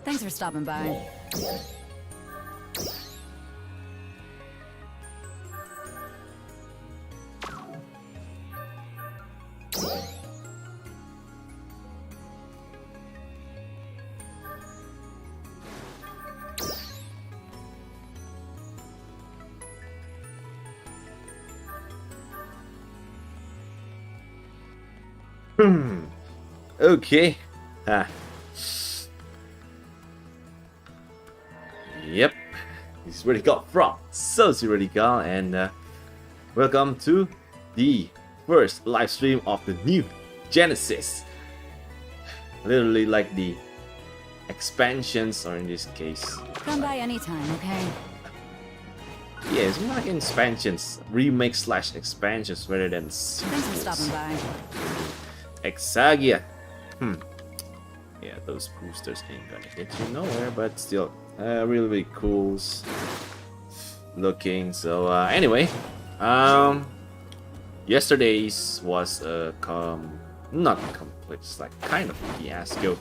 Thanks for stopping by. Okay. Ah. Yep. This is Radical from Radical, and welcome to the first live stream of the new Genesis. Literally like the expansions, or in this case, Come by anytime, okay? yeah, it's more like expansions, remakes / expansions rather than Thanks for stopping by. Exagia. Yeah, those boosters ain't gonna get you nowhere, but still, really cool looking. So anyway, yesterday's was not complete, it's like kind of a fiasco.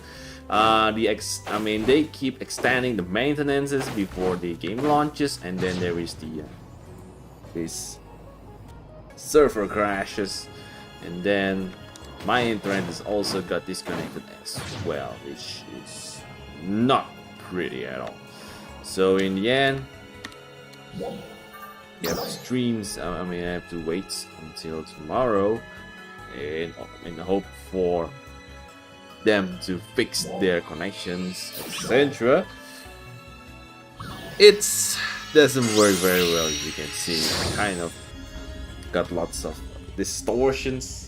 I mean, they keep extending the maintenances before the game launches, and then there is the this server crashes, and then my internet has also got disconnected as well, which is not pretty at all. So in the end, yeah, streams, I mean, I have to wait until tomorrow in hope for them to fix their connections, etc. It doesn't work very well, as you can see. I kind of got lots of distortions.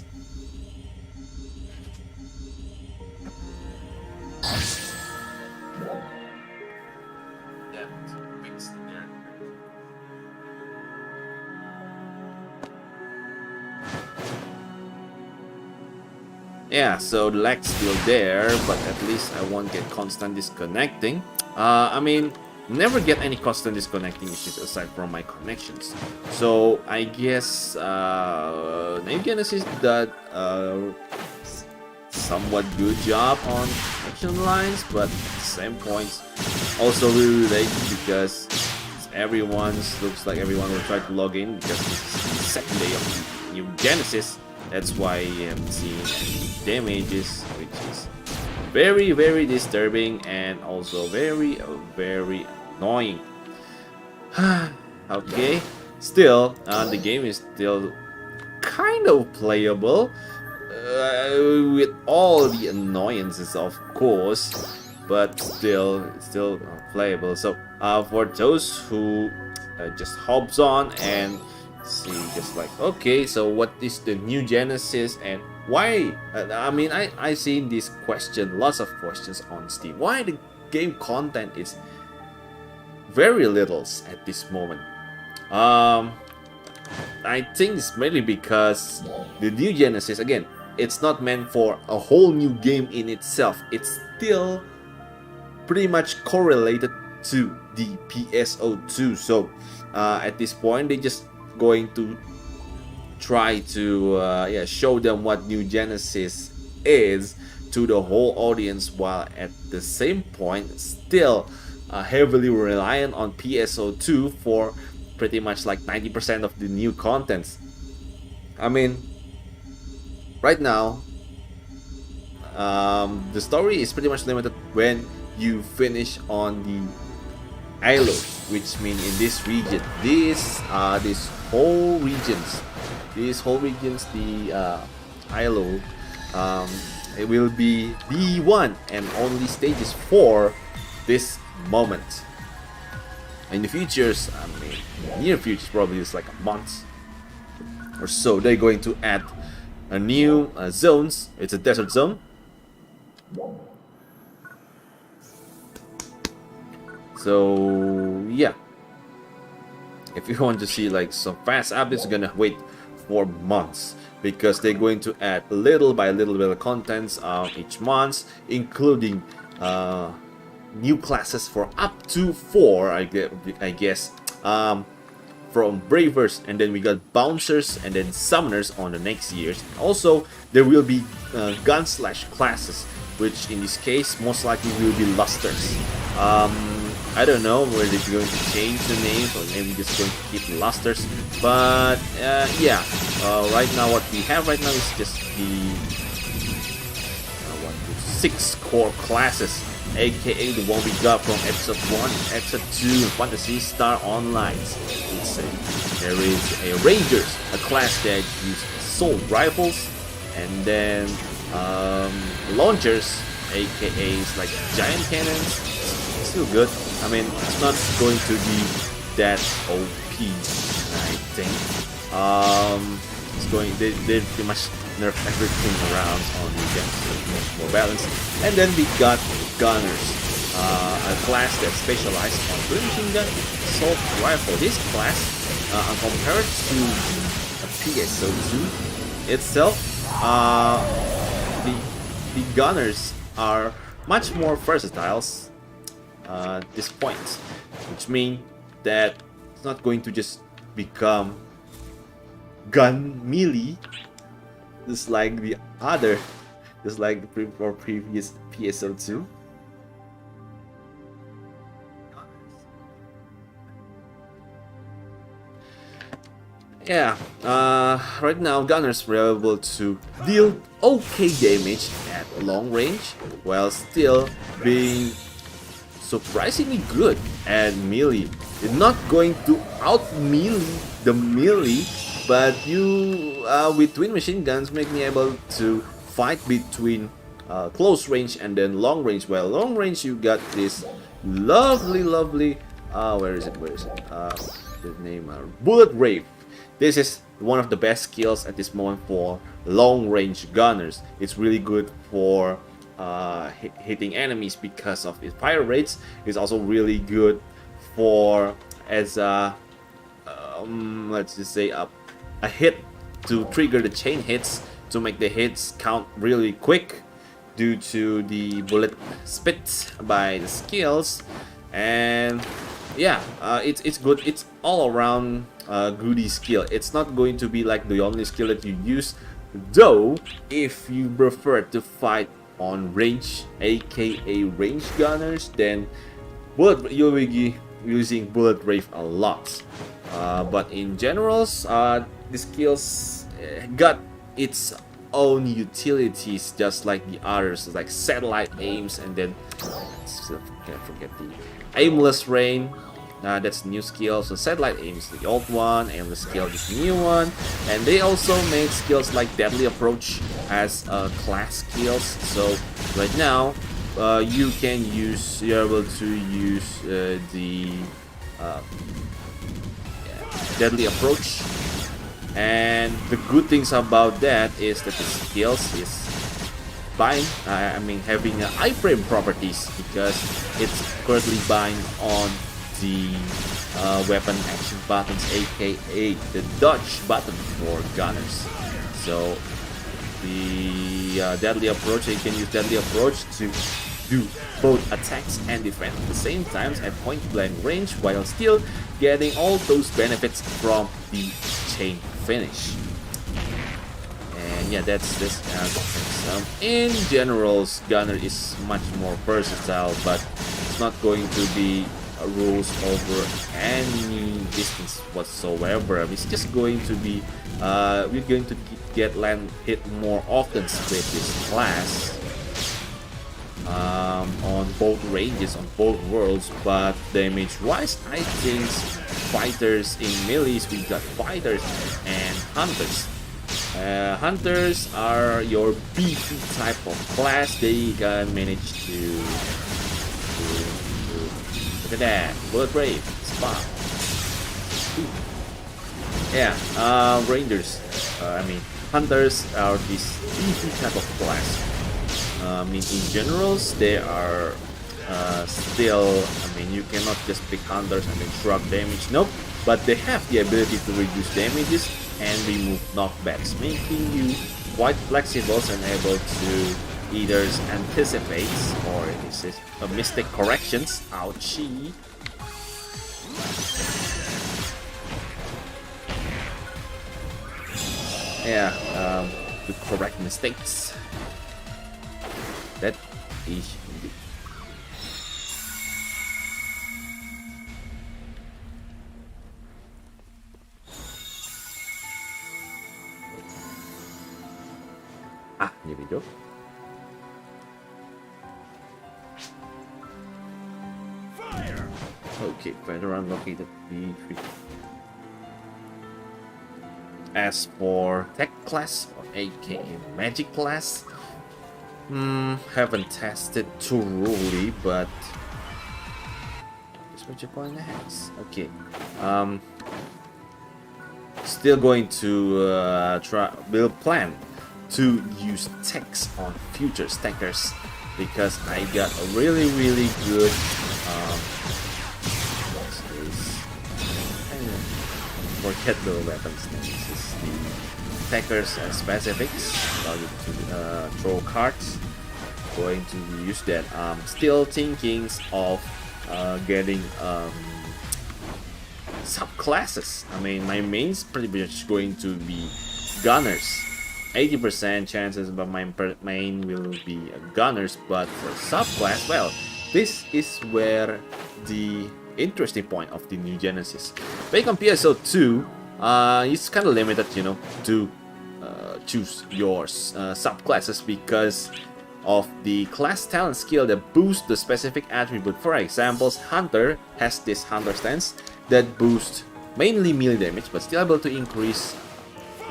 Yeah, so the lag's still there, but at least I won't get constant disconnecting. I mean, never get any constant disconnecting issues aside from my connections. So I guess New Genesis did somewhat good job on connection lines, but at the same point, also really late because looks like everyone will try to log in because this is the second day of New Genesis. That's why you haven't seen any damages, which is very, very disturbing and also very, very annoying. Okay, still, the game is still kind of playable with all the annoyances, of course, but still playable. So, for those who just hops on and see, just like, okay, so what is the new Genesis and why? I mean, I seen this question, lots of questions on Steam. Why the game content is very little at this moment? I think it's mainly because the new Genesis, again, it's not meant for a whole new game in itself. It's still pretty much correlated to the PSO2. So at this point, they just going to try to show them what New Genesis is to the whole audience, while at the same point still heavily reliant on PSO2 for pretty much like 90% of the new contents. I mean, right now the story is pretty much limited when you finish on the island, which means in this region, this whole regions, the ILO, it will be the one and only stages for this moment. In the futures, I mean, near futures, probably is like a month or so, they're going to add a new zones. It's a desert zone. So yeah, if you want to see like some fast updates, you're gonna wait for months, because they're going to add little by little bit of contents each month, including new classes for up to 4, I guess, from Bravers, and then we got Bouncers and then Summoners on the next years. Also, there will be gun slash classes, which in this case most likely will be Lusters. I don't know whether they're going to change the names or maybe just going to keep Lusters, but yeah, right now what we have right now is just the 6 core classes, aka the one we got from episode 1 and episode 2 Fantasy Star Online. There is a Rangers, a class that uses assault rifles, and then launchers, aka like giant cannons. Still good. I mean, it's not going to be that OP, I think. It's going, they pretty much nerf everything around on the guns to make more balanced. And then we got Gunners, a class that specializes on machine gun, assault rifle. This class, compared to a PSO2 itself, the Gunners are much more versatile at this point, which means that it's not going to just become gun melee just like the other, just like the previous PSO2. Yeah, right now Gunners were able to deal okay damage at long range while still being surprisingly good at melee. You're not going to out melee the melee, but you with twin machine guns make me able to fight between close range and then long range. Well, long range you got this lovely where is it the name, bullet rave. This is one of the best skills at this moment for long range gunners. It's really good for hitting enemies because of its fire rates. It's also really good for as a let's just say a hit to trigger the chain hits to make the hits count really quick due to the bullet spit by the skills. And yeah, it's good. It's all around goody skill. It's not going to be like the only skill that you use, though. If you prefer to fight on range, aka range gunners, then you'll be using bullet rave a lot. But in generals, the skills got its own utilities, just like the others, like satellite aims, and then can't forget the aimless rain. That's new skill. So satellite aim is the old one, aimless skill is the new one, and they also made skills like deadly approach as class skills. So right now, you're able to use the deadly approach, and the good things about that is that the skills is having iframe properties, because it's currently bind on the weapon action buttons, aka the dodge button for gunners. So the deadly approach, you can use deadly approach to do both attacks and defense at the same time at point blank range, while still getting all those benefits from the chain finish. And yeah, that's this in general, gunner is much more versatile, but it's not going to be rules over any distance whatsoever. It's just going to be we're going to get land hit more often with this class on both ranges, on both worlds. But damage wise, I think fighters in melees, we got fighters and hunters. Hunters are your beefy type of class. They can manage to look at that, bullet rave, spot. Yeah, rangers. Hunters are this beefy type of class. In generals, they are still. You cannot just pick hunters and then shrug damage. Nope. But they have the ability to reduce damages and remove knockbacks, making you quite flexible and able to either anticipate or is it a mistake corrections. Ouchie. Yeah, to correct mistakes. That is indeed. Here we go. Fire! Okay, veteran located B3. As for tech class or aka magic class, haven't tested thoroughly, but this what you're going ahead. Okay, still going to build plan to use techs on future stackers because I got a really good forget the weapons names. This is the stackers and specifics. Allow you to throw cards. Going to use that. Still thinking of getting subclasses. I mean, my main's pretty much going to be gunners. 80% chances, but my main will be gunners. But for subclass, well, this is where the interesting point of the new Genesis. Back on PSO2, it's kind of limited, you know, to choose your subclasses because of the class talent skill that boosts the specific attribute. For example, Hunter has this Hunter stance that boosts mainly melee damage, but still able to increase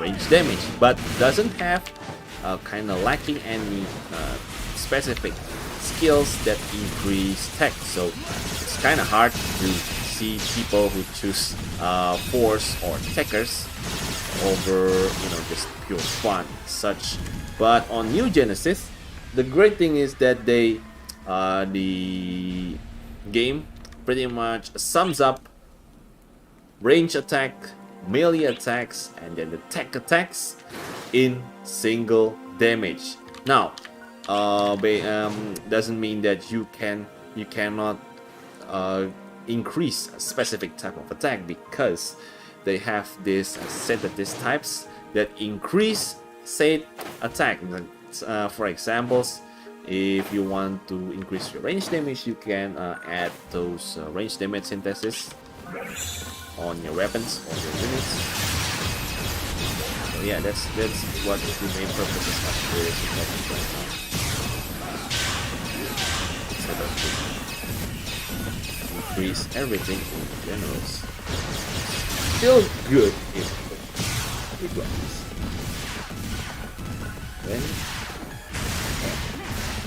range damage, but doesn't have kind of lacking any specific skills that increase tech. So it's kind of hard to see people who choose force or techers over, you know, just pure fun such. But on New Genesis, the great thing is that they the game pretty much sums up range attack, melee attacks, and then the tech attacks in single damage. Now, doesn't mean that you cannot increase a specific type of attack because they have this synthesis types that increase said attack. For examples, if you want to increase your range damage, you can add those range damage synthesis on your weapons or your units. So yeah, that's what the main purposes of this synthesis right now. So that to increase everything in general. Still good if it works. Then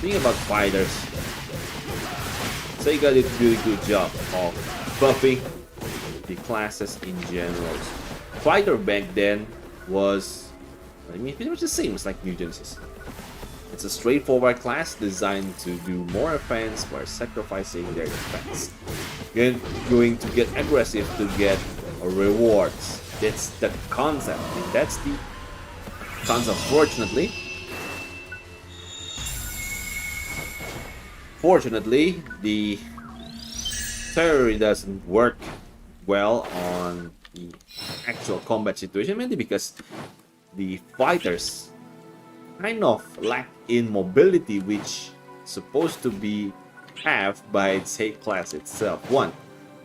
think about fighters. Sega did a really good job of buffing the classes in general. Fighter back then was, I mean, pretty much the same as like New Genesis. It's a straightforward class designed to do more offense while sacrificing their defense. You're going to get aggressive to get rewards. That's the concept, and that's the concept. Fortunately, the theory doesn't work well on the actual combat situation, mainly because the fighters kind of lack in mobility, which is supposed to be have by its hate class itself. One,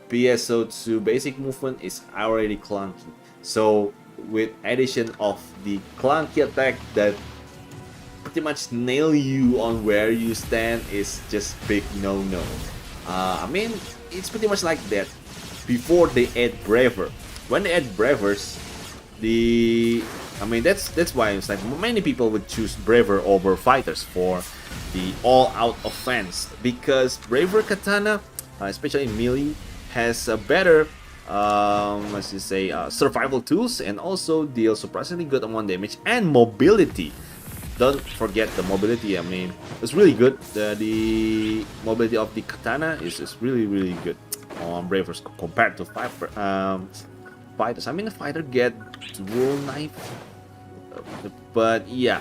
PSO2 basic movement is already clunky, so with addition of the clunky attack that pretty much nail you on where you stand is just big no-no. I mean, it's pretty much like that before they add Braver. When they add Bravers, that's why it's like many people would choose Braver over fighters for the all-out offense, because Braver Katana, especially melee, has a better survival tools and also deals surprisingly good amount of damage and mobility. Don't forget the mobility. I mean, it's really good. The mobility of the katana is really good on Bravers compared to fighters. I mean, the fighter get dual knife, but yeah,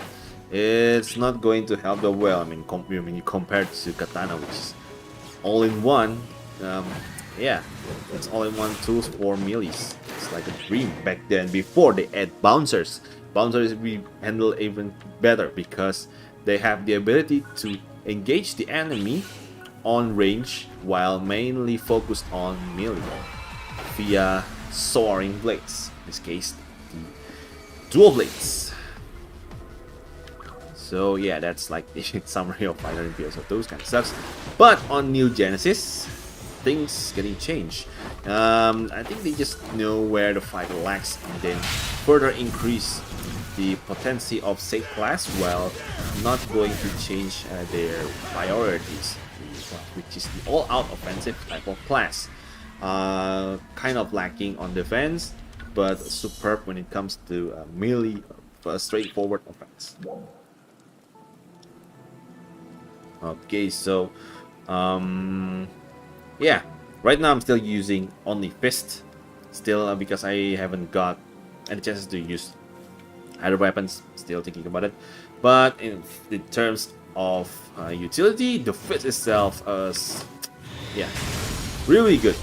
it's not going to help them well. I mean, when you compare it to katana, which is all in one. Yeah, it's all in one tools for melees. It's like a dream back then. Before they add bouncers, we handle even better because they have the ability to engage the enemy on range while mainly focused on melee via soaring blades. In this case, the dual blades. So yeah, that's like the summary of Fighter in PSO2. Those kind of sucks. But on New Genesis, things getting changed. I think they just know where the fighter lacks and then further increase the potency of Subclass while not going to change their priorities, which is the all-out offensive type of class. Kind of lacking on defense, but superb when it comes to melee, straightforward offense. Okay, so yeah, right now I'm still using only fist, still because I haven't got any chances to use other weapons. Still thinking about it, but in terms of utility, the fist itself is yeah, really good.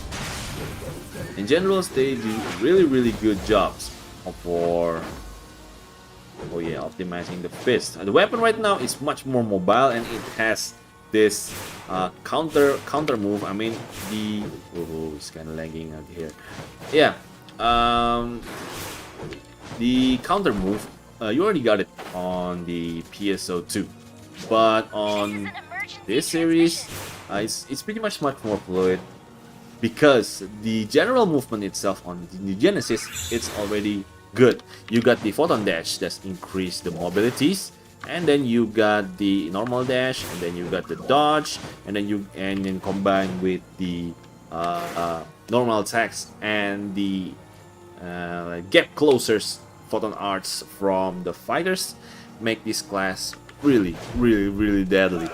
In general, they do really good jobs for optimizing the fist. The weapon right now is much more mobile and it has this counter move. I mean, the it's kind of lagging out here. Yeah, the counter move, you already got it on the PSO2, but on this series, it's pretty much more fluid because the general movement itself on the New Genesis, it's already good. You got the photon dash that's increased the mobilities, and then you got the normal dash, and then you got the dodge, and then combined with the normal attacks and the gap closers photon arts from the fighters make this class really deadly.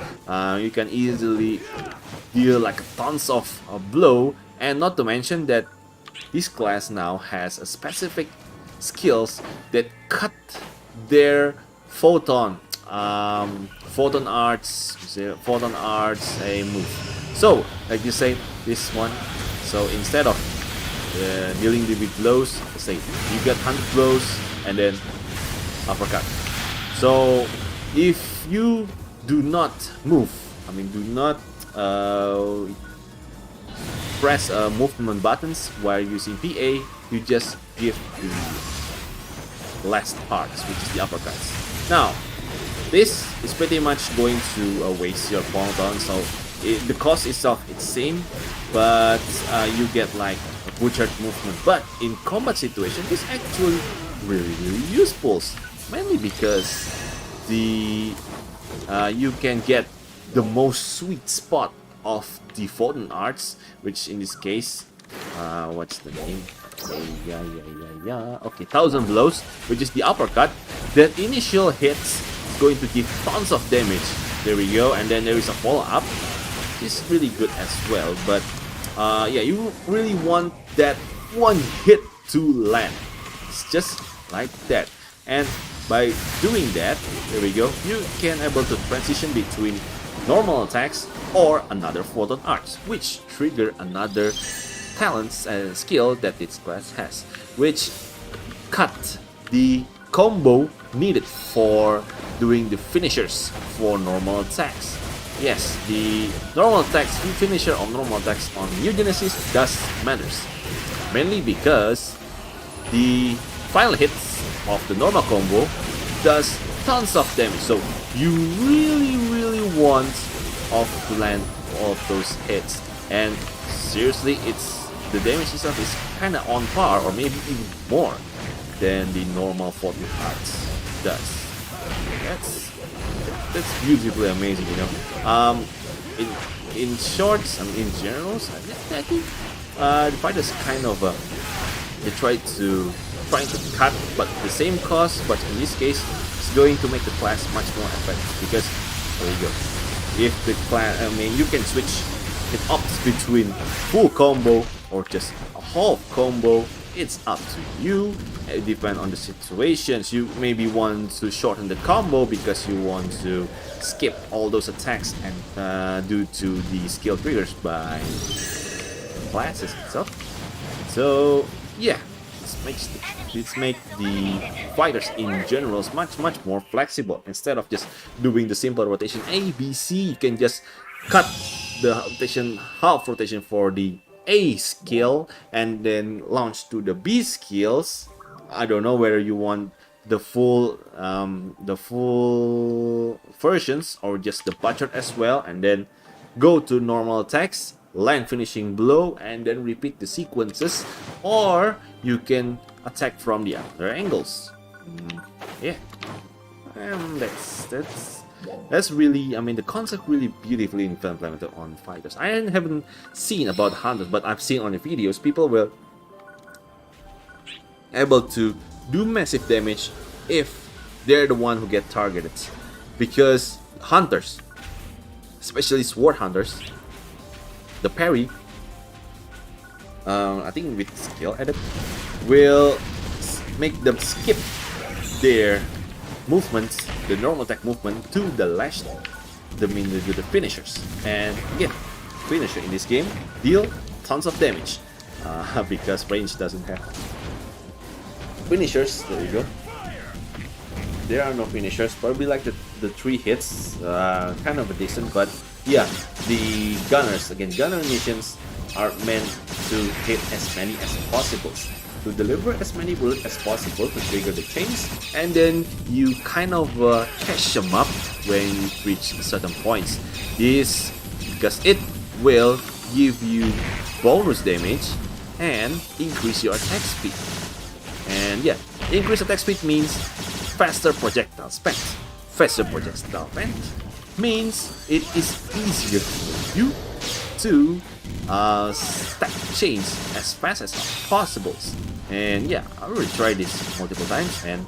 You can easily deal like tons of blow, and not to mention that this class now has a specific skills that cut their photon arts a move. So like you say, this one, so instead of dealing with blows, say you get 100 blows and then uppercut. So if you do not move, I mean do not press movement buttons while using PA, you just give the last parts, which is the uppercuts. Now this is pretty much going to waste your photon, so the cost itself it's same, but you get like a butchered movement. But in combat situation, it's actually really useful, mainly because the you can get the most sweet spot of the photon arts, which in this case, what's the name? Okay, 1000 blows, which is the uppercut. That initial hits is going to give tons of damage. There we go, and then there is a follow-up. It's really good as well, but yeah, you really want that one hit to land. It's just like that, and by doing that, there we go, you can able to transition between normal attacks or another photon arts, which trigger another talents and skill that its class has, which cut the combo needed for doing the finishers for normal attacks. Yes, the normal attacks, the finisher of normal attacks on New Genesis does matters, mainly because the final hits of the normal combo does tons of damage, so you really want to land all of those hits. And seriously, it's the damage itself is kind of on par or maybe even more than the normal 40 arts does. That's beautifully amazing, you know. In shorts, I mean in generals, I think the fighters kind of they trying to cut, but the same cost. But in this case, it's going to make the class much more effective because there you go. If the class, I mean, you can switch it up between full combo or just a half combo it's up to you. It depends on the situations. You maybe want to shorten the combo because you want to skip all those attacks and due to the skill triggers by classes itself. So yeah, this makes the fighters in general much more flexible. Instead of just doing the simple rotation A, B, C, you can just cut the rotation, half rotation for the A skill and then launch to the B skills. I don't know whether you want the full versions or just the butchered as well, and then go to normal attacks, land finishing blow, and then repeat the sequences, or you can attack from the other angles. Yeah, and that's really, I mean, the concept really beautifully implemented on fighters. I haven't seen about hunters, but I've seen on the videos people were able to do massive damage if they're the one who get targeted, because hunters, especially sword hunters, the parry, I think with skill added, will make them skip their movements, the normal attack movement, to the last, the finishers. And again, finisher in this game deal tons of damage because range doesn't have finishers. There you go. There are no finishers. Probably like the 3 hits, kind of a decent, but yeah, the gunners, again, gunner missions are meant to hit as many as possible, to deliver as many bullets as possible to trigger the chains, and then you kind of catch them up when you reach certain points. This because it will give you bonus damage and increase your attack speed. And yeah, increase attack speed means faster projectile spent. Faster projectile spent means it is easier for you to stack chains as fast as possible. And yeah, I already tried this multiple times and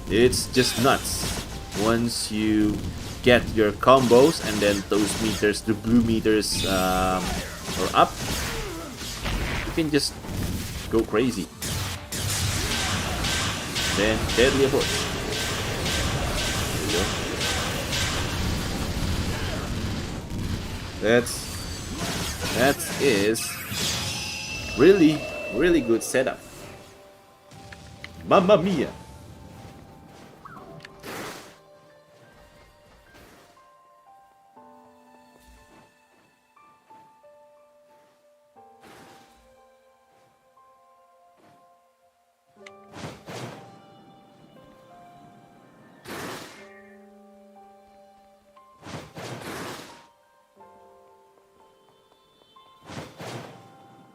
it's just nuts. Once you get your combos and then those meters, the blue meters are up, you can just go crazy. Then deadly approach. There you go. That is really good setup. Mamma mia!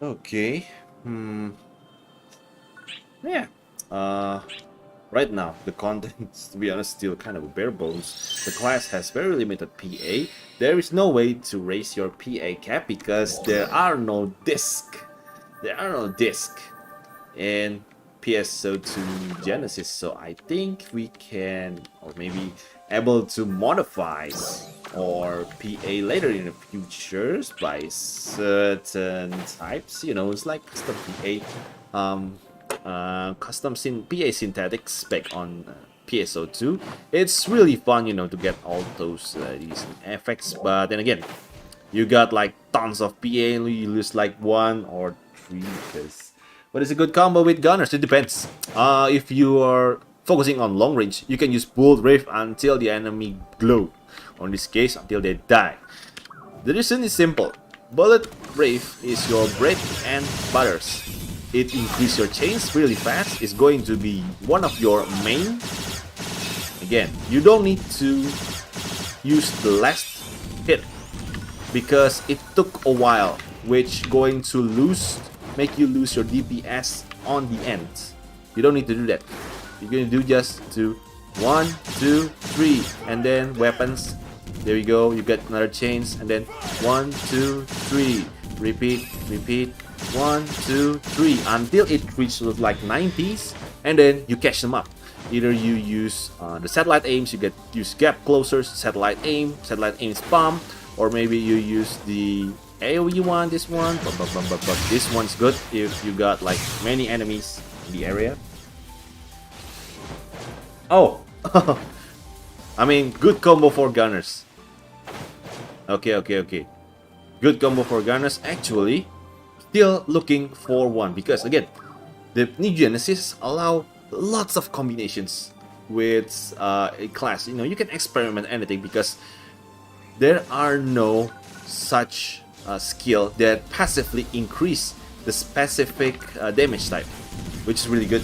Okay. Yeah. Right now, the content, to be honest, still kind of bare bones. The class has very limited PA. There is no way to raise your PA cap because there are no disc. There are no disc in PSO2 Genesis. So I think we can, or maybe able to modify or PA later in the futures by certain types. You know, it's like custom PA. Custom PA synthetic spec on PSO2. It's really fun, you know, to get all those these effects. But then again, you got like tons of PA and you lose like 1 or 3. But it's a good combo with gunners. It depends. If you are focusing on long range, you can use Bullet Wraith until the enemy glow. On this case, until they die. The reason is simple. Bullet Wraith is your bread and butters. It increases your chains really fast. It's going to be one of your main. Again, you don't need to use the last hit because it took a while, which going to make you lose your DPS on the end. You don't need to do that. You're going to do just 1, 2, 3, and then weapons. There you go. You get another chains, and then 1, 2, 3. Repeat. 1, 2, 3 until it reaches like 90s, and then you catch them up. Either you use the satellite aims, use gap closers, satellite aim spam, or maybe you use the AoE one, this one, but this one's good if you got like many enemies in the area. Oh, I mean, good combo for gunners. Okay. Good combo for gunners. Actually, still looking for one because again, the new Genesis allow lots of combinations with a class. You know, you can experiment anything because there are no such skill that passively increase the specific damage type, which is really good.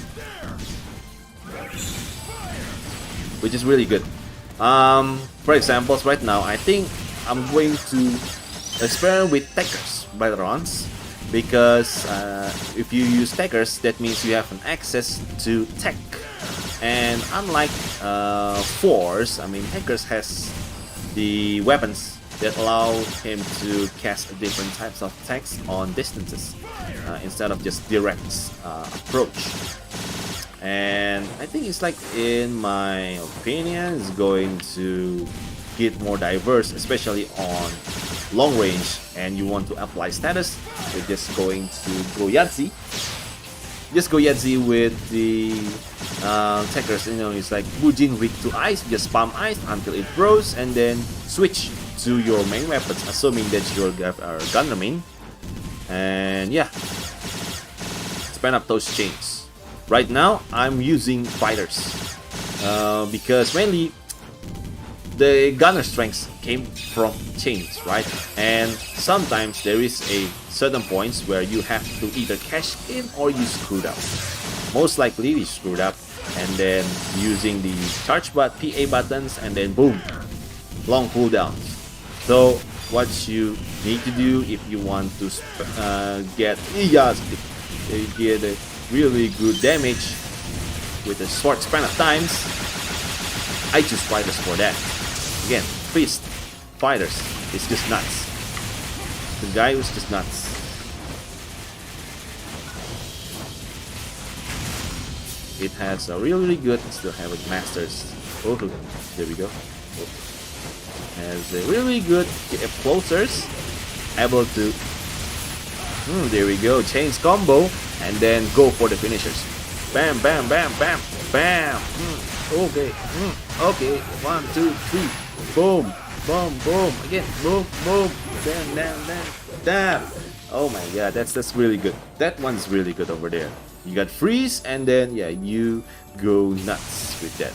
For examples, right now I think I'm going to experiment with Techers by the runs because if you use Techers, that means you have an access to tech, and unlike Force, I mean Techers has the weapons that allow him to cast different types of attacks on distances instead of just direct approach. And I think it's like, in my opinion, it's going to get more diverse, especially on long range, and you want to apply status. You're just going to go Yahtzee. Just go Yahtzee with the Techers. You know, it's like Bujin weak to ice. Just spam ice until it froze, and then switch to your main weapons, assuming that you're gunner main. And yeah, spin up those chains. Right now, I'm using fighters because mainly the gunner strengths came from chains, right? And sometimes there is a certain points where you have to either cash in or you screwed up. Most likely you screwed up, and then using the charge PA buttons, and then boom, long cooldowns. So what you need to do if you want to get a really good damage with a short span of times, I choose fighters for that. Again, Priest, fighters, it's just nuts. The guy was just nuts. It has a really good, still have it masters. Oh, there we go. Has a really good closers, able to. There we go, chains combo, and then go for the finishers. Bam, bam, bam, bam, bam. Okay. Okay. 1, 2, 3. Boom, boom, boom. Again, boom, boom. Damn, damn, damn, damn. Oh my god, that's really good. That one's really good over there. You got freeze, and then yeah, you go nuts with that.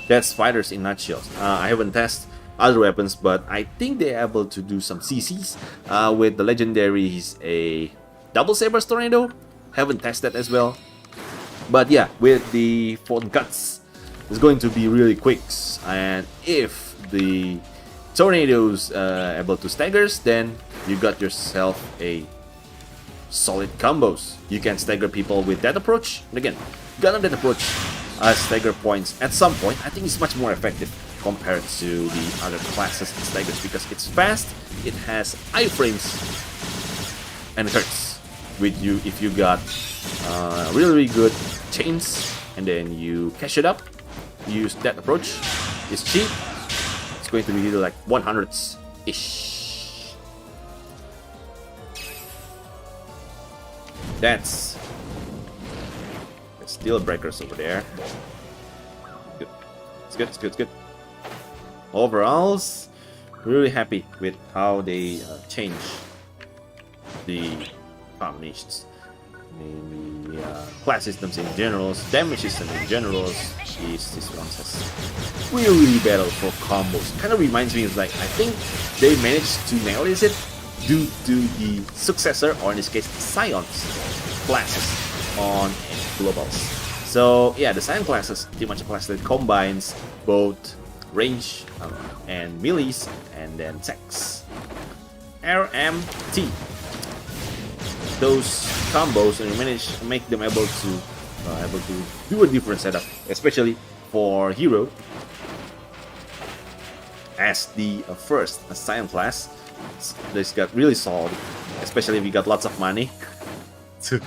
That's fighters in nutshells. I haven't tested other weapons, but I think they're able to do some CCs with the legendaries, a double saber tornado. Haven't tested as well, but yeah, with the phone cuts, it's going to be really quick. And if the tornadoes able to staggers, then you got yourself a solid combos. You can stagger people with that approach. And again, gun on that approach stagger points at some point. I think it's much more effective compared to the other classes and staggers because it's fast, it has iframes, and it hurts with you if you got really good chains, and then you cash it up, use that approach. It's cheap, it's going to be like 100s ish. That's steel breakers over there. Good. It's good, it's good, it's good. Overalls, really happy with how they change the combinations. The class systems in general, damage system in general. This one has really better for combos. Kind of reminds me of, like, I think they managed to nail it due to the Successor, or in this case Scion's classes on globals. So yeah, the Scion classes pretty much a class that combines both range and melees, and then sex. RMT. Those combos, and you manage to make them able to do a different setup, especially for hero as the first Scion class. This got really solid, especially if you got lots of money to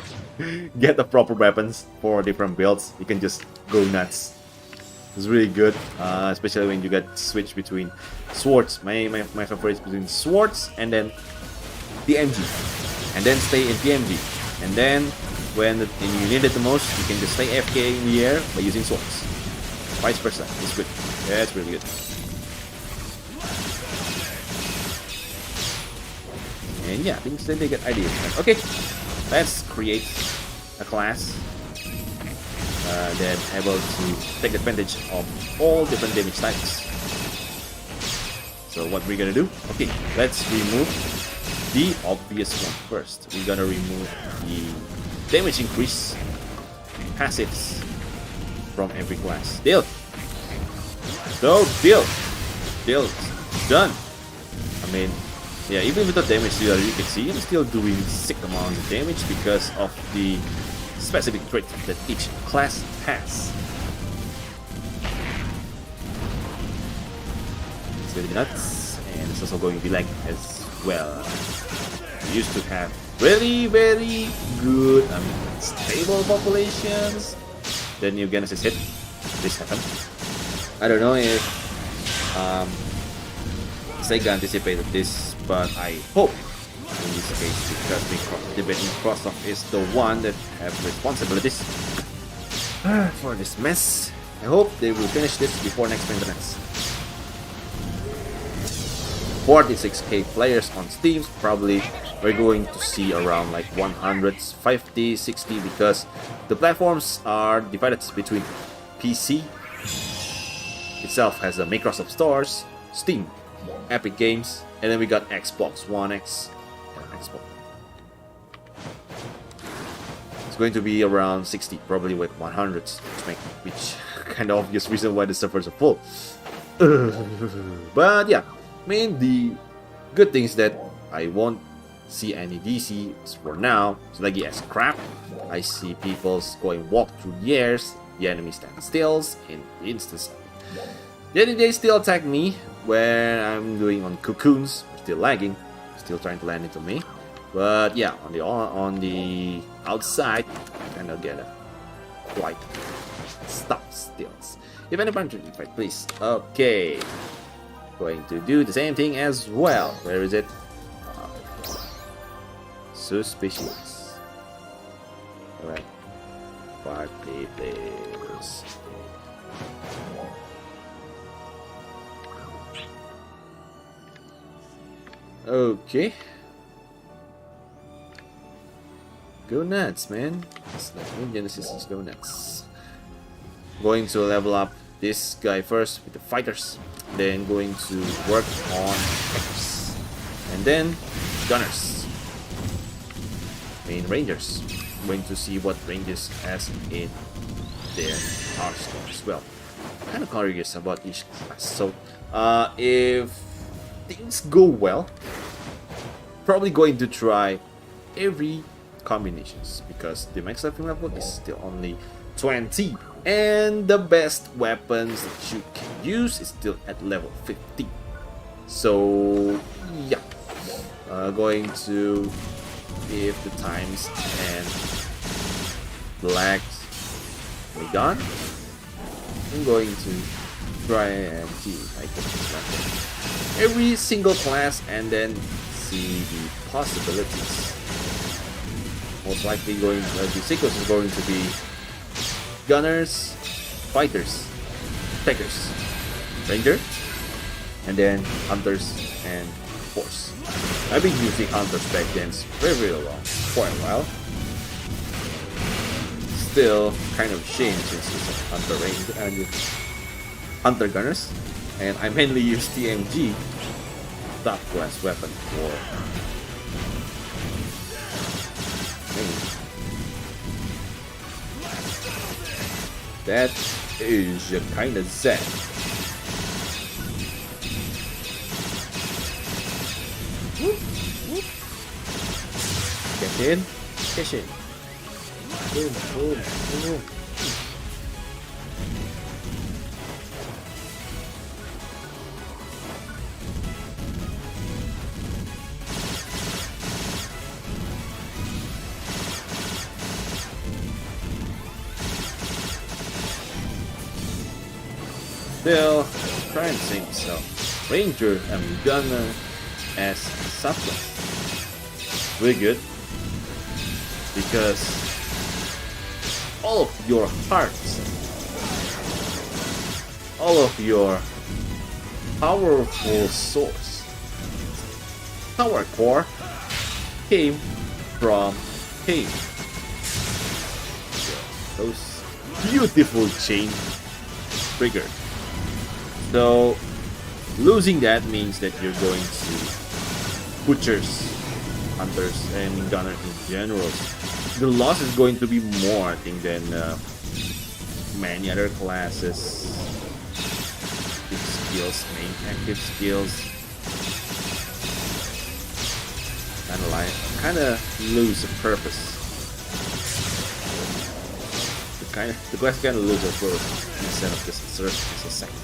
get the proper weapons for different builds. You can just go nuts. It's really good, especially when you get switch between swords. My favorite is between swords and then PMG, and then stay in PMG, and then when you need it the most, you can just stay AFK in the air by using swords. Vice versa. It's good. Yeah, it's really good. And yeah, I think it's a good idea. Okay, let's create a class that able to take advantage of all different damage types. So what we're gonna do? Okay, let's remove the obvious one first. We're gonna remove the damage increase passives from every class. Deal. So deal. Done. I mean, yeah, even with the damage dealer, you can see I'm still doing sick amounts of damage because of the specific trait that each class has. It's gonna be nuts, and it's also going to be like as well. We used to have very good, stable populations. Then New Genesis hit. This happened. I don't know if Sega anticipated this, but I hope in this case, because Microsoft is the one that have responsibilities for this mess. I hope they will finish this before next maintenance. 46k players on Steam, probably we're going to see around like 150, 60, because the platforms are divided between PC itself has a Microsoft stores, Steam, Epic Games, and then we got Xbox One X. Xbox. It's going to be around 60, probably with 100s, which kind of obvious reason why the servers are full. But yeah, I mean, the good thing is that I won't see any DCs for now. So like, yes, crap. I see people going walk through the airs, the enemy stand stills in instance. Then they still attack me when I'm doing on cocoons, still lagging, still trying to land into me. But yeah, on the outside, kind of get a quite stop stills. If anyone to fight, please. Okay, going to do the same thing as well. Where is it? Suspicious. Alright. 5 players. Okay. Go nuts, man. It's like New Genesis is go nuts. Going to level up this guy first with the fighters. Then going to work on hackers. And then gunners. Main rangers. Going to see what rangers has in their arsenal as well. Kind of curious about each class. So, if things go well, probably going to try every combinations because the max level is still only 20, and the best weapons that you can use is still at level 50. So yeah, going to, if the times and black we done, I'm going to try and see if I can just every single class and then see the possibilities. Most likely going the sequence is going to be gunners, fighters, takers, ranger, and then hunters and force. I've been using hunters back then very long for a while. Still kind of ashamed since it's a hunter range and hunter gunners, and I mainly use TMG Subclass weapon for that is kinda sad. Whoop, whoop. Get in, cash in. Boom, boom, boom. still trying to save himself. Ranger and Gunner as Subclass. Really good. Because all of your hearts, all of your powerful source, power core came from him. Those beautiful chain triggered. So losing that means that you're going to butchers, hunters, and gunners in general. The loss is going to be more, I think, than many other classes. Big skills, main active skills. Kind of lose the purpose. The quest kind of lose the purpose instead of just serve as a second.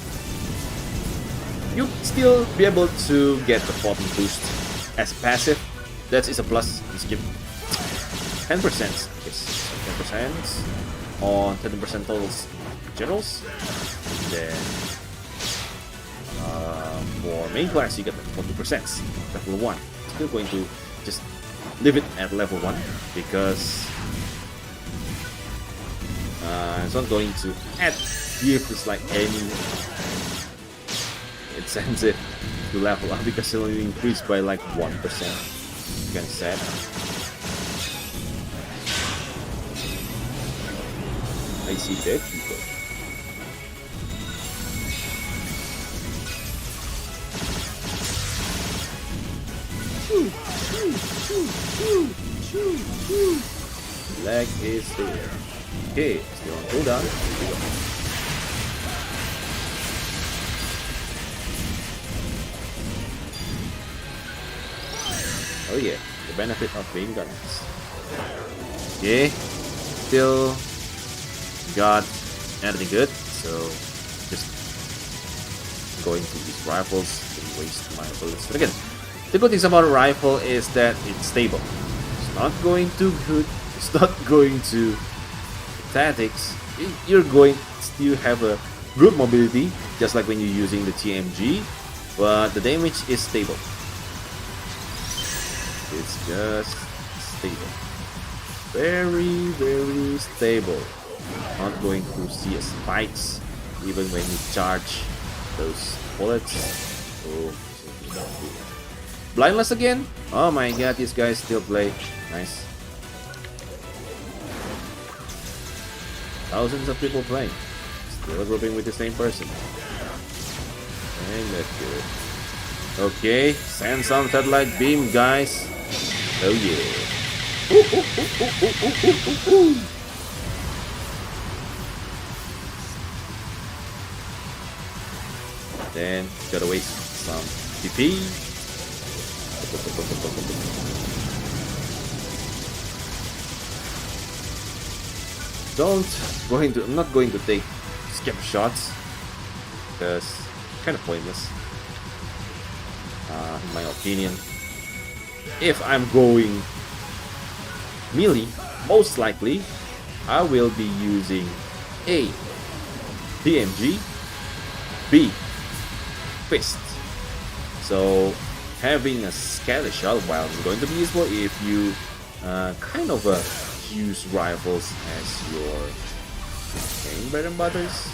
You still be able to get the bottom boost as a passive. That is a plus. You skip 10%. Yes, 10% on 30% totals generals. And then for main class, you get 40% level 1. Still going to just leave it at level 1 because it's not going to give us like any incentive to level up because it only increased by like 1%. You can set. I see dead people. Leg is there. Okay, still on cooldown. Here we go. Oh yeah, the benefit of being guns. Okay, still got anything good, so just going to these rifles to waste my bullets. But again, the good thing about a rifle is that it's stable. It's not going too good. It's not going to tactics. You're going to still have a good mobility, just like when you're using the TMG, but the damage is stable. It's just stable. Very, very stable. Not going to see spikes even when you charge those bullets. Oh, blindless again? Oh my god, these guys still play. Nice. Thousands of people playing. Still grouping with the same person. And that's good. Okay, send some satellite beam, guys. Oh yeah. Then gotta waste some TP. I'm not going to take skip shots because kind of pointless in my opinion. If I'm going melee, most likely I will be using A, DMG, B, fist. So having a scatter shot while it's going to be useful if you kind of use rifles as your main bread and butters.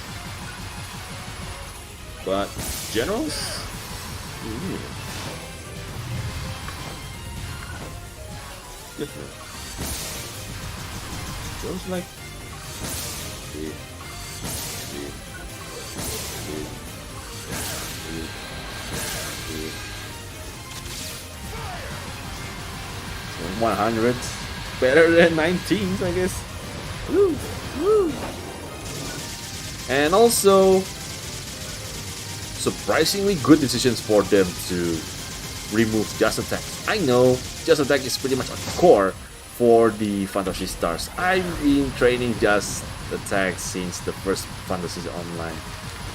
But generals, different. Feels like 100, better than 19s, I guess. Woo, woo. And also, surprisingly good decisions for them to remove Just Attack. I know Just Attack is pretty much a core for the Fantasy Stars. I've been training Just Attack since the first Fantasy Online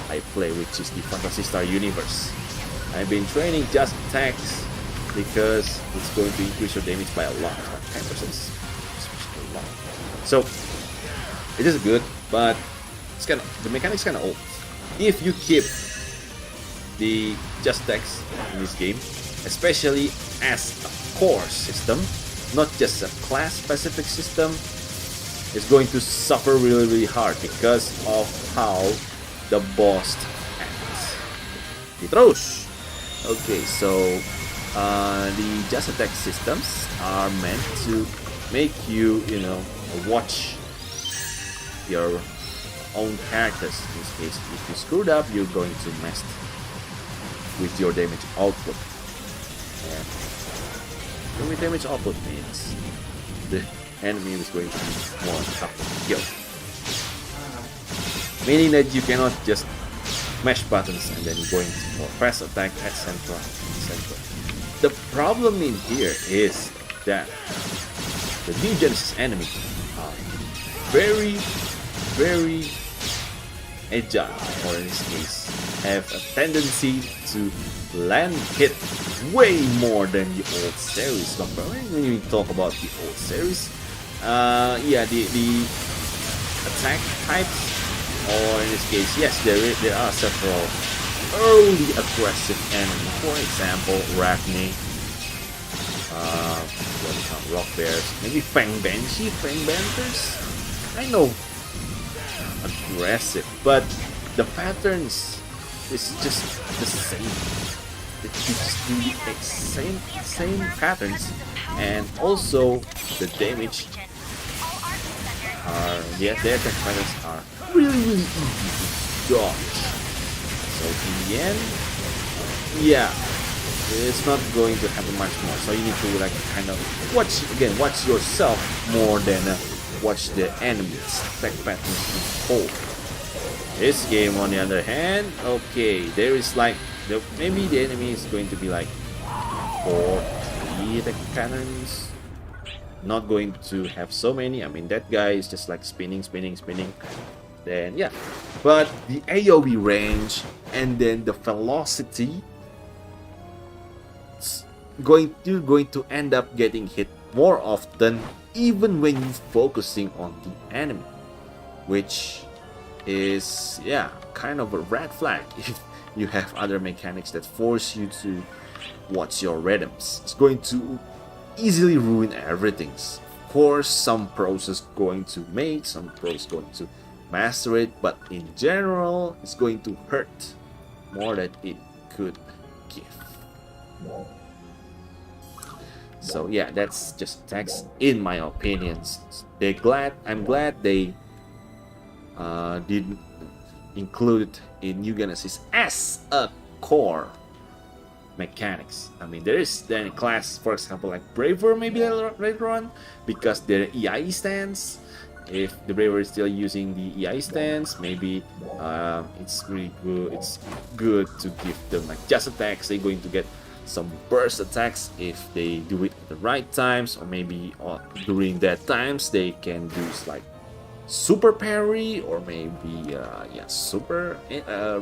I play, which is the Fantasy Star universe. I've been training Just Attacks because it's going to increase your damage by a lot, 10%, a lot. So it is good, but it's the mechanic's kind of old. if you keep the just attacks in this game, especially as a core system, not just a class specific system, is going to suffer really hard because of how the boss acts. Terus. Okay, so the just attack systems are meant to make you, watch your own characters. In this case, if you screwed up, you're going to mess with your damage output. And with damage output means the enemy is going to be more tough to kill. Meaning that you cannot just mash buttons and then going for fast attack, etc. The problem in here is that the new Genesis enemies are very agile, or in this case, have a tendency to land hit way more than the old series. When you talk about the old series, the attack types, or in this case, yes, there are several early aggressive enemies. For example, Ragni, Rock Bears, maybe Fang Banters. I know, aggressive, but the patterns is just the same. You just do the same patterns, and also the damage the attack patterns are really easy to dodge. So in the end, it's not going to happen much more. So you need to kind of watch yourself more than watch the enemies attack patterns in whole. This game, on the other hand, okay, there is maybe the enemy is going to be 4 3 attack patterns. Not going to have so many. I mean, that guy is just spinning. Then but the AoE range and then the velocity, going to end up getting hit more often, even when you're focusing on the enemy, which is kind of a red flag if you have other mechanics that force you to watch your rhythms. It's going to easily ruin everything. Of course, some pros is going to make, some pros going to master it, but in general, it's going to hurt more than it could give. So that's just text in my opinions. I'm glad they didn't include it in New Genesis as a core mechanics. I mean, there is then a class, for example, like Braver maybe later on, because their EI stance. If the Braver is still using the EI stance, maybe it's really good. It's good to give them just attacks. They're going to get some burst attacks if they do it at the right times, or maybe during that times they can do super parry, or maybe super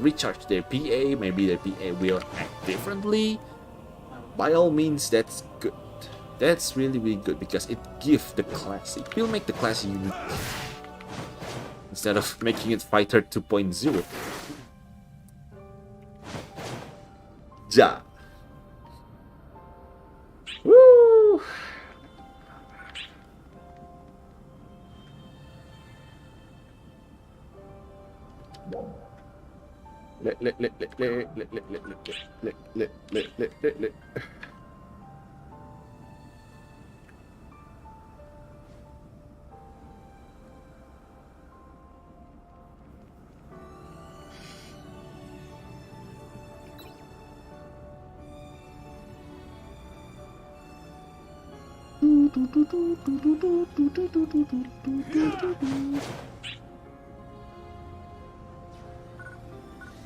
recharge their PA. Maybe their PA will act differently. By all means, that's good. That's really good, because it gives the class, it will make the class unique instead of making it Fighter 2.0. Ja. Woo!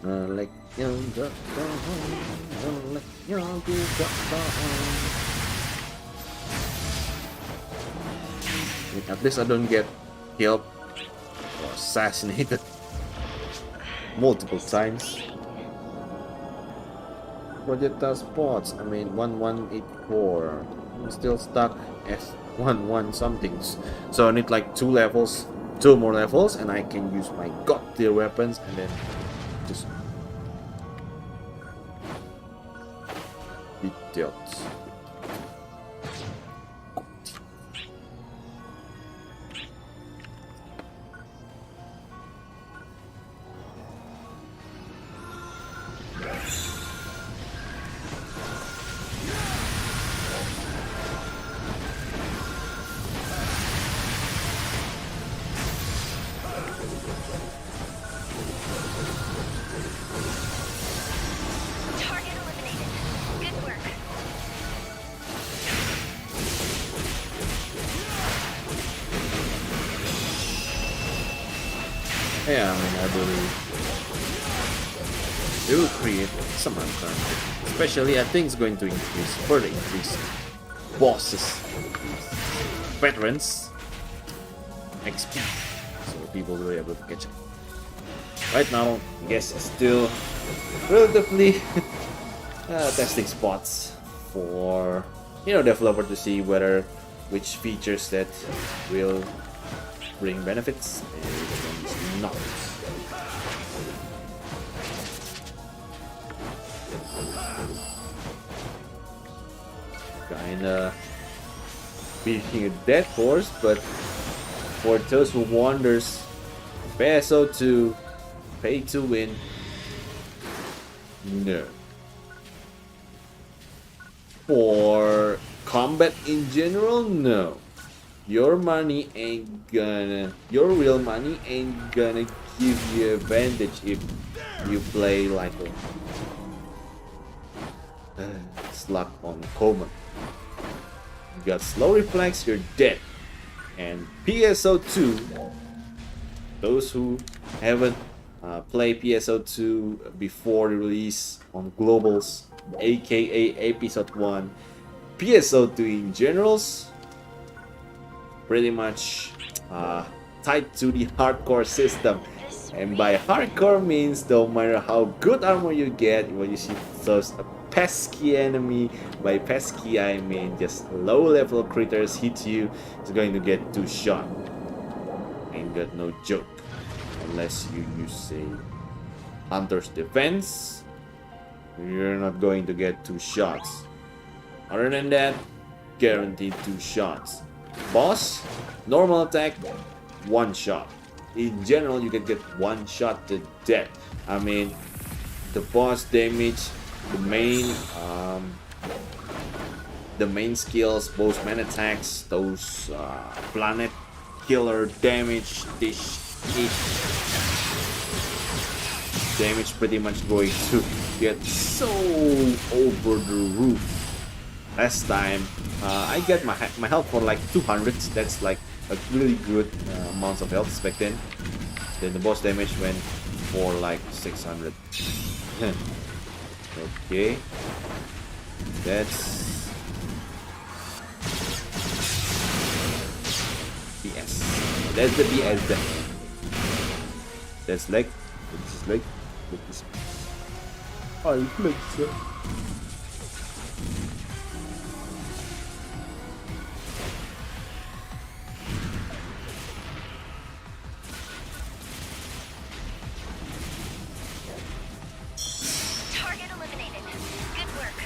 Like young drop down, like young drop down. At least I don't get killed or assassinated multiple times. Projectile spots, I mean 1184. I'm still stuck at 11 somethings. So I need two more levels, and I can use my god tier weapons and then just detailed. Target eliminated. Good work. Yeah, I mean, I believe it will create some unfun. Especially, I think it's going to further increase bosses, veterans, XP, so people will be able to catch up. Right now, I guess it's still relatively testing spots for developer to see which features that will bring benefits and which ones not. Kinda beating a dead horse, but for those who wonders, PSO2 pay to win. No. For combat in general, no. Your real money ain't gonna give you advantage if you play like a slug on common. You got slow reflex, you're dead. And PSO2, those who haven't played PSO2 before the release on globals, aka episode 1, PSO2 in generals, pretty much tied to the hardcore system. And by hardcore means no matter how good armor you get, when you see those pesky enemy, by pesky I mean just low level critters hit you, it's going to get 2 shot. Ain't got no joke. Unless you use a hunter's defense, you're not going to get 2 shots. Other than that, guaranteed 2 shots. Boss, normal attack, 1 shot. In general, you can get 1 shot to death. I mean, the boss damage, the main skills, both main attacks, those planet killer damage, this damage pretty much going to get so over the roof. Last time, I got my health for like 200. That's like a really good amount of health back then. Then the boss damage went for like 600. Okay, that's BS. That's the BS then. That's like, this is like, this. I like that. Target eliminated. Good work.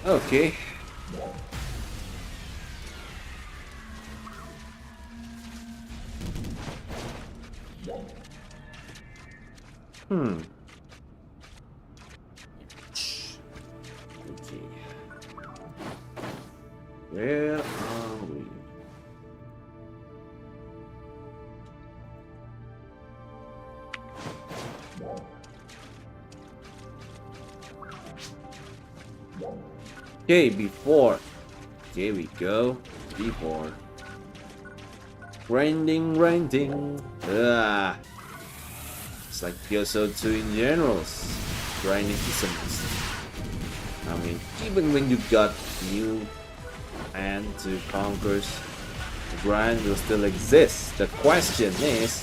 Okay. Okay. Where are we? Okay, before. Here we go. Before. Grinding. It's like PSO2 in general. Grinding is a must. I mean, even when you got new and to conquer, the grind will still exist. The question is,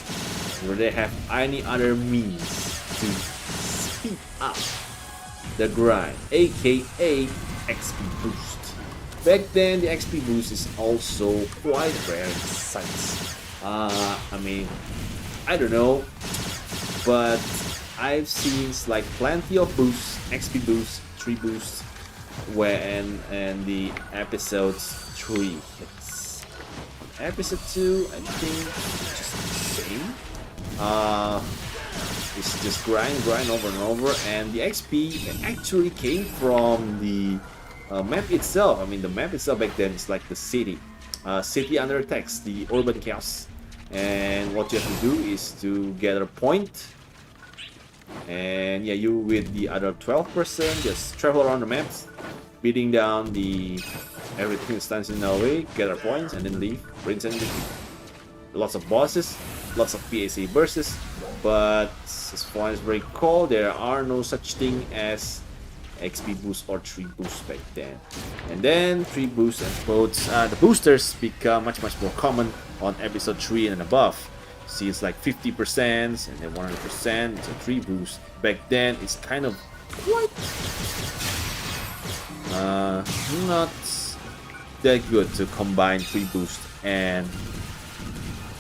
will they have any other means to speed up the grind, aka XP boost? Back then, the XP boost is also quite rare in size. I mean, I don't know, but I've seen like plenty of boosts, XP boosts, 3 boosts, when and the episodes 3 hits. Episode 2, I think, just the same. It's just grind over and over, and the XP actually came from the map itself. I mean, the map itself back then is like the city under attacks, the urban chaos, and what you have to do is to gather a point, and yeah, you with the other 12% just travel around the maps, beating down the everything that stands in our way, gather points, and then leave. Rinse and repeat. Lots of bosses, lots of PSA bursts, but as far as I recall, there are no such thing as XP boost or 3 boosts back then. And then 3 boosts and quotes, the boosters become much more common on episode 3 and above. See, it's like 50% and then 100%. It's a 3 boost. Back then, it's kind of quite not that good to combine 3 boost and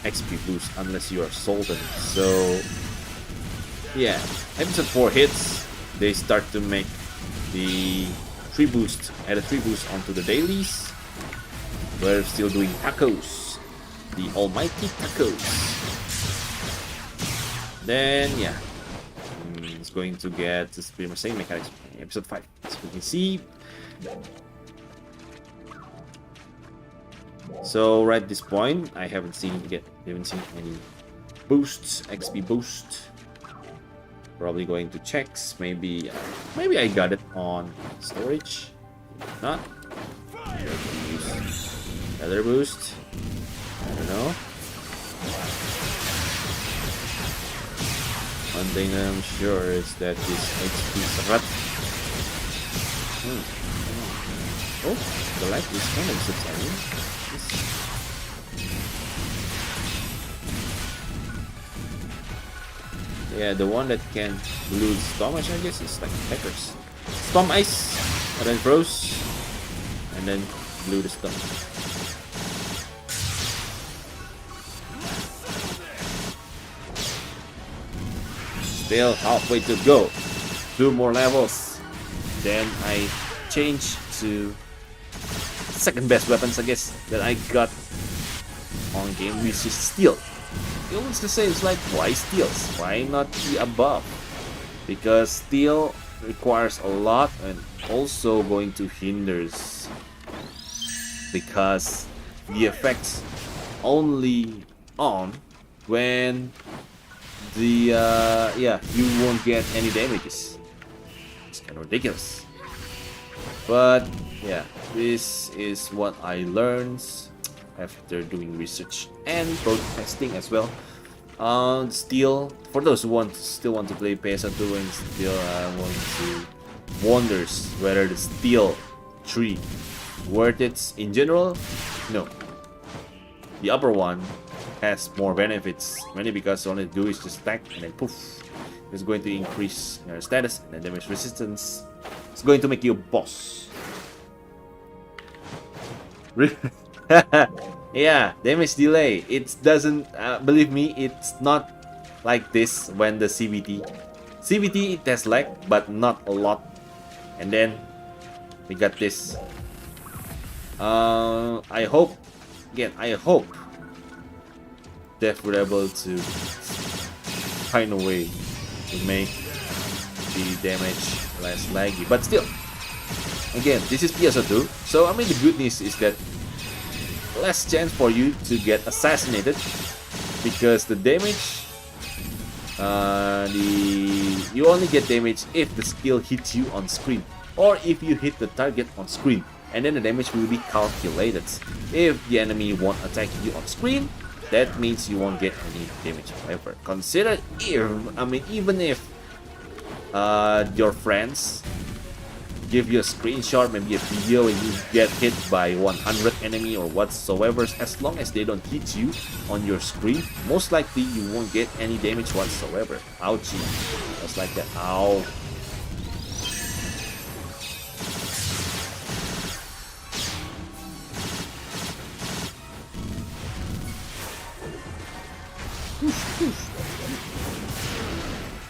XP boost unless you are Sultan. So yeah, episode 4 hits, they start to make the 3 boost, add a 3 boost onto the dailies. We're still doing tacos, the almighty tacos. Then yeah, it's going to get this pretty much same mechanics in episode 5. As we can see. So right at this point, I haven't seen any boosts, XP boost. Probably going to checks. Maybe I got it on storage. If not, other boost. I don't know. One thing I'm sure is that this XP Sarat. Oh, the light is kind of subsiding. Yeah, the one that can lose damage, I guess, is like hackers. Storm Ice, and then froze, and then blew the storm. Still halfway to go. 2 more levels. Then I change to second best weapons, I guess, that I got on game, which is Steel. You always to say, it's like, why Steels? Why not the above? Because Steel requires a lot and also going to hinders, because the effects only on when the yeah, you won't get any damages. It's kind of ridiculous, but yeah, this is what I learned after doing research and both testing as well. Still, for those who still want to play PSO2 and still want to wonders whether the Steel 3 worth it in general, no. The upper one has more benefits, mainly because all you do is just stack and then poof, it's going to increase your status and then damage resistance. It's going to make you a boss. Yeah, damage delay. It doesn't, believe me, it's not like this when the CBT. CBT, it has lag, but not a lot. And then we got this. I hope Def were able to find a way to make the damage less laggy. But still, again, this is PSO2, so I mean the good news is that less chance for you to get assassinated, because the damage, you only get damage if the skill hits you on screen, or if you hit the target on screen, and then the damage will be calculated. If the enemy won't attack you on screen, that means you won't get any damage. However, consider even if your friends give you a screenshot, maybe a video, and you get hit by 100 enemy or whatsoever, as long as they don't hit you on your screen, most likely you won't get any damage whatsoever. Ouchie. Just like that. Ow.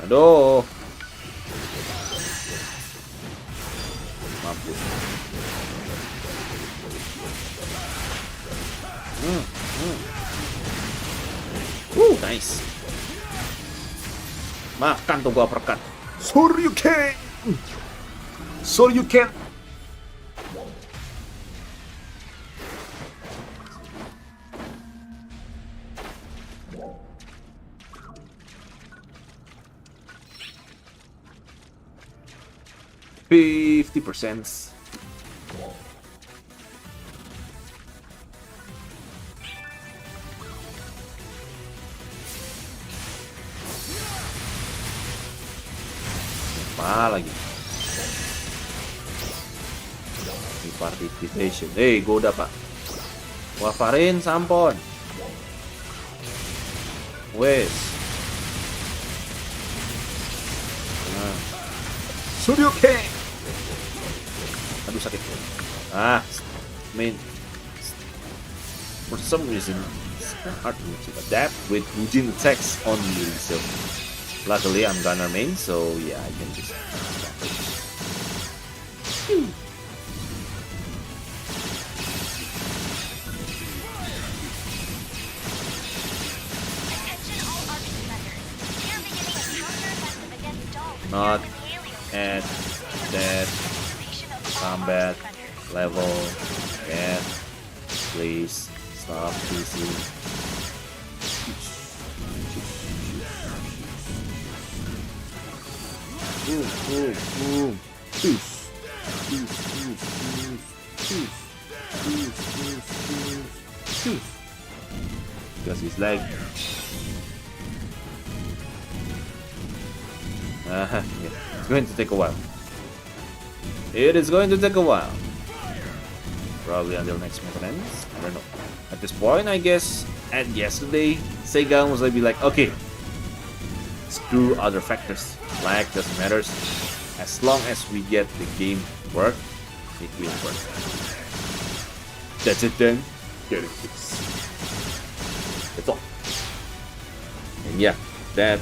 Aduh. Mampus. Nice. Makan tuh gua uppercut. Shoryuken. Shoryuken. %50. Apa lagi? Experimentation. Gue udah pak. Warfarin sampon. Wes. Shoryuken. Aduh sakit. For some reason it's hard to adapt with Fujin attacks only. So luckily I'm gunner main, so yeah, I can just. Attention all RPG members. We are beginning a counter-offensive against dogs Not near the alien at that station of all combat RPG members. level. Yeah, please stop using. Because it's like yeah, it's going to take a while. It is going to take a while. Probably until next maintenance. I don't know. At this point, I guess at yesterday, Sega was like be like, okay, screw other factors. Lag doesn't matter. As long as we get the game work, it will work. That's it then. Get it fixed. That's all. And yeah, that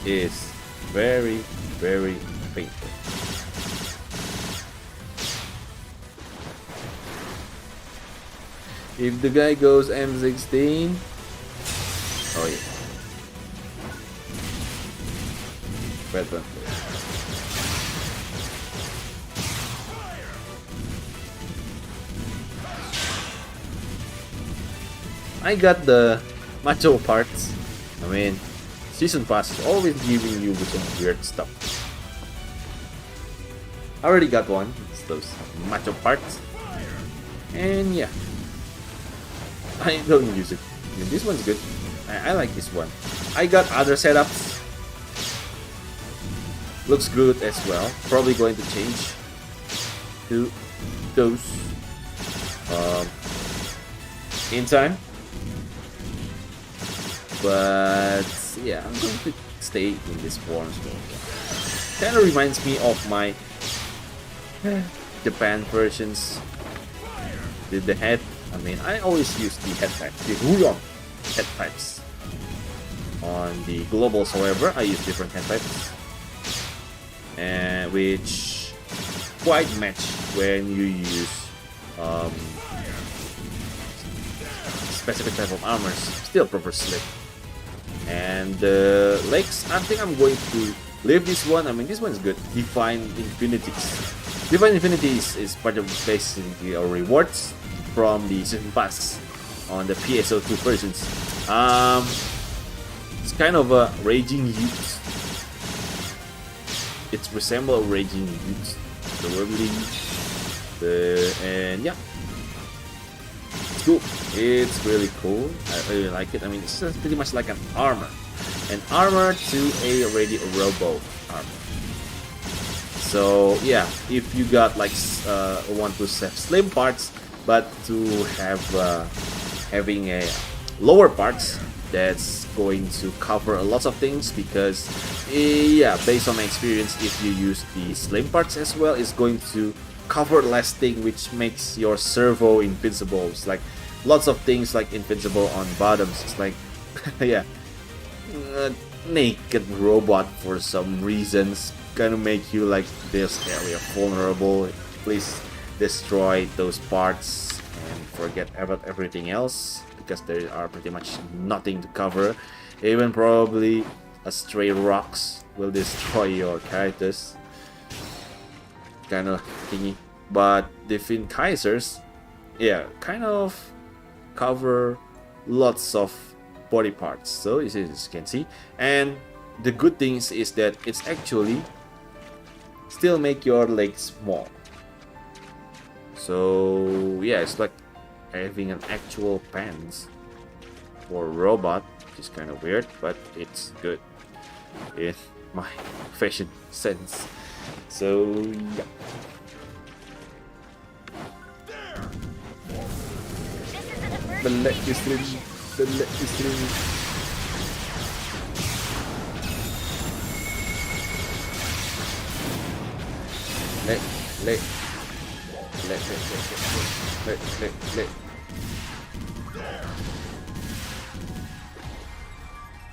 is very, very painful. If the guy goes M16, oh yeah. Veteran. I got the macho parts. I mean, season pass is always giving you with some weird stuff. I already got one. It's those macho parts. And yeah, I don't use it. I mean, this one's good. I like this one. I got other setups. Looks good as well. Probably going to change to those in time. But yeah, I'm going to stay in this form. Kind of reminds me of my Japan versions. The head. I mean, I always use the head type, the Huyong head types. On the globals, however, I use different head types, which quite match when you use specific type of armors. Still prefer slip. And the legs, I think I'm going to leave this one. I mean, this one's good. Divine Infinities. Divine Infinities is part of basically our rewards from the season pass on the PSO2 versions. It's kind of a raging youth. It resembles a raging youth, probably. And yeah, it's cool. It's really cool. I really like it. I mean, it's pretty much like an armor to a already robo armor. So yeah, if you got like want to have slim parts, but to have having a lower parts, that's going to cover a lot of things, because yeah, based on my experience, if you use the slim parts as well, it's going to cover less thing, which makes your servo invincible. It's like lots of things like invincible on bottoms. It's like yeah, naked robot for some reasons. Gonna make you like this area vulnerable. Please destroy those parts and forget about everything else, because there are pretty much nothing to cover. Even probably a stray rocks will destroy your characters. Kind of thingy. But the Fin Kaisers, yeah, kind of cover lots of body parts, so as you can see. And the good things is that it's actually still make your legs small. So yeah, it's like having an actual pants for a robot, which is kind of weird, but it's good in my fashion sense. So yeah. This is an emergency. The leg is through. The leg is through. Leg.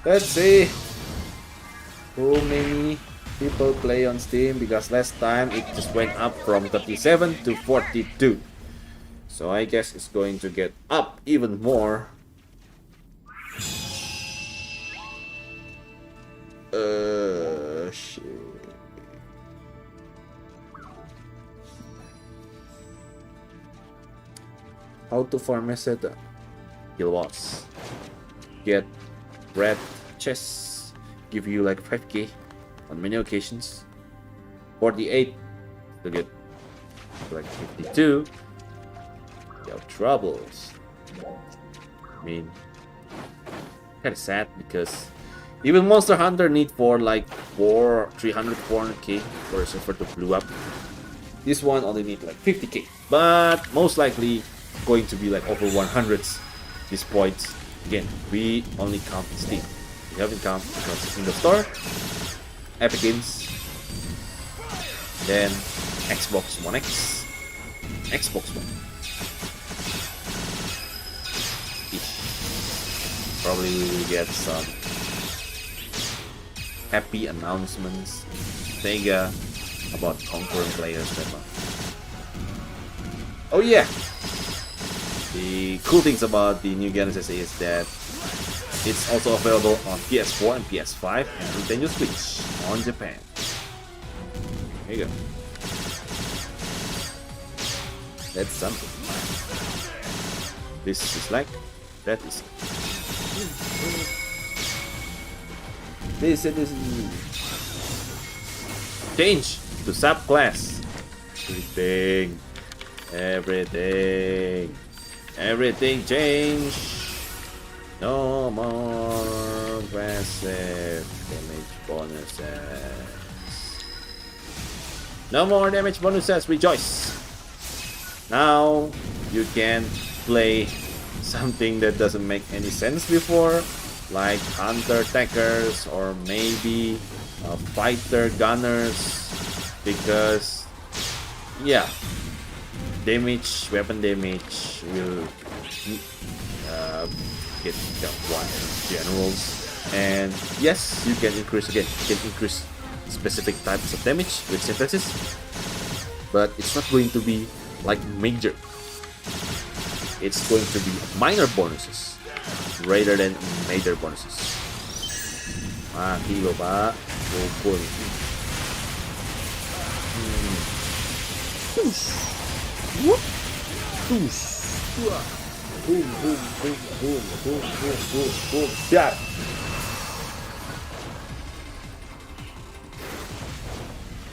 Let's see how many people play on Steam, because last time it just went up from 37 to 42. So I guess it's going to get up even more. Shit. How to farm Meseta? Kill boss. Get red chests. Give you like 5k on many occasions. 48 to get like 52. You have troubles. I mean, kind of sad, because even Monster Hunter need for like 300-400k for a server to blow up. This one only need like 50k, but most likely going to be like over 100s this point. Again, we only count Steam. We haven't counted in the store, Epic Games, then Xbox One X, Xbox One. Probably we will get some happy announcements, Sega, about concurrent players. Oh yeah! The cool things about the new Genesis is that it's also available on PS4 and PS5 and Nintendo Switch on Japan. There you go. That's something. This is like, that is. This is change to Subclass. Everything change. No more aggressive damage bonuses. No more damage bonuses, rejoice! Now you can play something that doesn't make any sense before, like hunter attackers or maybe fighter gunners, because yeah, weapon damage will get one generals, and yes, you can increase specific types of damage with synthesis, but it's not going to be like major. It's going to be minor bonuses rather than major bonuses. Mati lo pak, pukul. Boom. Dar.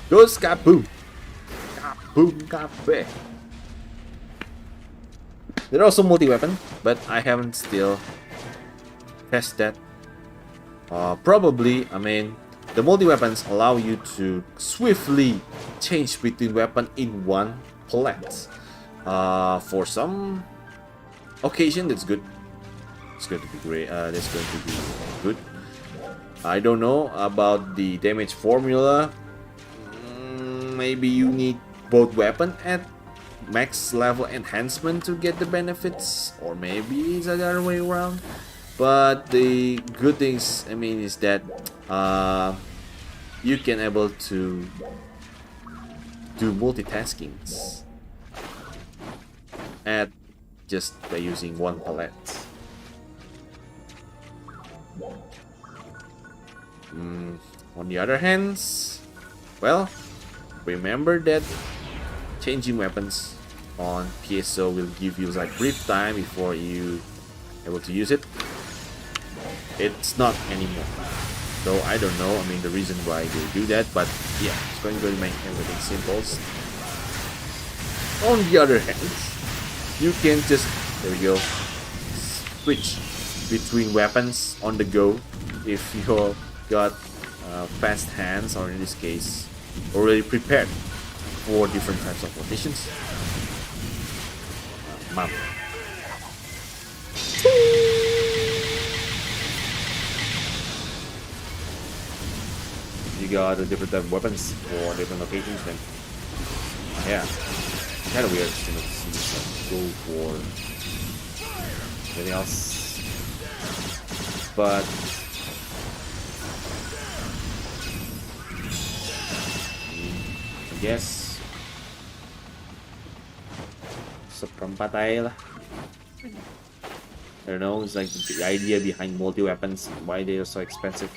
Dos kaboom. Kaboom kabeh. There are also multi-weapon, but I haven't still tested that. Probably, I mean, the multi-weapons allow you to swiftly change between weapon in one palette. For some occasion, that's good. It's going to be great. That's going to be good. I don't know about the damage formula. Maybe you need both weapon at max level enhancement to get the benefits, or maybe it's the other way around. But the good things, I mean, is that you can able to do multitasking at just by using one palette. On the other hand, well, remember that changing weapons on PSO will give you like brief time before you able to use it. It's not anymore. Though I don't know, I mean, the reason why they do that, but yeah, it's going to make everything simple. On the other hand, you can just, there we go, switch between weapons on the go if you got fast hands, or in this case, already prepared for different types of rotations. Mom. You got a different type of weapons for different locations, then yeah, kind of weird to see go for anything else, but I guess seperempat lah. I don't know, it's like the idea behind multi-weapons, why they are so expensive.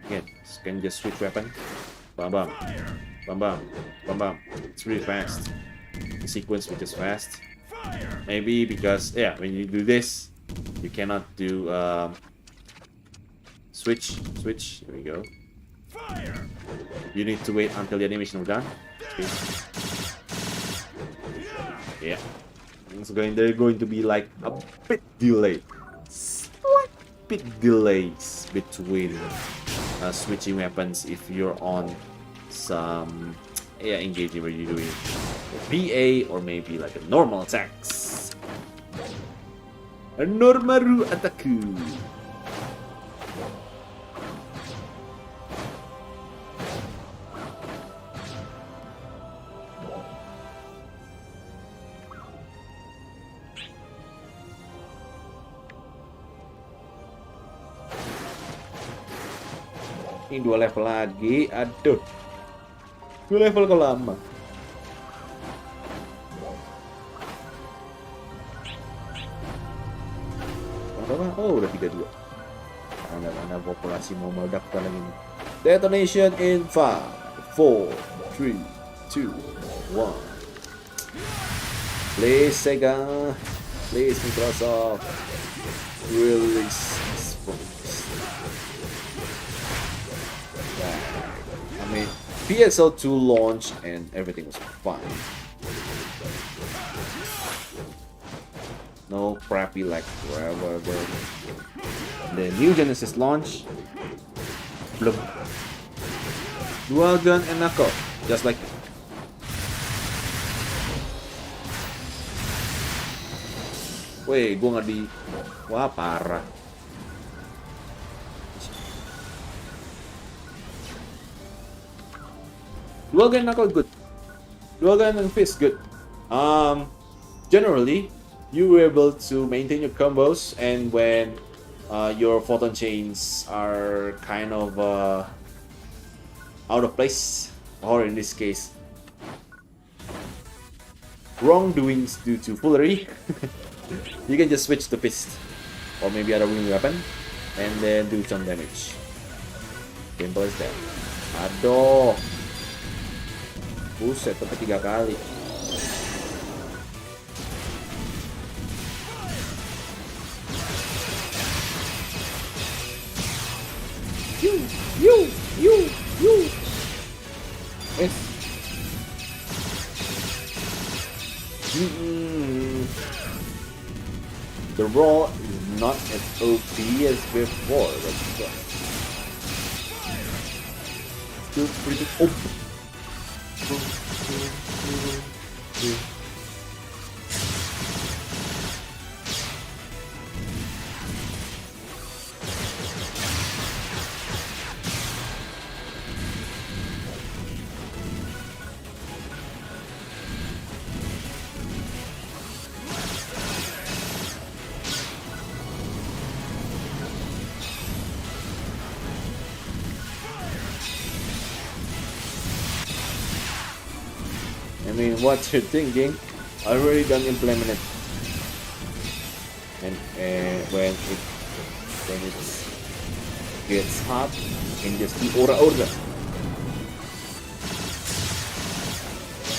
Again, you can just switch weapon. Bam bam. Bam bam. Bam bam. It's really fast. The sequence is just fast. Maybe because, yeah, when you do this, you cannot do switch. There we go. You need to wait until the animation is done. Yeah. They're going to be like a bit delayed. Slight bit delays between switching weapons if you're on some engaging where you're doing PA or maybe like a normal attacks. A normal attack. Ini 2 level lagi, aduh. 2 level kok lama. Oh, udah 32. Mana populasi mau meledak lagi nih. Detonation in 5, 4, 3, 2, 1. Please Sega, please Microsoft, release this focus. I mean, PSO2 launched and everything was fine. No crappy like wherever. The new Genesis launch, belum. Dual gun and knuckle, just like it. Weh, gua nggak di, wah parah. Dual gun knuckle good. Dual gun and fist good. Generally, you were able to maintain your combos, and when your photon chains are kind of out of place, or in this case, wrongdoings due to foolery, you can just switch to fist or maybe other wing weapon and then do some damage. Simple as that. Aduh. Buset, sampai 3 kali. You. The Brawl is not as OP as before, but still pretty OP. mean, what's your thinking? I already done implement it. And when it gets hot, you can just do aura.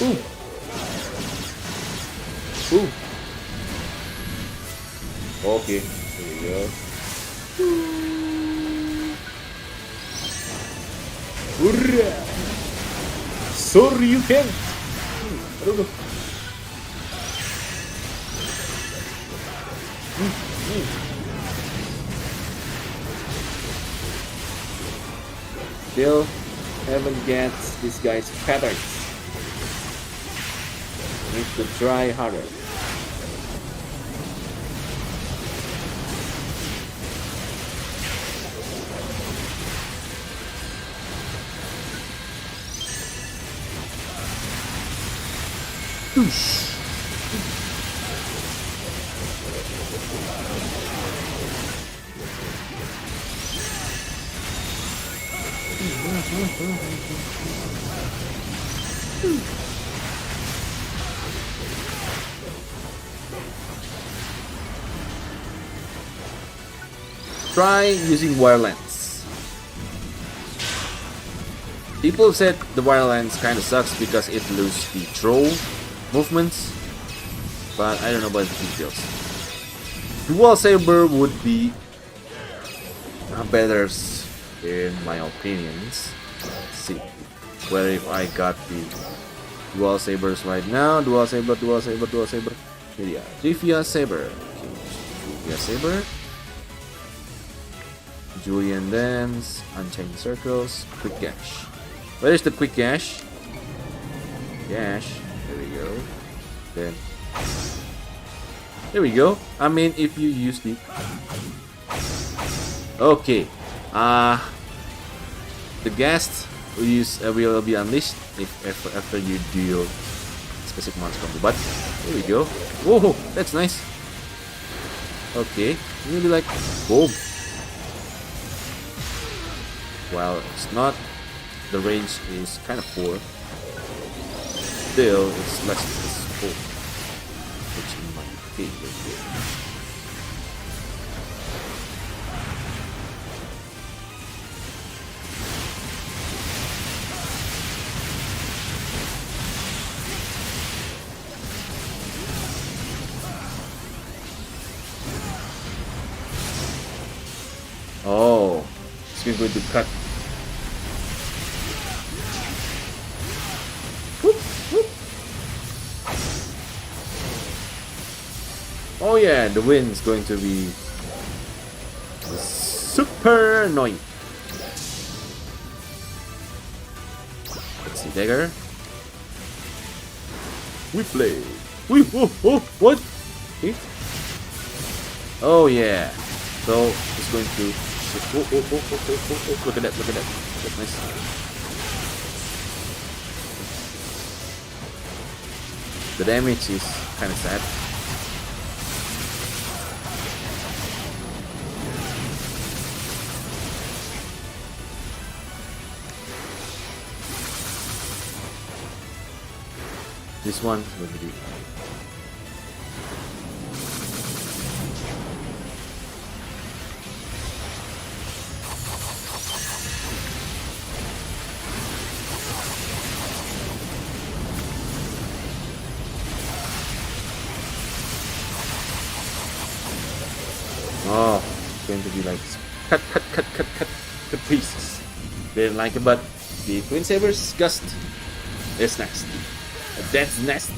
Ooh. Ooh. Okay, here we go. Hurrah! Sorry, you can. Aduh. Still haven't get this guy's patterns. Need to try harder. Try using wire lens. People said the wire lens kind of sucks because it loses the throw movements, but I don't know about the details. Dual saber would be better in my opinions. Let's see whether if I got the dual sabers right now. Dual saber. Here, Trivia saber. Trivia saber. Julian Dance, Unchained Circles, Quick Gash. Where is the Quick Gash? Gash. There we go. Then. There we go. I mean, if you use the. Okay. The gas will be unleashed if after you deal specific monster combo. But there we go. Whoa, that's nice. Okay, maybe like boom. Well, it's not. The range is kind of poor. Still, it's less than 4, which in my favor. Oh, it's going to cut. Whoop, whoop. Oh yeah, the wind is going to be super annoying. Let's see, dagger. We play. What? Okay. Oh yeah. So it's going to. Oh, look at that, That's nice. The damage is kind of sad. This one will be. Oh, it's going to be like cut pieces. Didn't like it, but the Twin Saber's Gust is next. That's next.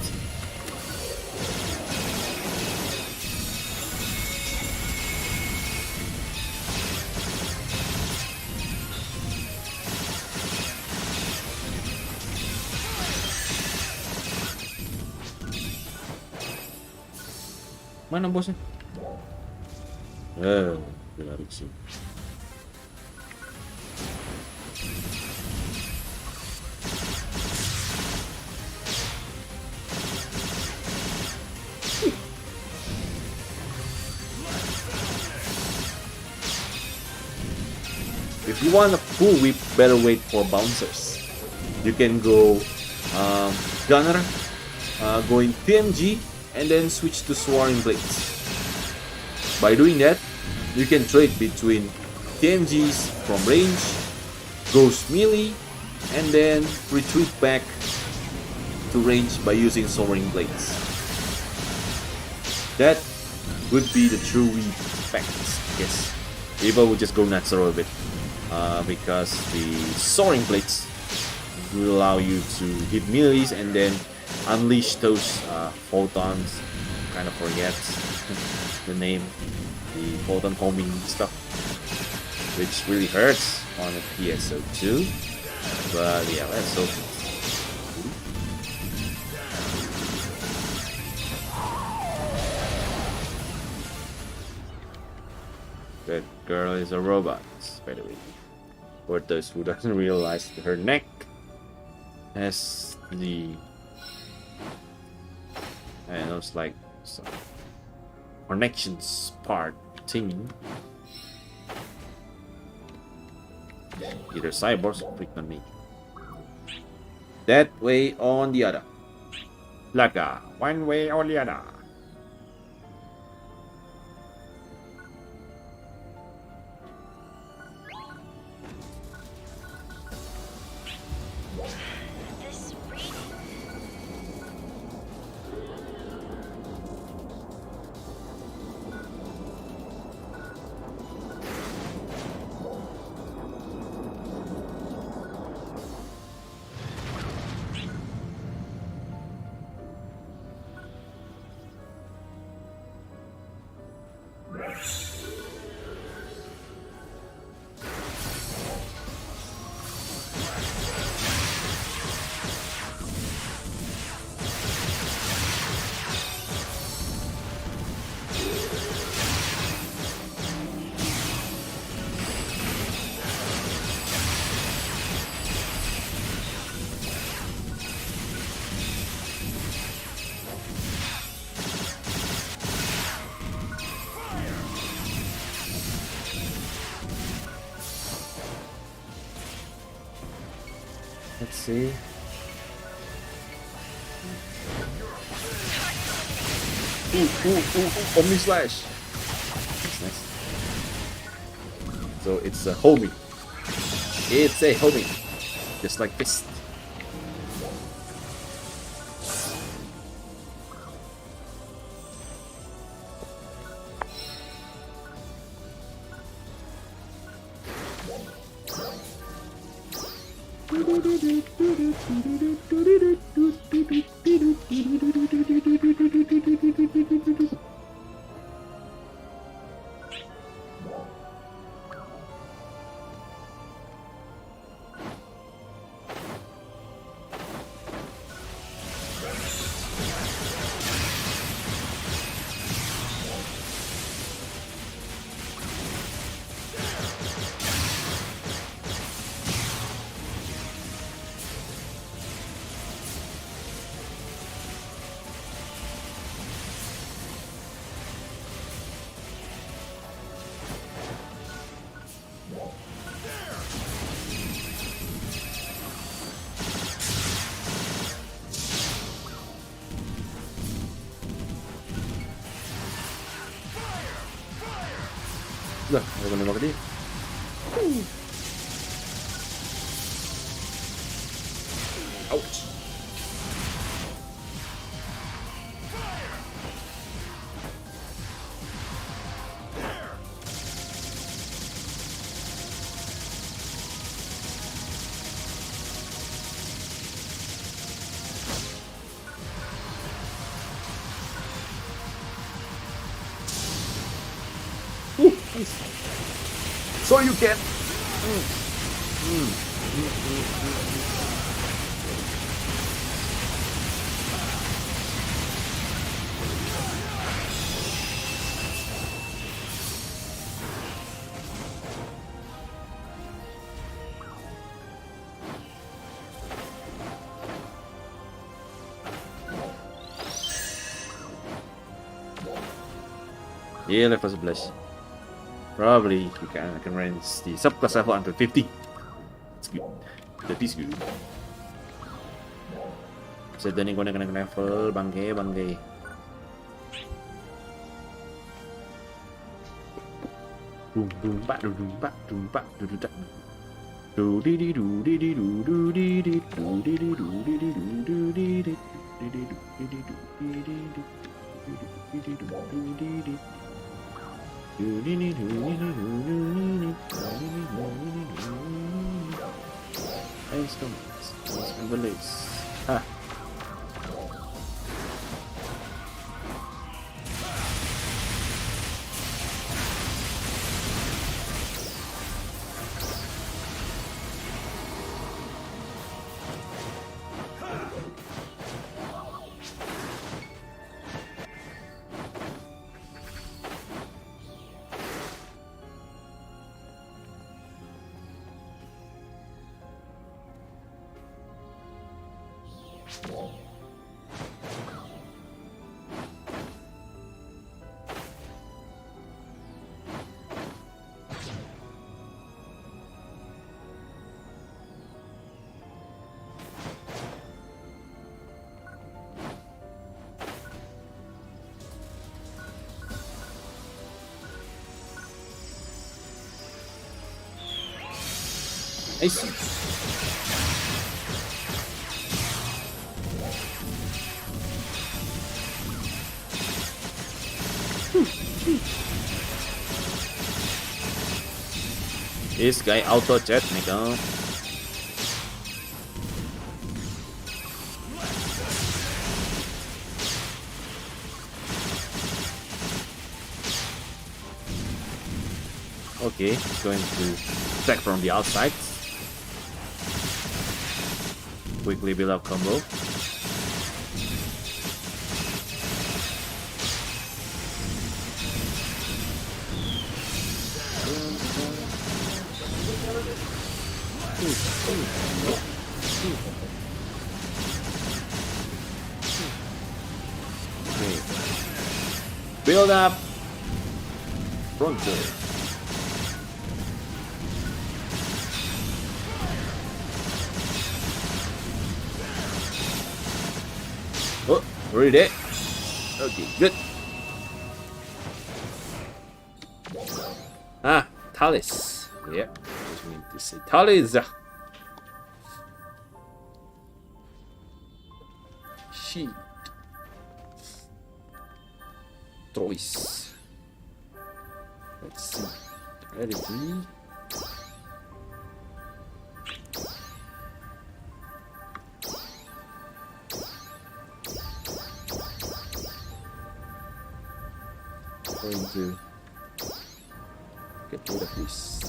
Mana bosnya? Menarik sih. If you want a full whip, better wait for bouncers. You can go Gunner going TMG and then switch to Soaring Blades. By doing that, you can trade between TMGs from range, goes melee, and then retreat back to range by using Soaring Blades. That would be the true weak effects. Yes, people would just go nuts a little bit because the Soaring Blades will allow you to hit melees and then unleash those photons. Kind of forget the name, the photon homing stuff, which really hurts on the PSO2. But yeah, let's hope. That girl is a robot, by the way. For those who doesn't realize, her neck has the, I don't know, it's like some connections part thingy. Either cyborgs or click on me. That way on the other. Laga, one way or the other. This reading. Let's see. Ooh, Omni Slash. That's nice. So it's a homie. It's a homie. Just like Fist. Lah, aku nembak dia. Ouch. So you can. Yeah, level 11. Probably I can range the subclass level until 50. It's good. That is good. Sedan gue naik level bangke. Dumpak dududak. Ah. I see. This guy auto jet, nigga. Okay, he's going to attack from the outside. Quickly build up combo. Okay. Build up frontal. Oh, already dead. Okay, good. Ah, Talis. Yeah, just need to say Talis. Sheet. Choice. Let's see. Ready? Going to get rid of this.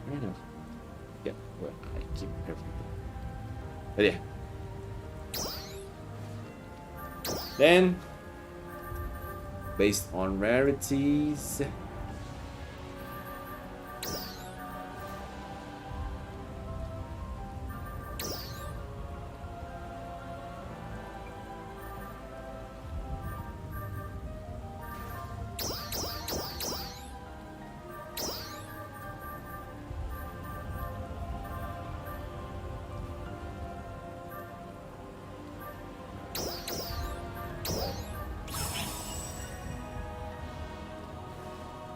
Kind of get where I keep everything. But yeah. Then, based on rarities.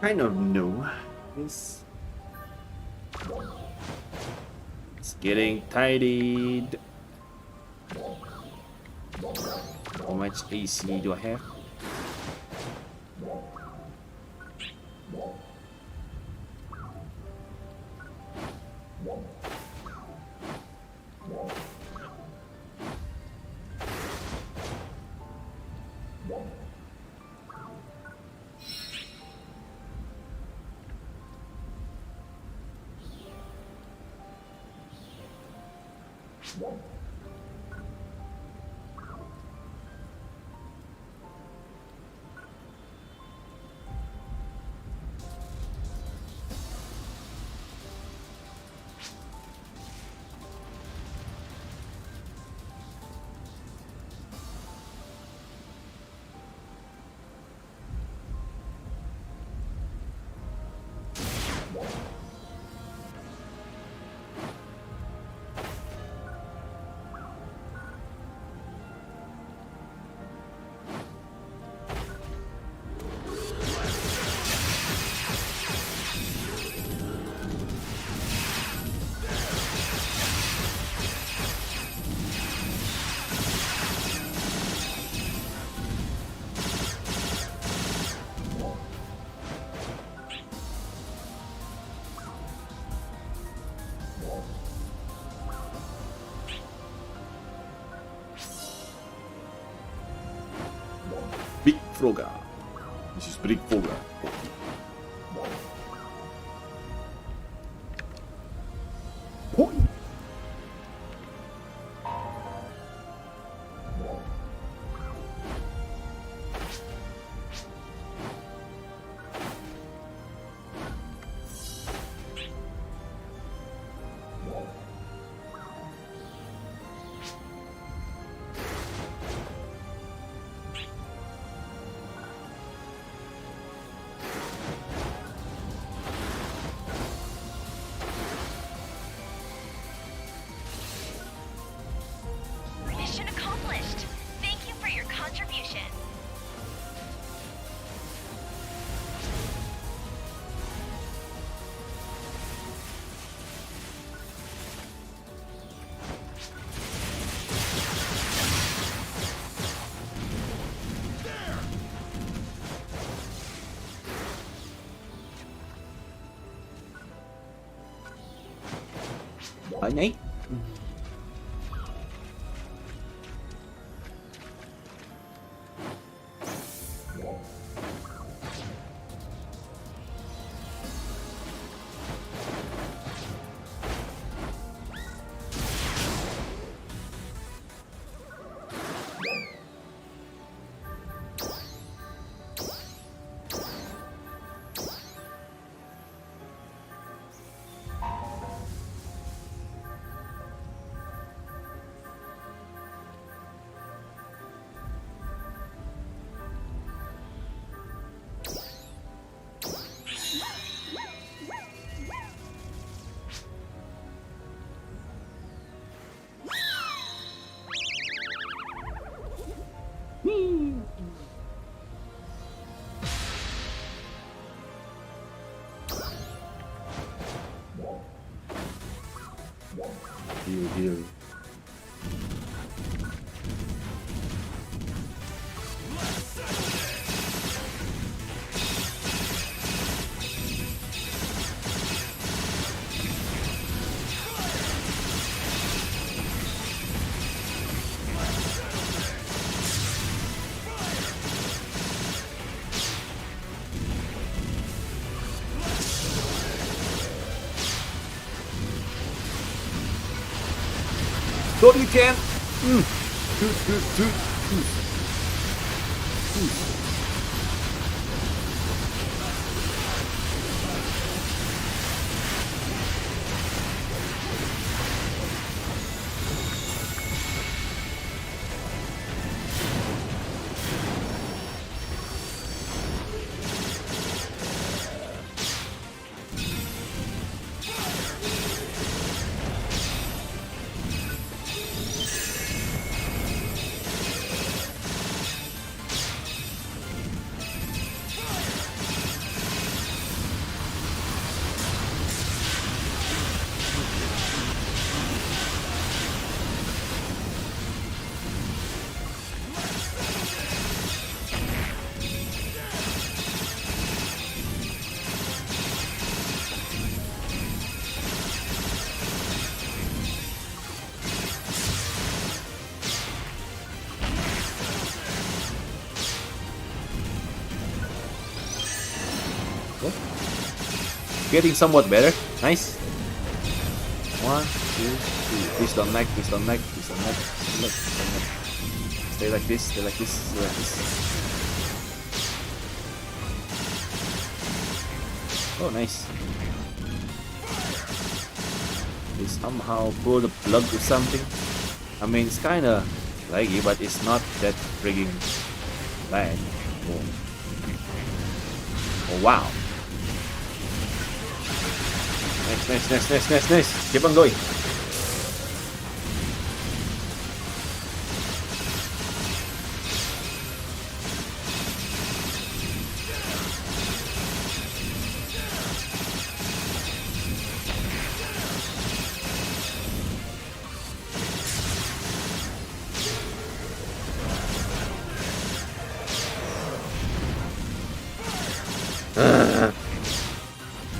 Kind of know this. It's getting tidied. How much AC do I have? Frogger. This is Brick Frogger. Point. Mission accomplished. Thank you for your contribution. Anh ấy. Heal. Totally can. Getting somewhat better. Nice. 1, 2, 3. Please don't lag. Please don't lag. Please don't lag. Stay like this. Stay like this. Stay like this. Oh, nice. They somehow pull the plug or something. I mean, it's kind of laggy, but it's not that frigging lag. Oh wow. Nice. Keep on going.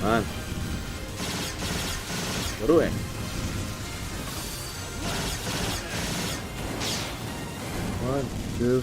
Man. Baru eh. One, two.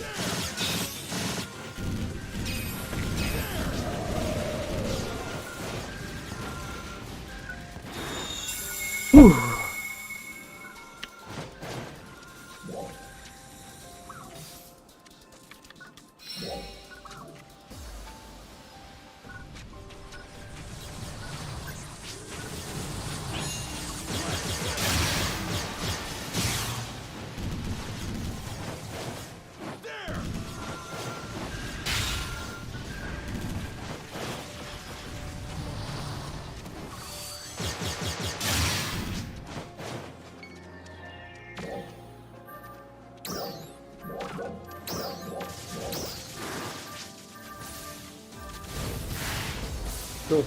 go.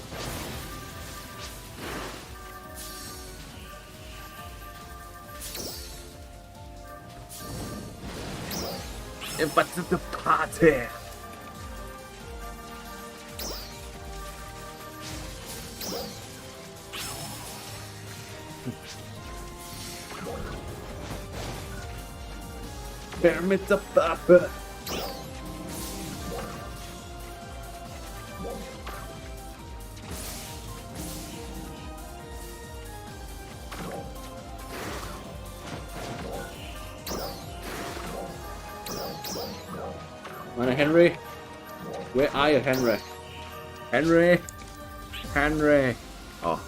Invite to the party. Permit the papa. Mana Henry? Where are you, Henry? Henry? Henry? Oh.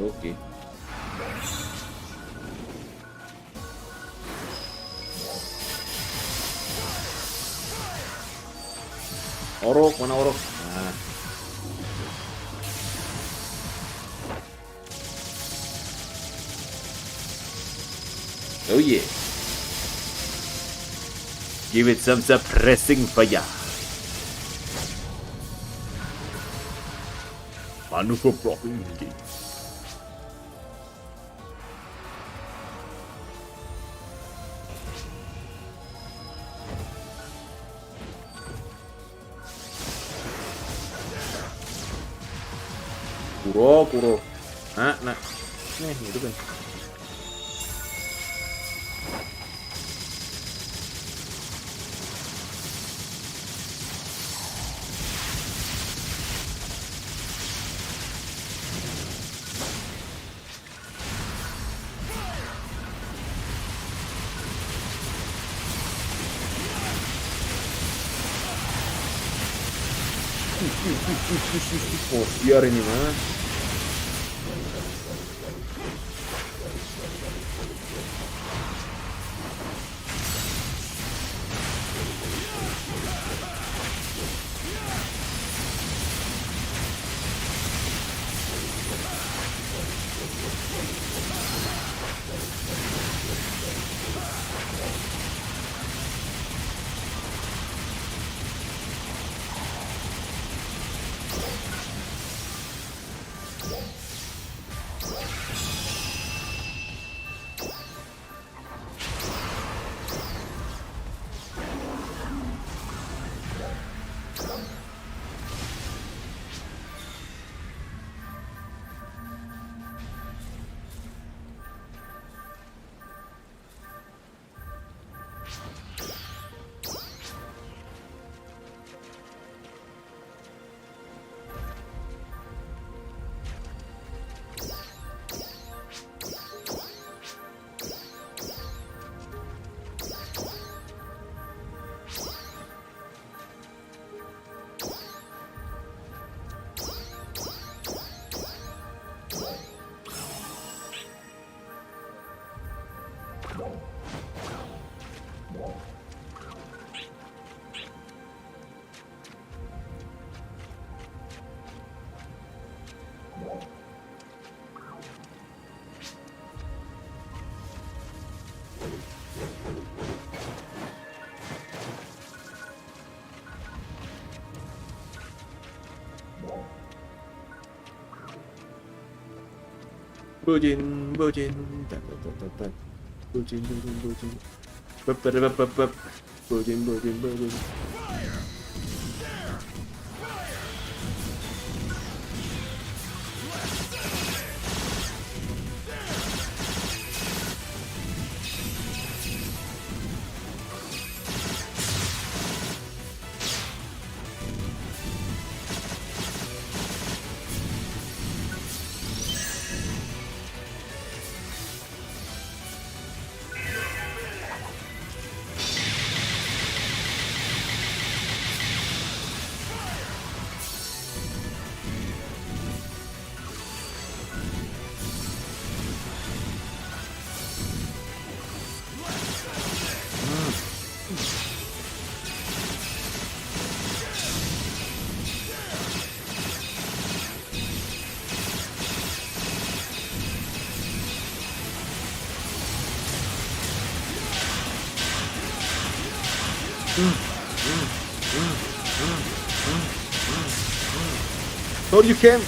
Okay. Orok, mana orok? Nah. Oh yeah. Give it some suppressing fire. Maneuver blocking. Kuro. Nah. Nih, hidupin. Oh, biar ini mah. Bujin, bujin, da, da, da, da, da. Bujin, bujin, bujin. Bup, bup, bup, bup, bup. Bujin, bujin, bujin. So you can.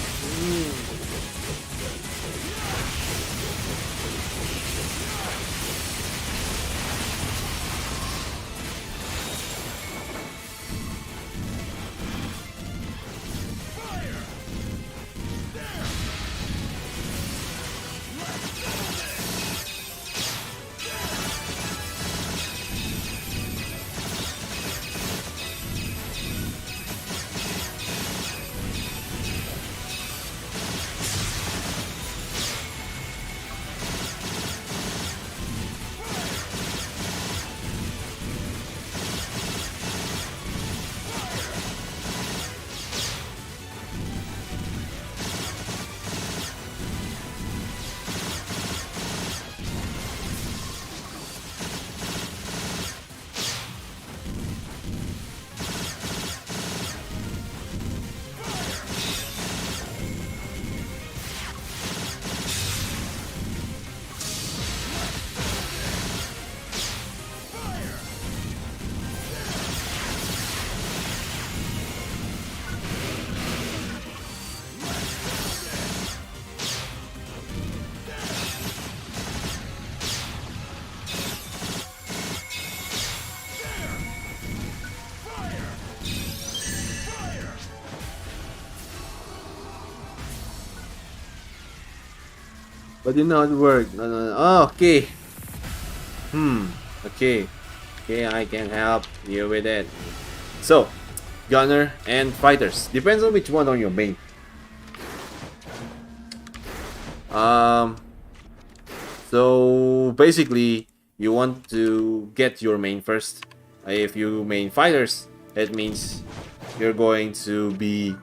But did not work. No, no, no. Oh, okay. Okay. Okay, I can help you with it. So, gunner and fighters. Depends on which one on your main. So basically, you want to get your main first. If you main fighters, that means you're going to be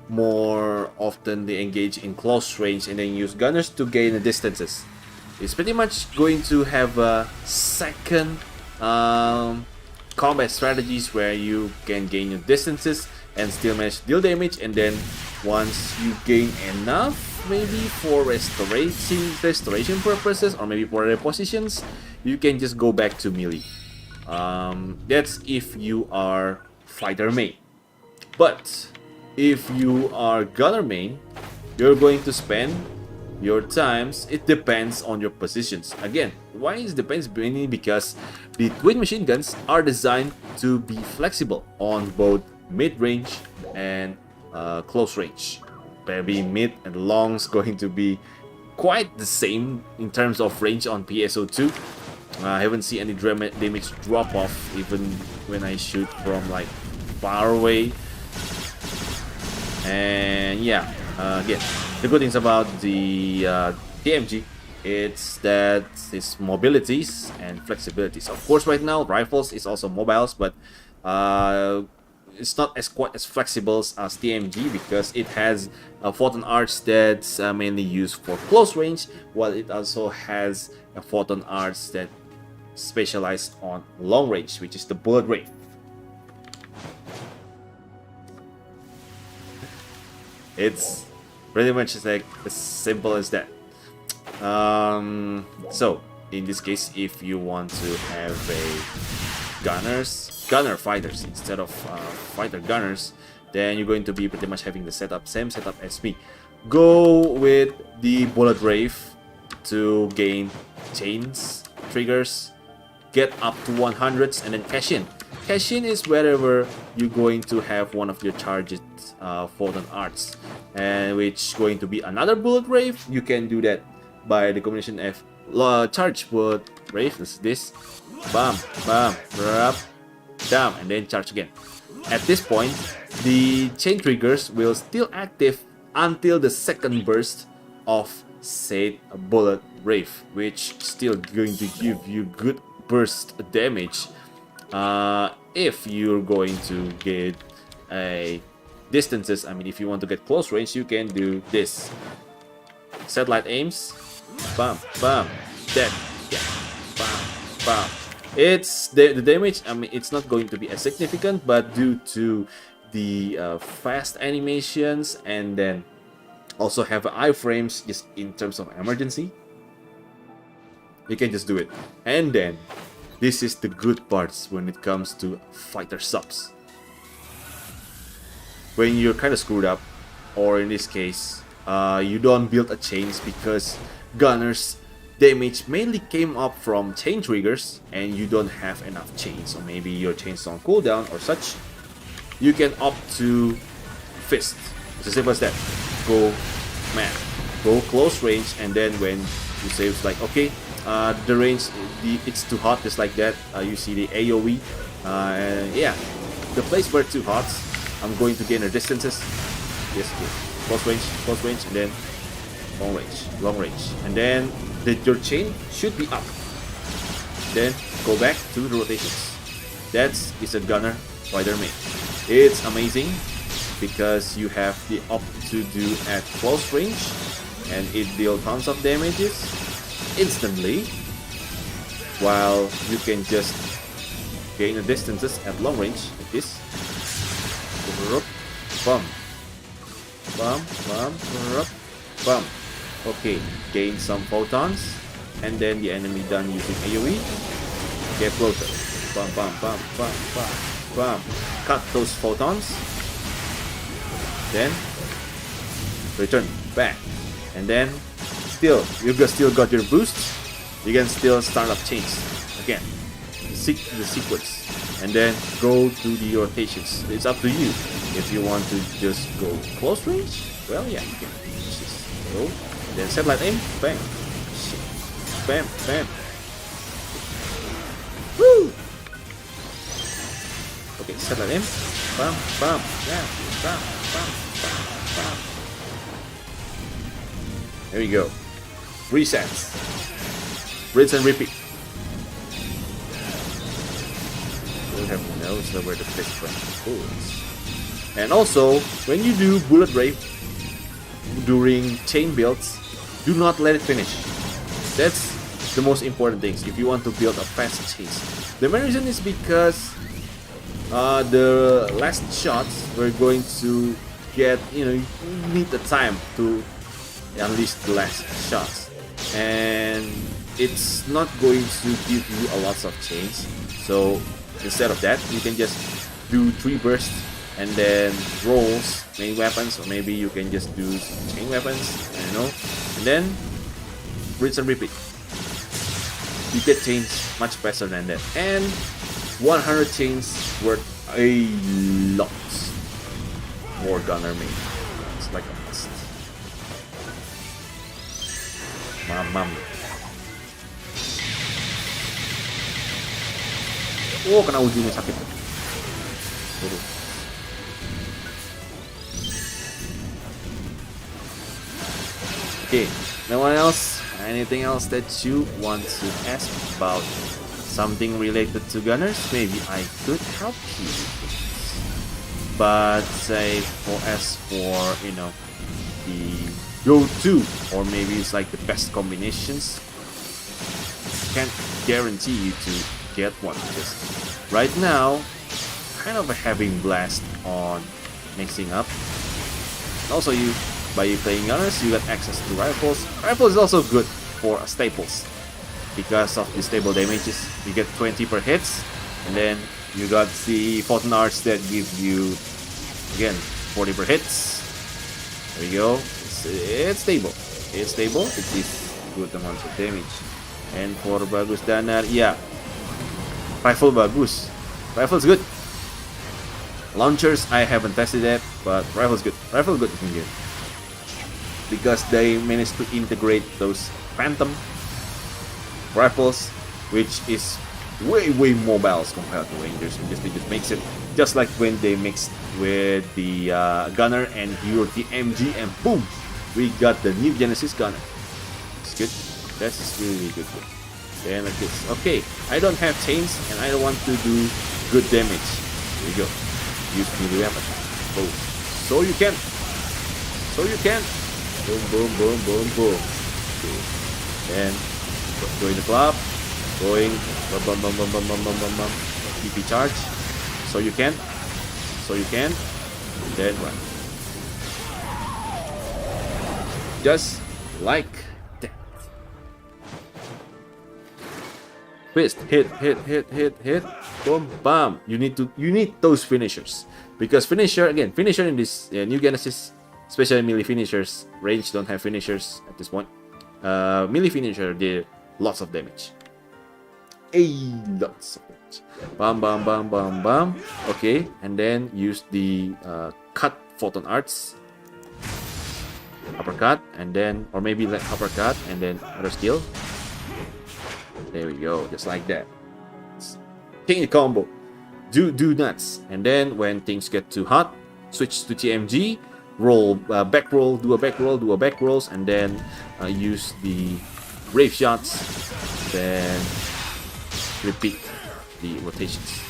more often engage in close range and then use gunners to gain the distances. It's pretty much going to have a second combat strategies where you can gain your distances and still manage to deal damage, and then once you gain enough, maybe for restoration purposes or maybe for repositions, you can just go back to melee. That's if you are fighter main. But if you are gunner main, you're going to spend your times. It depends on your positions. Again, why it depends? Mainly because the twin machine guns are designed to be flexible on both mid-range and close range. Maybe mid and long is going to be quite the same in terms of range on PSO2. I haven't seen any damage drop off even when I shoot from like far away. And yeah, again, the good things about the TMG, it's that its mobilities and flexibilities. Of course, right now rifles is also mobiles, but it's not as quite as flexible as TMG because it has a photon arch that's mainly used for close range, while it also has a photon arch that specialized on long range, which is the bullet wave. It's pretty much like as simple as that. So in this case, if you want to have a gunner fighters instead of fighter gunners, then you're going to be pretty much having the same setup as me. Go with the bullet wave to gain chains, triggers, get up to 100s, and then cash in. Cash in is wherever you're going to have one of your charged Photon Arts, and which going to be another Bullet Wave. You can do that by the combination of charge Bullet Wave, this, bam, bam, rub, down, and then charge again. At this point, the chain triggers will still active until the second burst of said Bullet Wave, which still going to give you good burst damage if you're going to get a distances. I mean, if you want to get close range, you can do this. Satellite aims, bam, bam, dead, yeah, bam, bam. It's the damage. I mean, it's not going to be as significant, but due to the fast animations and then also have iframes just in terms of emergency, you can just do it. And then this is the good parts when it comes to fighter subs. When you're kind of screwed up, or in this case, you don't build a chains because gunners damage mainly came up from chain triggers and you don't have enough chains, or maybe your chains on cooldown or such, you can opt to fist. It's as simple as that. Go man, go close range, and then when you say it's like, okay, the range, it's too hot, just like that, you see the AoE, yeah, the place were too hot, I'm going to gain the distances, yes, close range, and then long range, and then your chain should be up, then go back to the rotations. That is a gunner fighter main. It's amazing because you have the op to do at close range, and it deals tons of damages instantly, while you can just gain the distances at long range like this. Bum, bum, bum, bum. Okay, gain some photons, and then the enemy done using AoE. Get closer. Bum, bum, bum, bum, bum, bum. Cut those photons. Then return back, and then you still got your boost. You can still start up chains again, the sequence, and then go to the rotations. It's up to you if you want to just go close range. Well, yeah, you can just go, and then satellite aim, bam, bam, bam. Woo! Okay, satellite aim, bam, bam, yeah, bam, bam, bam, bam. There you go. Resets. Rinse and repeat. Don't have to know where the fixed bullets. And also, when you do bullet wave during chain builds, do not let it finish. That's the most important thing if you want to build a fast chase. The main reason is because the last shots we're going to get, you need the time to unleash the last shots, and it's not going to give you a lot of chains. So instead of that, you can just do 3 bursts and then rolls main weapons, or maybe you can just do chain weapons, and then rinse and repeat. You get chains much faster than that, and 100 chains worth a lot more gunner main. It's like a must. Mamam. Oh, kena ujungnya sakit. Turun. Okay, no one else? Anything else that you want to ask about? Something related to gunners? Maybe I could help you. But say as for the go-to, or maybe it's like the best combinations, can't guarantee you to get one, because right now kind of having blast on mixing up. Also, by you playing gunners, you got access to rifles. Rifles is also good for staples because of the stable damages. You get 20 per hits, and then you got the Photon Arts that give you again 40 per hits. There you go. It's stable. It's stable. It is good amount of damage. And for bagus danar, yeah, rifle bagus, rifle's good. Launchers I haven't tested that, but rifle's good. Rifle good in here because they managed to integrate those phantom rifles, which is way mobile compared to rangers, because they just makes it just like when they mixed with the gunner and hero TMG, and boom, we got the new Genesis gunner. It's good. That's really good. Then like this. Okay, I don't have chains and I don't want to do good damage. Here we go. Use melee weapon. Boom. So you can. Boom, boom, boom, boom, boom. Okay. Then join the club. Going. Bum, bum, bum, bum, bum, bum, bum, bum. TP charge. So you can. Then run. Just like that. Fist, hit. Boom, bam. You need those finishers, because finisher in this new Genesis, especially melee finishers. Range don't have finishers at this point. Melee finisher did lots of damage. Lots of damage. Bam, bam, bam, bam, bam. Okay, and then use the cut photon arts. Uppercut, and then, or maybe like uppercut and then other skill. There we go, just like that. King the combo. Do nuts. And then when things get too hot, switch to TMG, roll, back roll, do a back rolls, and then use the rave shots. Then repeat the rotations.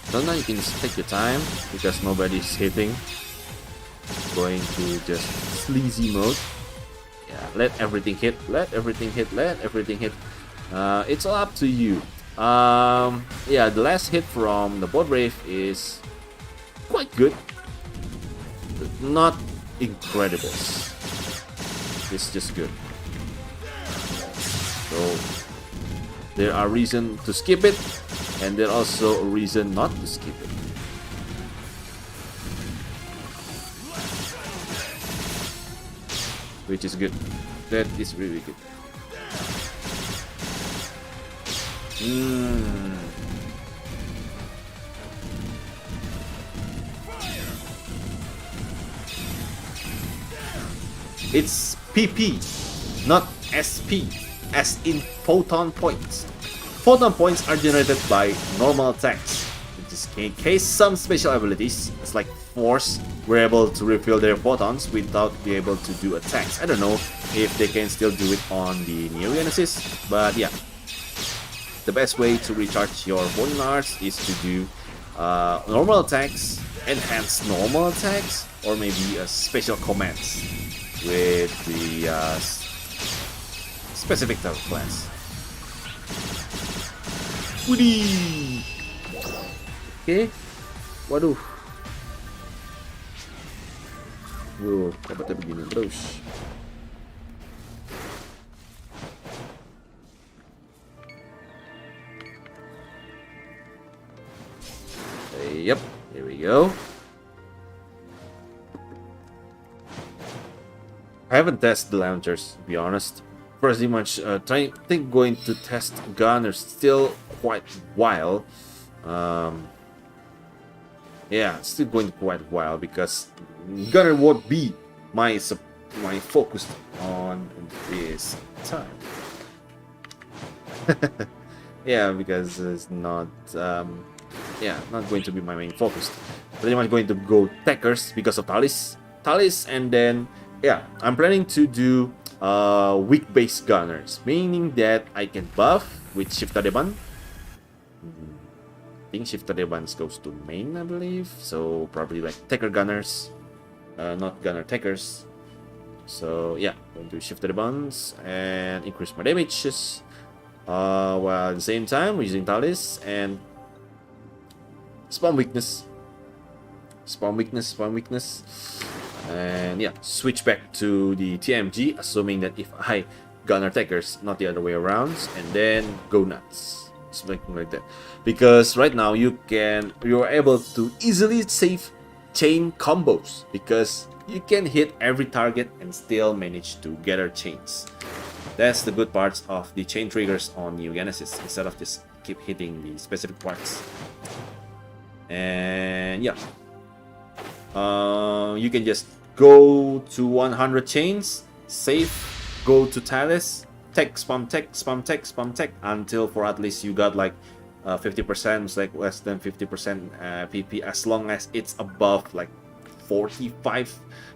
Sometimes you can just take your time because nobody's hitting. Going to just sleazy mode. Yeah, let everything hit. It's all up to you. Yeah, the last hit from the board wave is quite good, but not incredible. It's just good. So there are reasons to skip it, and there also a reason not to skip it. Which is good. That is really good. It's PP, not SP, as in photon points. Photon points are generated by normal attacks. In case some special abilities, it's like Force, were able to refill their photons without being able to do attacks. I don't know if they can still do it on the Neo Genesis, but yeah. The best way to recharge your photon arts is to do normal attacks, enhanced normal attacks, or maybe special commands with the specific type of class. Woody! Okay. Waduh. Dapatnya begini terus. Yep, here we go. I haven't tested the launchers, to be honest. Pretty much think going to test gunners still quite a while. Yeah, still going quite a while because gunner won't be my focus on this time. Yeah, because it's not not going to be my main focus. Pretty much going to go techers because of Talis, and then yeah, I'm planning to do weak base gunners, meaning that I can buff with Shift Adeban. I think Shift Adeban goes to main, I believe. So probably like Taker gunners, not gunner takers. So yeah, going to Shift Adebans and increase my damages, while at the same time using Talis and spawn weakness, and yeah, switch back to the TMG, assuming that if I gunner takers, not the other way around, and then go nuts, something like that. Because right now you're able to easily save chain combos, because you can hit every target and still manage to gather chains. That's the good parts of the chain triggers on Neo Genesis, instead of just keep hitting the specific parts. And yeah, you can just go to 100 chains, save, go to Talis, tech, spam tech, spam tech, spam tech, until for at least you got like 50%, like less than 50% PP, as long as it's above like 45,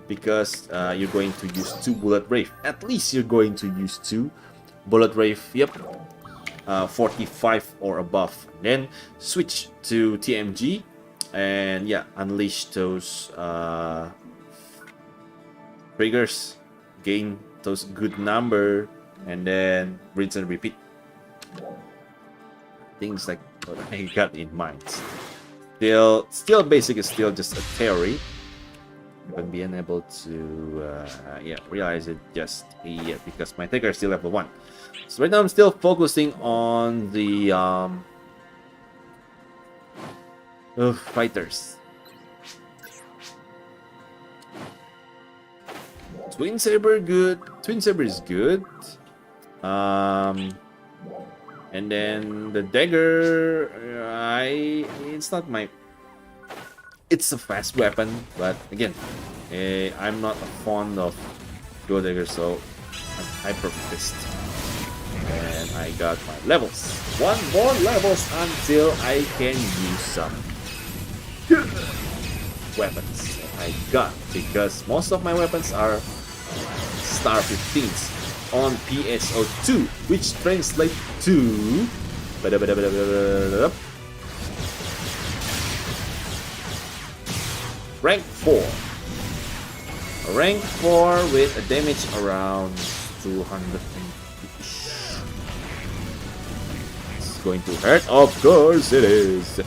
because you're going to use 2 bullet rave. At least you're going to use 2 bullet rave. Yep, 45 or above. Then switch to TMG and yeah, unleash those triggers, gain those good number, and then rinse and repeat. Things like what I got in mind. Still basic is still just a theory, but being able to yeah, realize it just yet, because my taker is still level 1. So right now I'm still focusing on the fighters. Twin Saber good. Twin Saber is good. And then the dagger, it's not my. It's a fast weapon, but again, I'm not fond of dual dagger, so I'm hyper fist. And I got my levels. 1 more levels until I can use some weapons that I got, because most of my weapons are star 15s on PSO2, which translates to rank 4. Rank 4 with a damage around 200. It's going to hurt, of course it is.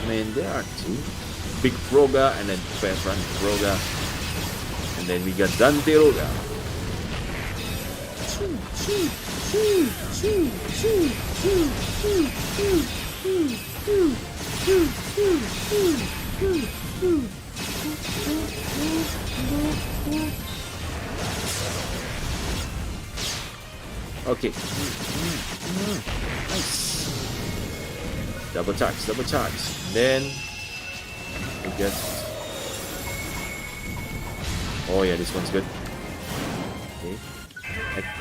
I mean, there are 2. Big Froga and then Veteran Froga. And then we got Dante Roga. Okay. Nice. Double charge. Then I guess. Oh yeah, this one's good. Okay.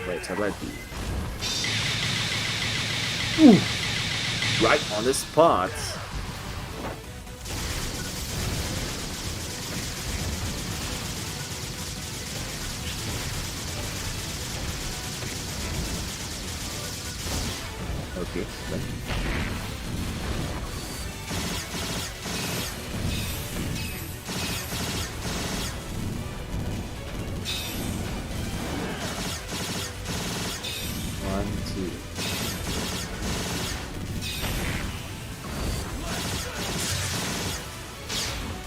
Wait, how about the? Ooh, right on the spot. Okay.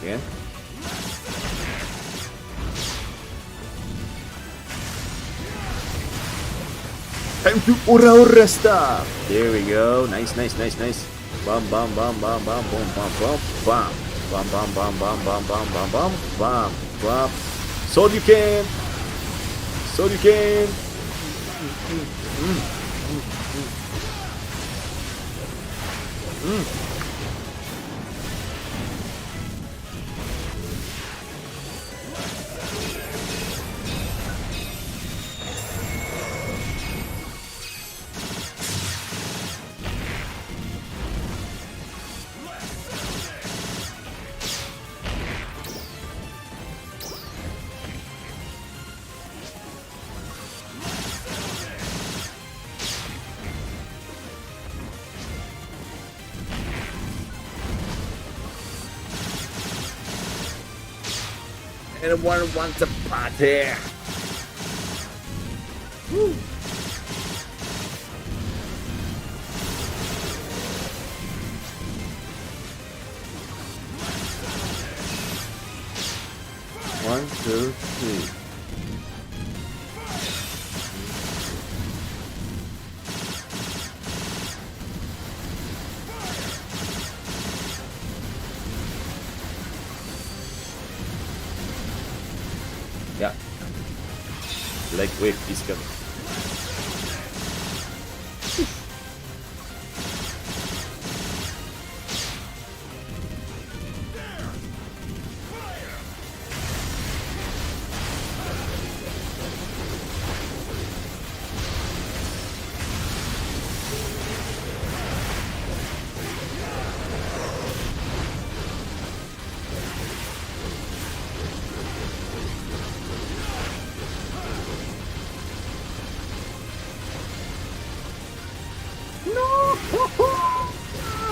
Again. Time to ura stuff. There we go. Nice. Bam, bam, bam, bam, bam, boom, bam, bam, bam, bam, bam, bam, bam, bam, bam, bam, bam, bam, bam. So you can. Everyone wants a party. Woo. One, two, three. Leg whip is coming.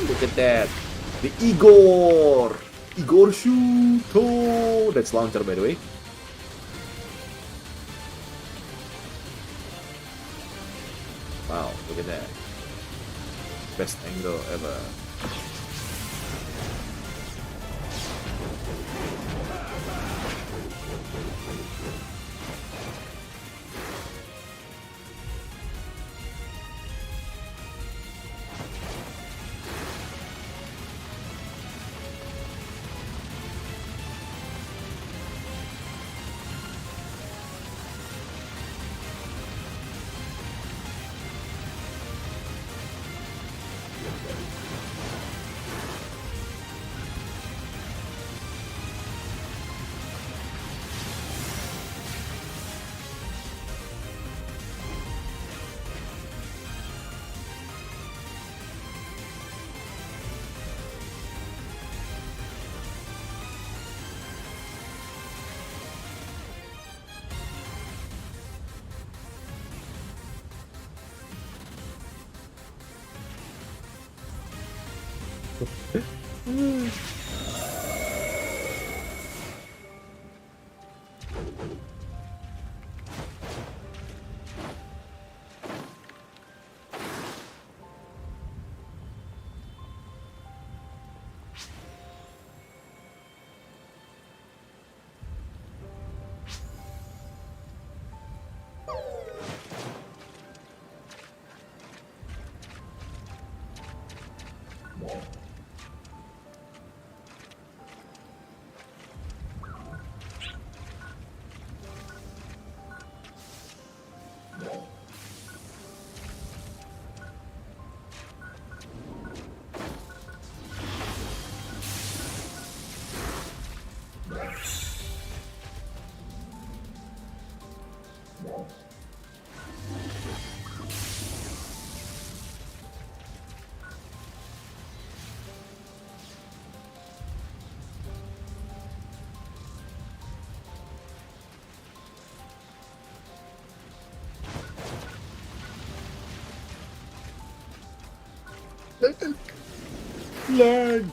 Look at that. The Igor shoot. Oh, that's launcher by the way. Wow, look at that. Best angle ever. Lag.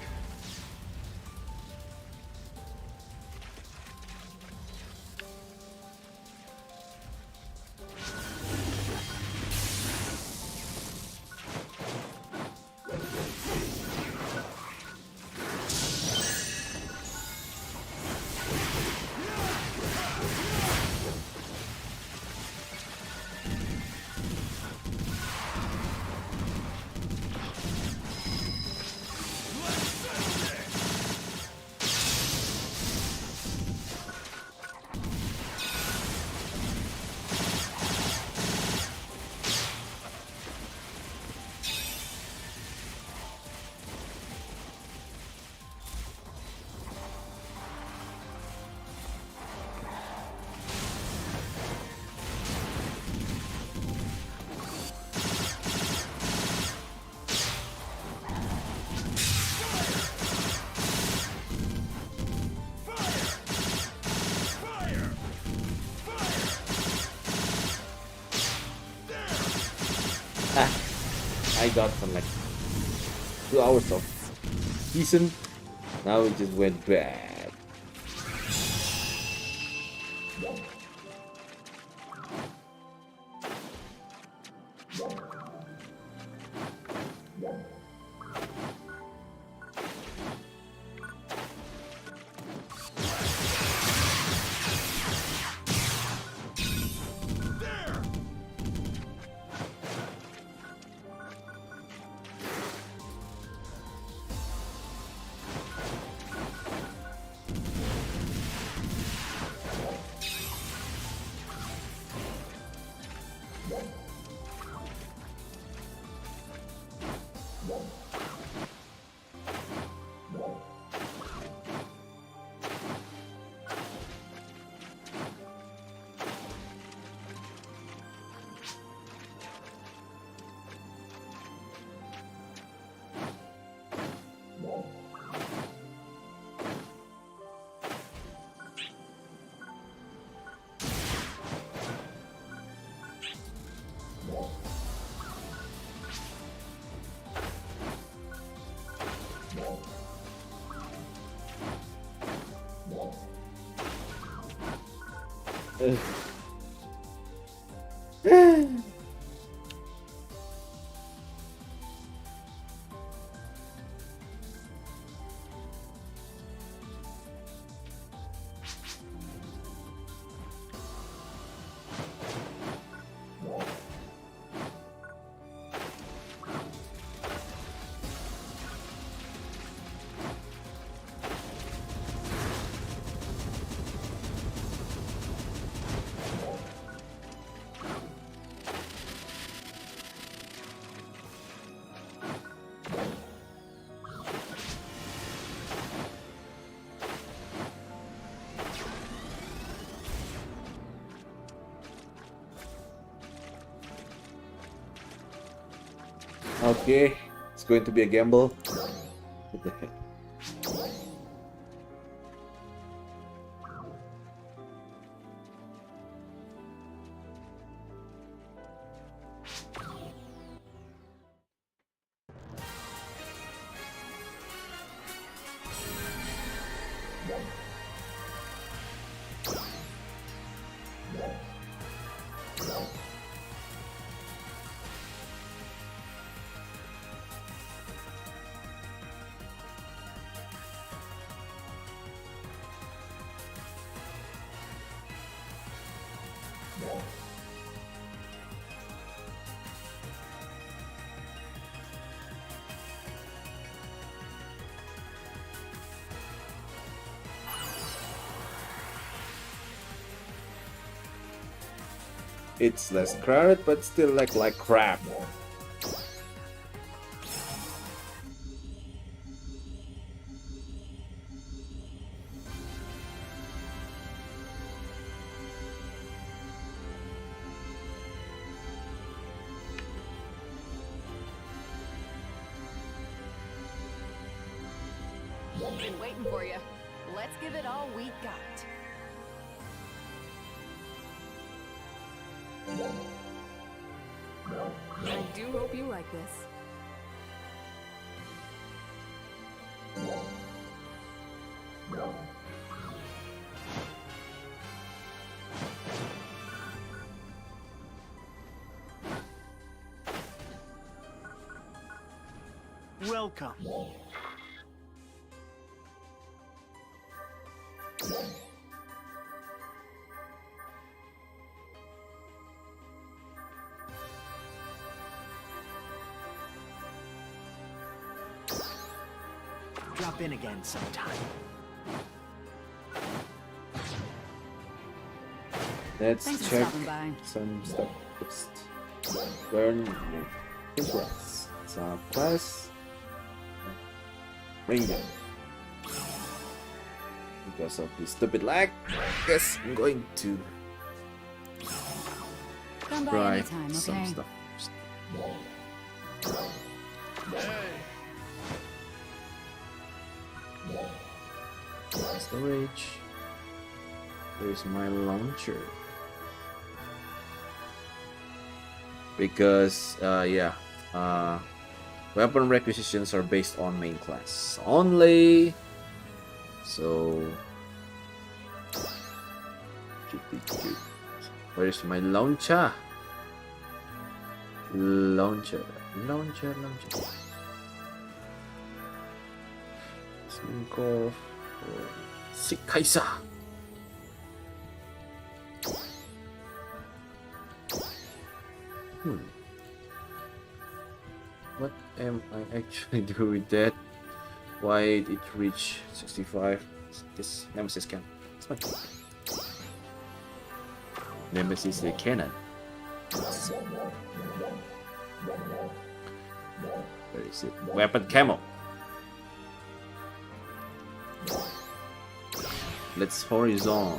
I got some like 2 hours of decent. Now it just went bad. Okay, it's going to be a gamble. What the heck? It's less crowded, but still like crap. Been waiting for you. Let's give it all we got. I do hope you like this. Welcome. Drop in again sometime. Let's Thanks for check stopping by. some stuff first. Learn new Subclass. Subclass. Ranger. Because of this stupid lag, guess I'm going to Come by try anytime, some okay? stuff first. Storage. Where's my launcher? Because weapon requisitions are based on main class only. So where's my launcher? Launcher. Think of Successor. What am I actually doing with that? Why did it reach 65? This Nemesis can. It's fine. Nemesis the cannon. Where is it? Weapon camo. Let's horizon.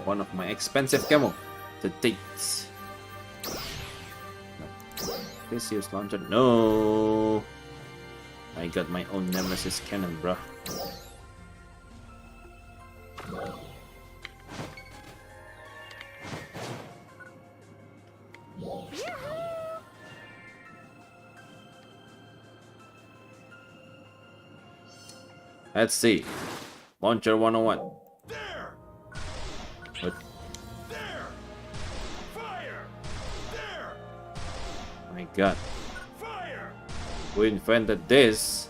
One of my expensive camo. The dates. PSO2 launcher. No. I got my own Nemesis cannon, bruh. Let's see. Launcher 101. There! What? There! Fire! There! My god. Fire! Who invented this?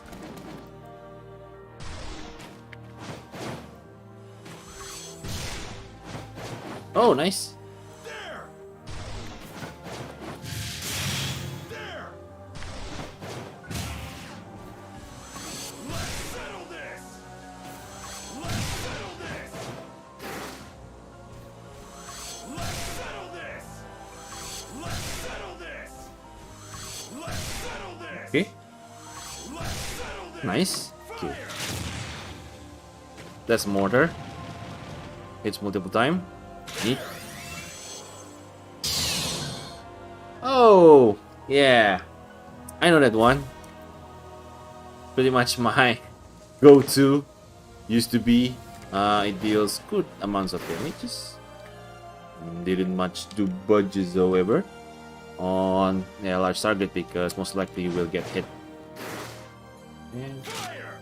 Oh, nice. There! There! Let's settle this! Let's settle this! Let's settle this! Let's settle this! Let's settle this! Okay, Let's settle this! nice. Okay, Fire! that's mortar. Hits multiple time. Neat. Oh, yeah. I know that one. Pretty much my go-to. Used to be. It deals good amounts of damages. Didn't much do budges, however, on a large target because most likely you will get hit. And Fire!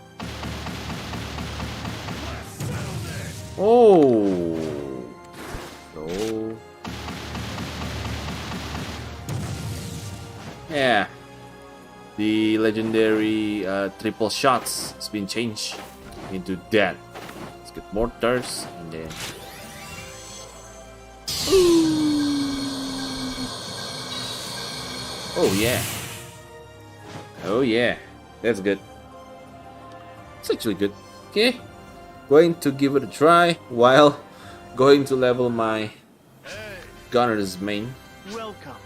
Let's settle this! oh, so yeah, the legendary triple shots has been changed into that. Let's get mortars and then. Oh yeah. Oh yeah. That's good. It's actually good. Okay. Going to give it a try while going to level my gunner's main. Welcome.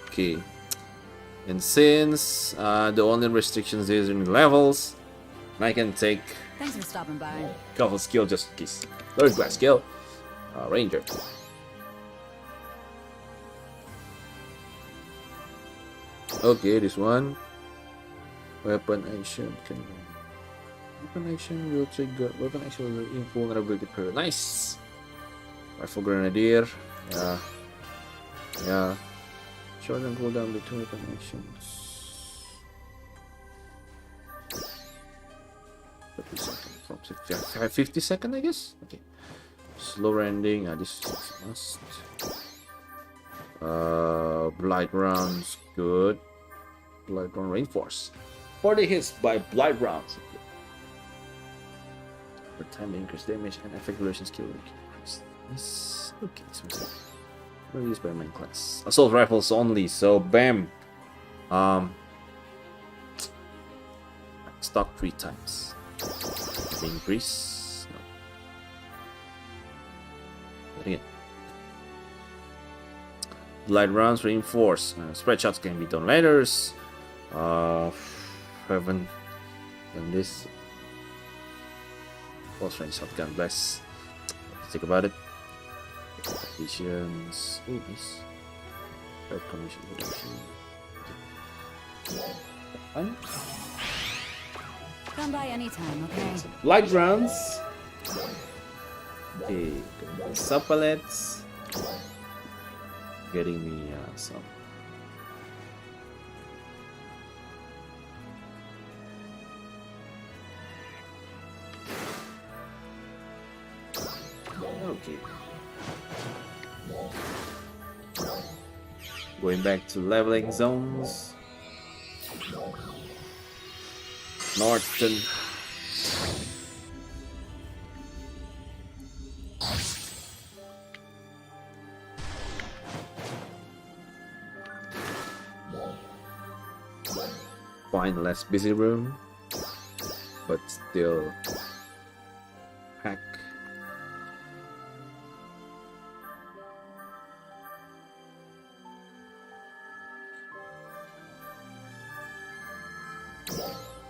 Okay. And since the only restrictions is in levels, I can take Thanks for stopping by. couple skill just in case. Third class skill. Ranger. Okay, this one. Weapon action can. Weapon action will trigger. Weapon action will invulnerability per. Nice. Rifle grenadier. Yeah. Yeah. Short and cooldown between weapon actions. 30 seconds. From 50 seconds, I guess. Okay. Slow ending. This is must. Blight rounds. Good. Blight round reinforce. 40 hits by blight rounds. Per time increase damage and effect duration skill increase. Yes. Okay, so we're used by main class. Assault rifles only, so bam. Stock 3 times. Increase. No. But again. Light rounds reinforce. Spread shots can be done later. Haven't done this. Close range shotgun, bless. Let's think about it. Visions. Oh, nice. Red commission reduction. Fun. Come by anytime, okay? Light rounds. Okay, sub pallets. Getting me some. Okay. Going back to leveling zones. Norton. Find less busy room, but still hack.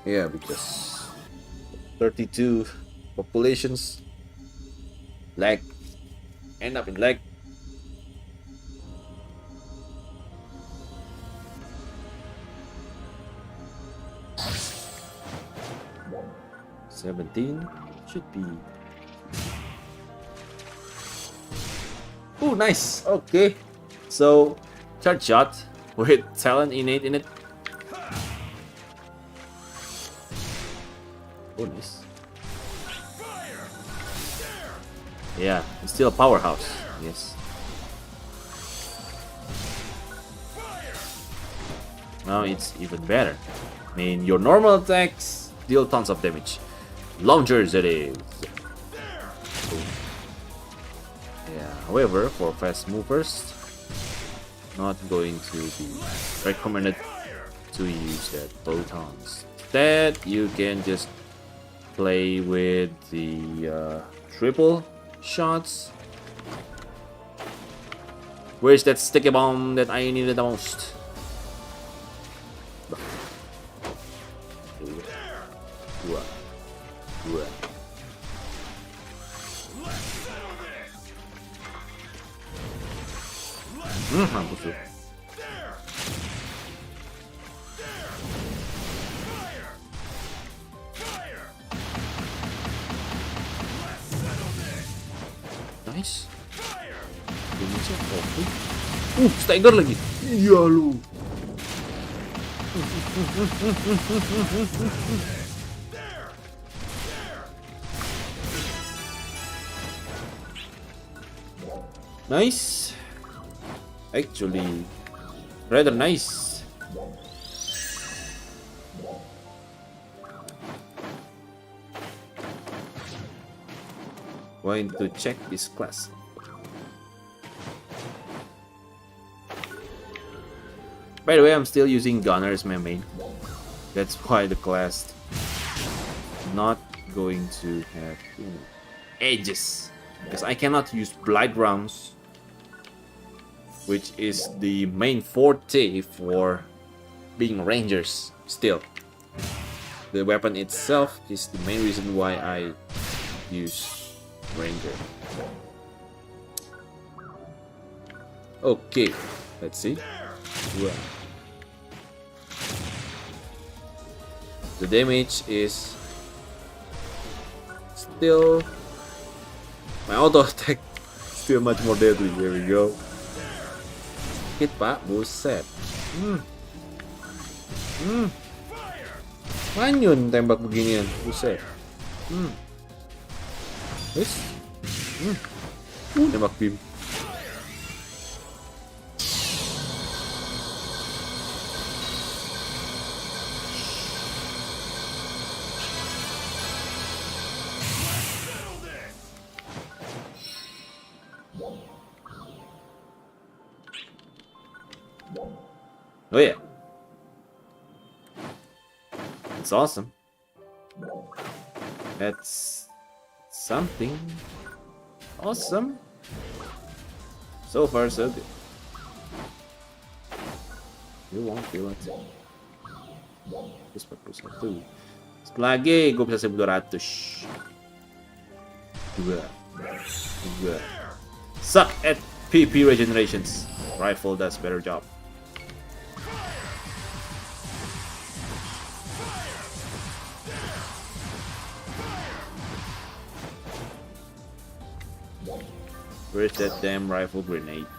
Yeah, because 32 populations lag, end up in lag. $17 should be. Oh, nice. Okay, so charge shot with talent innate in it. Oh, nice. Yeah, it's still a powerhouse. Yes. Now it's even better. I mean, your normal attacks deal tons of damage. Launchers, it is. Yeah. However, for fast movers, not going to be recommended to use that photons. Instead, you can just play with the triple shots. Where's that sticky bomb that I needed the most? Mampus lu. Nice. Stagger lagi. Iya lu. Nice. Actually, rather nice. Going to check this class. By the way, I'm still using Gunner as my main. That's why the class not going to have edges, because I cannot use blight rounds, which is the main forte for being rangers. Still, the weapon itself is the main reason why I use ranger. Okay, let's see. Wow. The damage is still, my auto attack still much more deadly. There we go. Hit pak, buset. Manyun tembak beginian, buset. Wis. Tembak beam. Oh yeah, it's awesome. That's something awesome. So far, so good. You won't feel it. Terus 41. Sekali lagi gue bisa 1200. Dua. Suck at PP regenerations. Rifle does better job. Where's that damn rifle grenade?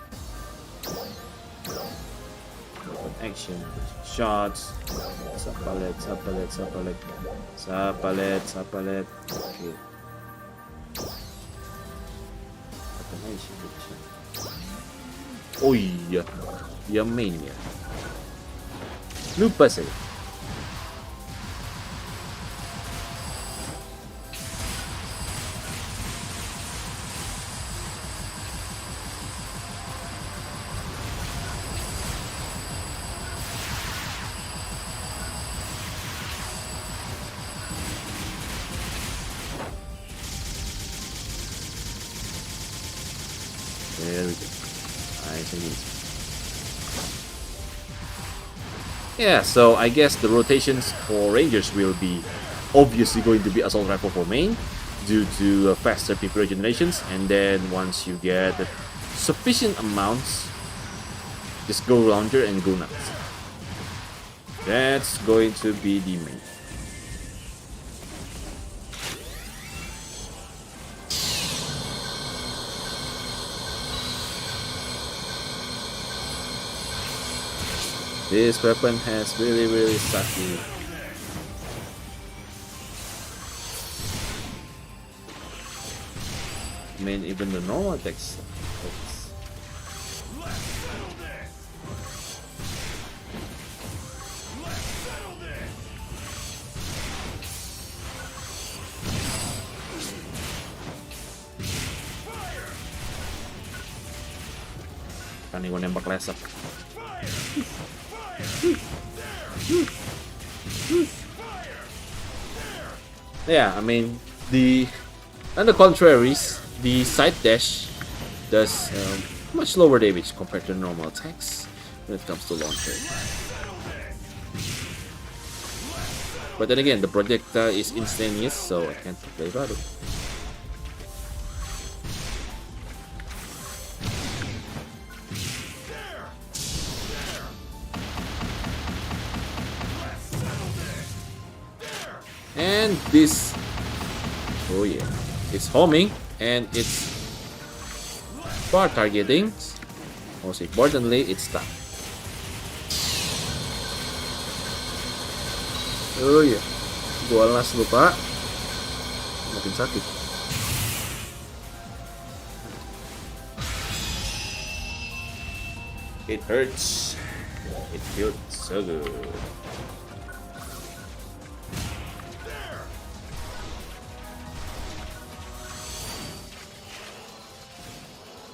Weapon action, shots, sapalet. Okay. Weapon action. Oh iya, dia main ya. Lupa saya. There we go. Nice and easy. Yeah, so I guess the rotations for Rangers will be obviously going to be Assault Rifle for main due to faster PP regenerations, and then once you get sufficient amounts, just go Ranger and go nuts. That's going to be the main. This weapon has really sucky. I mean, even the normal attacks. Let's settle this. Let's settle this. Fire! Kan gue nembak laser. Fire! Fire! There! Fire! There! Yeah, I mean, on the contraries, the side dash does much lower damage compared to normal attacks when it comes to launcher. But then again, the projectile is instantaneous, so I can't play about it. And this, oh yeah, it's homing and it's bar targeting. Most importantly, it's stuck. Oh yeah, gua las lupa, makin sakit. It hurts. It feels so good.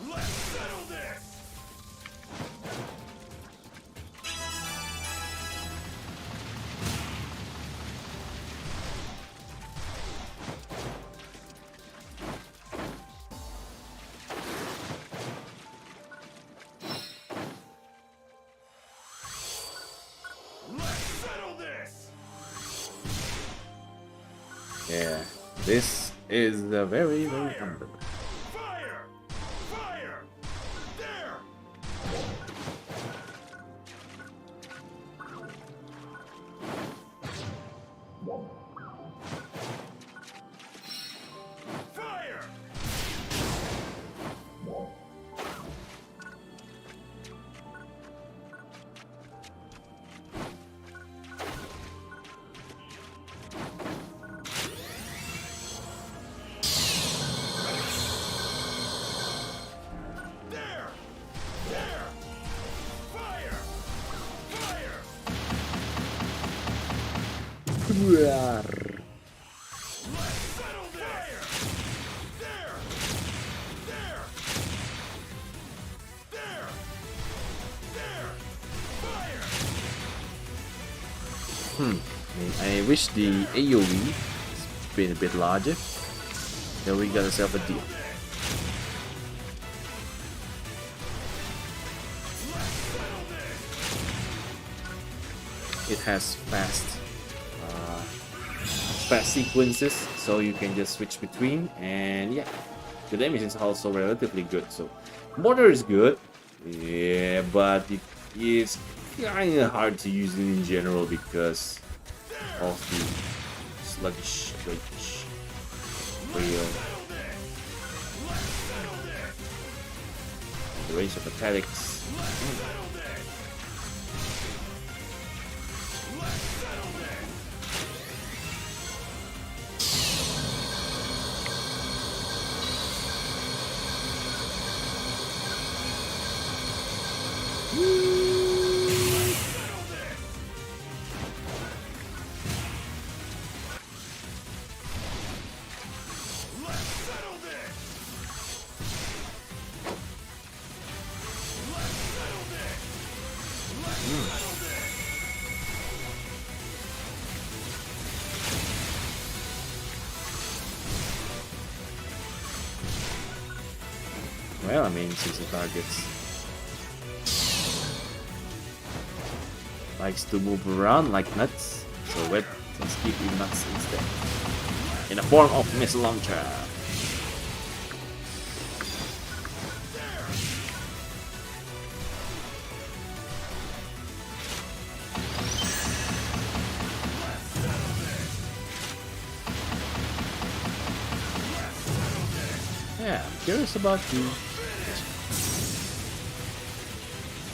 Let's settle this. Let's settle this. Yeah, this is a very humble. Fire! Fire! There! Fire! There! There! Fire! Fire! Let's settle this! There! There! There! There! Fire! I wish the AoE has been a bit larger. Then we got ourselves a deal. It has fast sequences, so you can just switch between, and yeah, the damage is also relatively good. So mortar is good, yeah, but it's kind of hard to use it in general because of the sluggish wheel, the range of attacks. Well, I mean, since the targets likes to move around like nuts. So let's give him nuts instead. In the form of missile launcher. Yeah, I'm curious about you.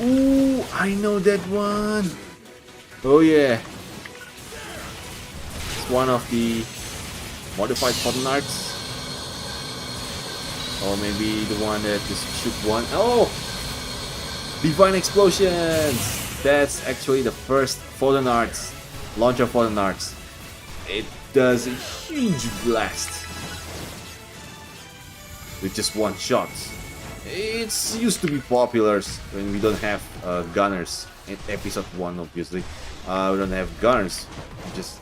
Ooh, I know that one. Oh yeah. It's one of the modified Cotton Arts. Or maybe the one that just shoot one. Oh! Divine Explosions! That's actually the first Photon Arts. Launcher Photon Arts. It does a huge blast. With just one shot. It's used to be popular when we don't have gunners. In episode 1 obviously. We don't have gunners. Just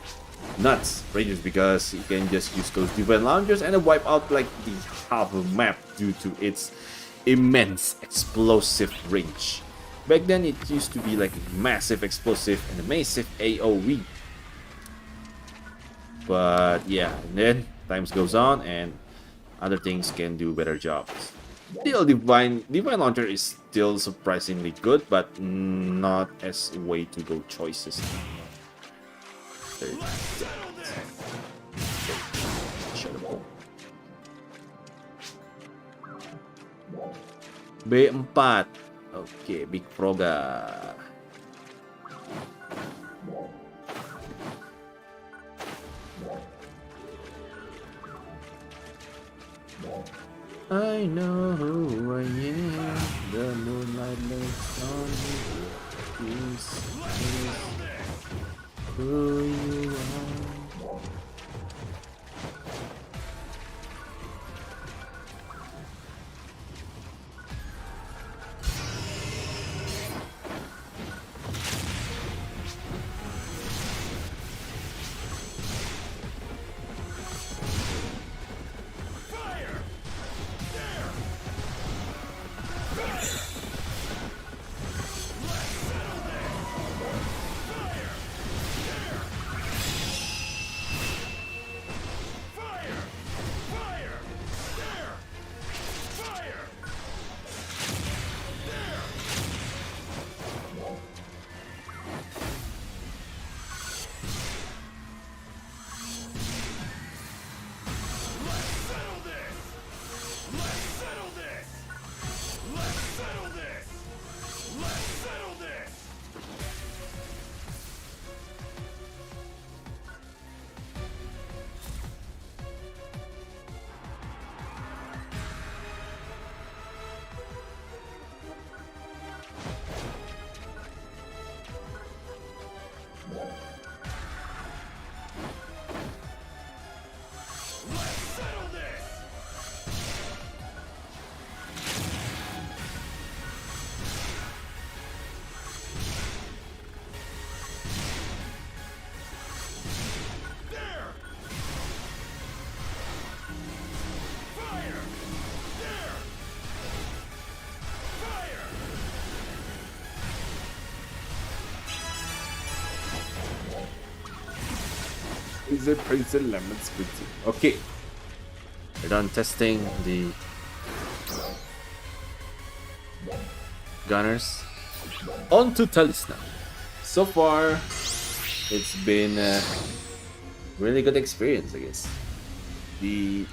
nuts rangers because you can just use those different launchers and wipe out like the half of the map due to its immense explosive range. Back then it used to be like a massive explosive and a massive AoE. But yeah, and then times goes on and other things can do better jobs. Still, Divine Launcher is still surprisingly good, but not as way to go choices. B4. Oke, Big Froga. I know who I am. The moonlight lights on me. This is who you are. Is it Prince Lemon Squidzy? Okay. We're done testing the gunners. On to Talis now. So far, it's been a really good experience, I guess. The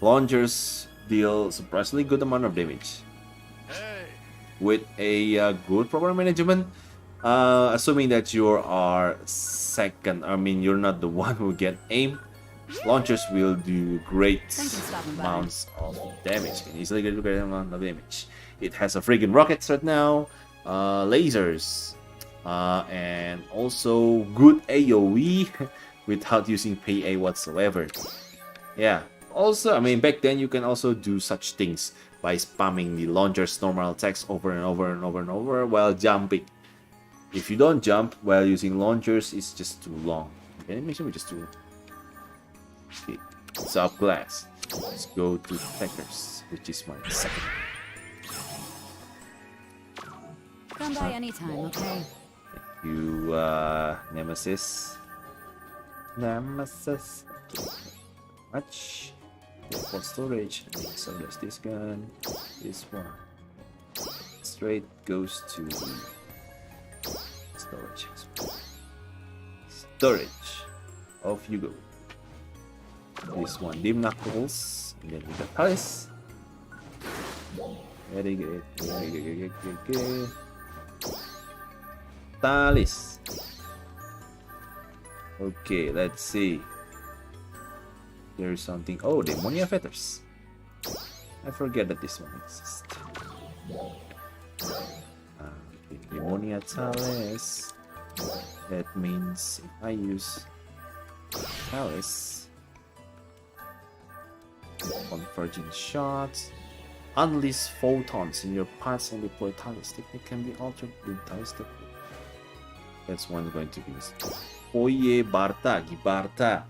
launchers deal surprisingly good amount of damage. With a good proper management, assuming that you are second, I mean you're not the one who get aim, launchers will do great amounts of damage. Can easily get a great amount of damage. It has a friggin' rockets right now, lasers, and also good AoE without using PA whatsoever. Yeah. Also, I mean back then you can also do such things by spamming the launcher's normal attacks over and over and over and over while jumping. If you don't jump while using launchers, it's just too long. The animation will just too long. Okay, Subclass. Let's go to Attackers, which is my second. Come by anytime, okay? You, Nemesis. Nemesis. Much. For storage. So there's this gun. This one. Straight goes to storage. Storage. Off you go. This one, dim knuckles. And then we got Talis. Very good. Very good. Talis. Okay, let's see. There is something. Oh, Demonia Feathers. I forget that this one exists. Demonia Talis. That means if I use Talis, converging shots, unleash photons in your paths and deploy Talis. Technique can be altered with Talis technique. That's one going to be. Oye Barta, Gibarta.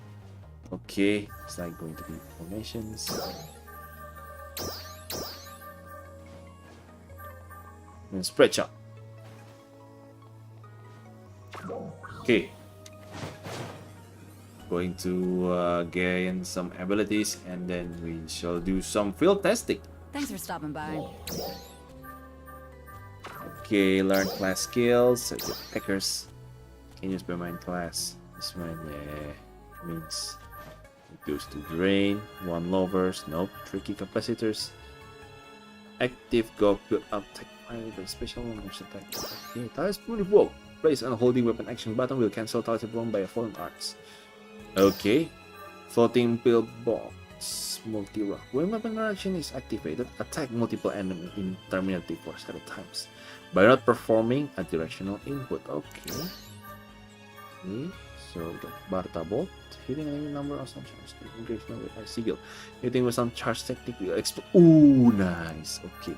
Okay, it's like going to be formations. And spread shot. Okay. Going to gain some abilities and then we shall do some field testing. Thanks for stopping by. Okay, learn class skills. Hackers can use permanent class. This one, yeah, means it goes to drain. One lovers, nope. Tricky capacitors. Active go build up tech fire by special moments attack. Okay, Talis Revoke. Place on holding weapon action button will cancel Talis blown by a fallen arts. Okay, floating pill box multi-rock. When weapon action is activated, attack multiple enemies in terminative force at times by not performing a directional input. Okay. So the Barta Bolt, hitting any number of some charge, increase number with sigil. Hitting with some charge technique will explode. Ooh, nice. Okay.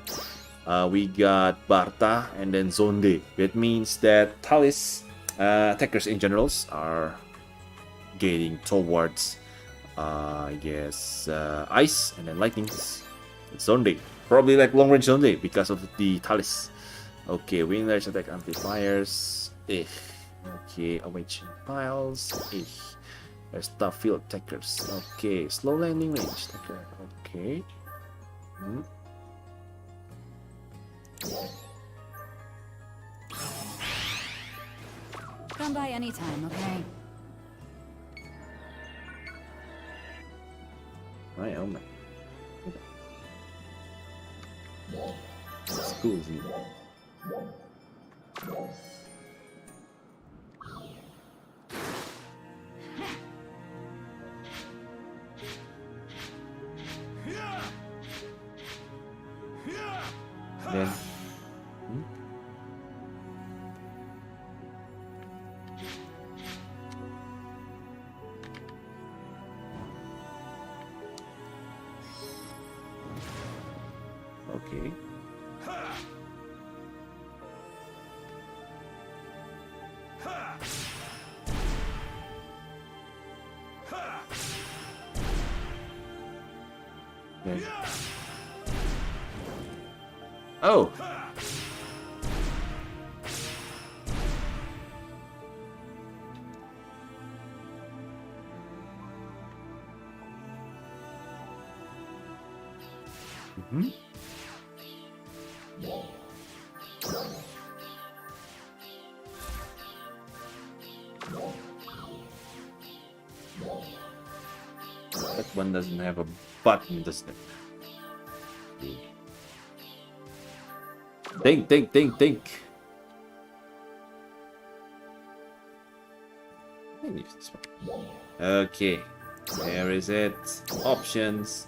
We got Barta and then Zonde. That means that Talis attackers in generals are getting towards I guess ice and then lightning. Zonde. Probably like long range Zonde because of the Talis. Okay, wind-large attack amplifiers. Okay, awakening piles. There's tough field attackers. Okay, slow landing range attacker. Okay. Come by anytime, okay? My oh my. It's cool, isn't it? Then okay. Then oh. That one doesn't have a button, does it? Think. I need this one. Okay, where is it? Options,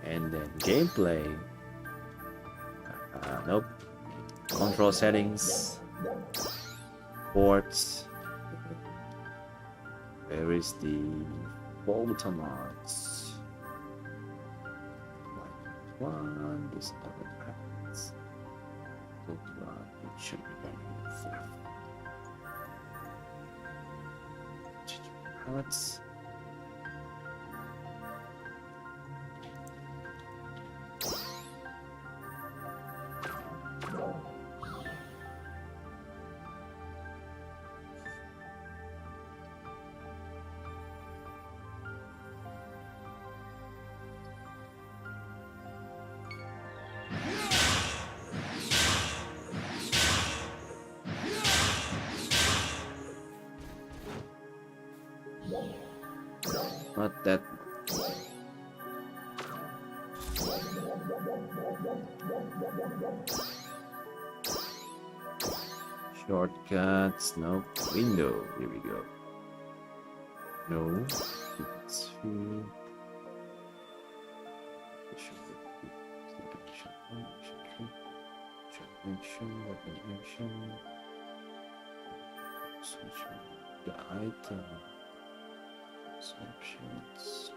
and then gameplay. Nope. Control settings. Ports. Where is the Bolton arts? One, this other paths. It should be very palettes. Not that. Shortcuts, no. Window, here we go. No. It's here. Weapon action. Switch the item. Options.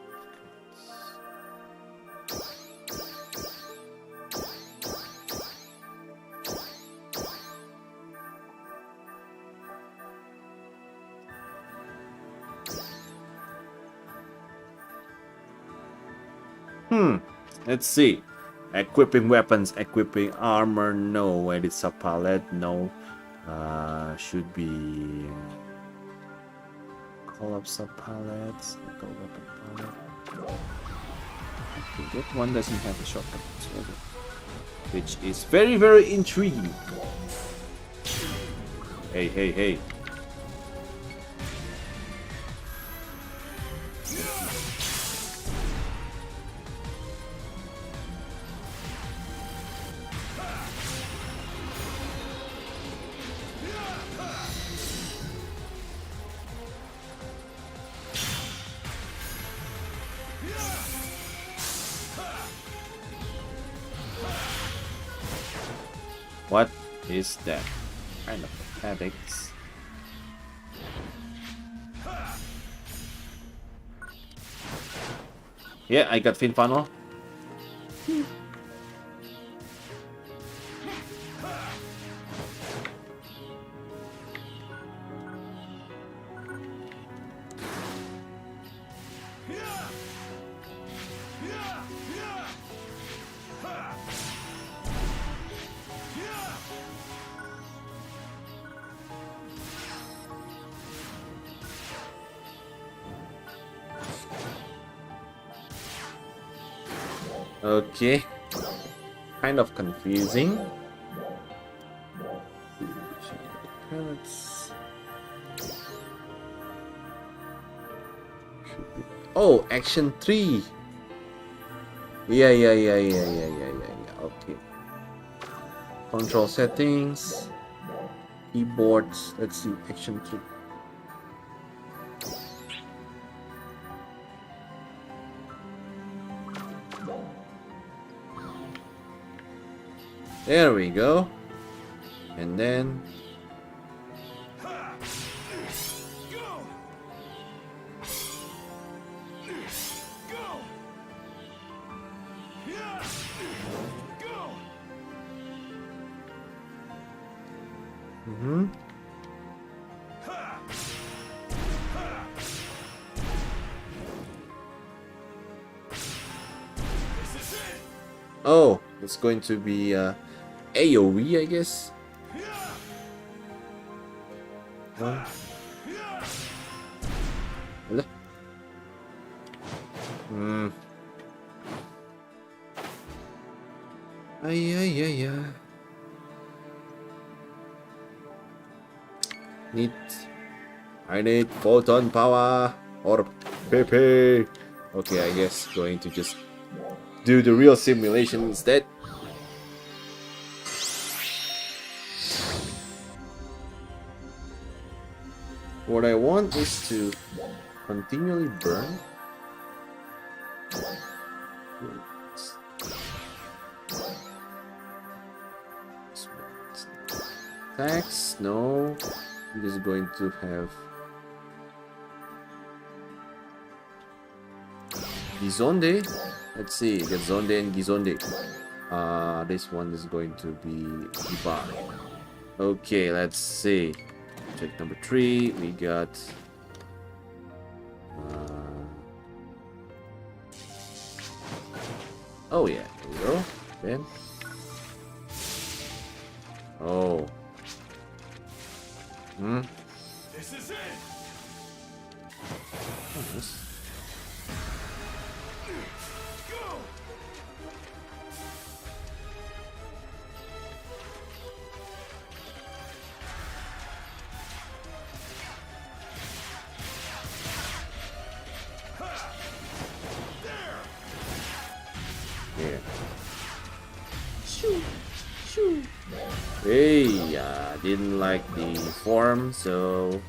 Let's see. Equipping weapons, equipping armor, no. Edit sub palette, no. Should be call up sub palettes, go weapon palette. Okay, that one doesn't have a shotgun whatsoever, which is very, very intriguing. Hey, hey, hey. What is that? Kind of pathetic. Yeah, I got fin funnel. Okay, kind of confusing. Oh, action 3. Yeah. Okay. Control settings, keyboards. Let's see, action 3. There we go. And then oh, it's going to be AoE, I guess. Hello? Ay. I need photon power or PP. Okay, I guess going to just do the real simulation instead. What I want is to continually burn. Attacks, no. I'm just going to have Gizonde. Let's see, Gizonde and Gizonde. This one is going to be Ibar. Okay, let's see. Check number 3. We got oh yeah, there we go. Then oh. This is it. Oh, this. Go. Hey, didn't like the form, so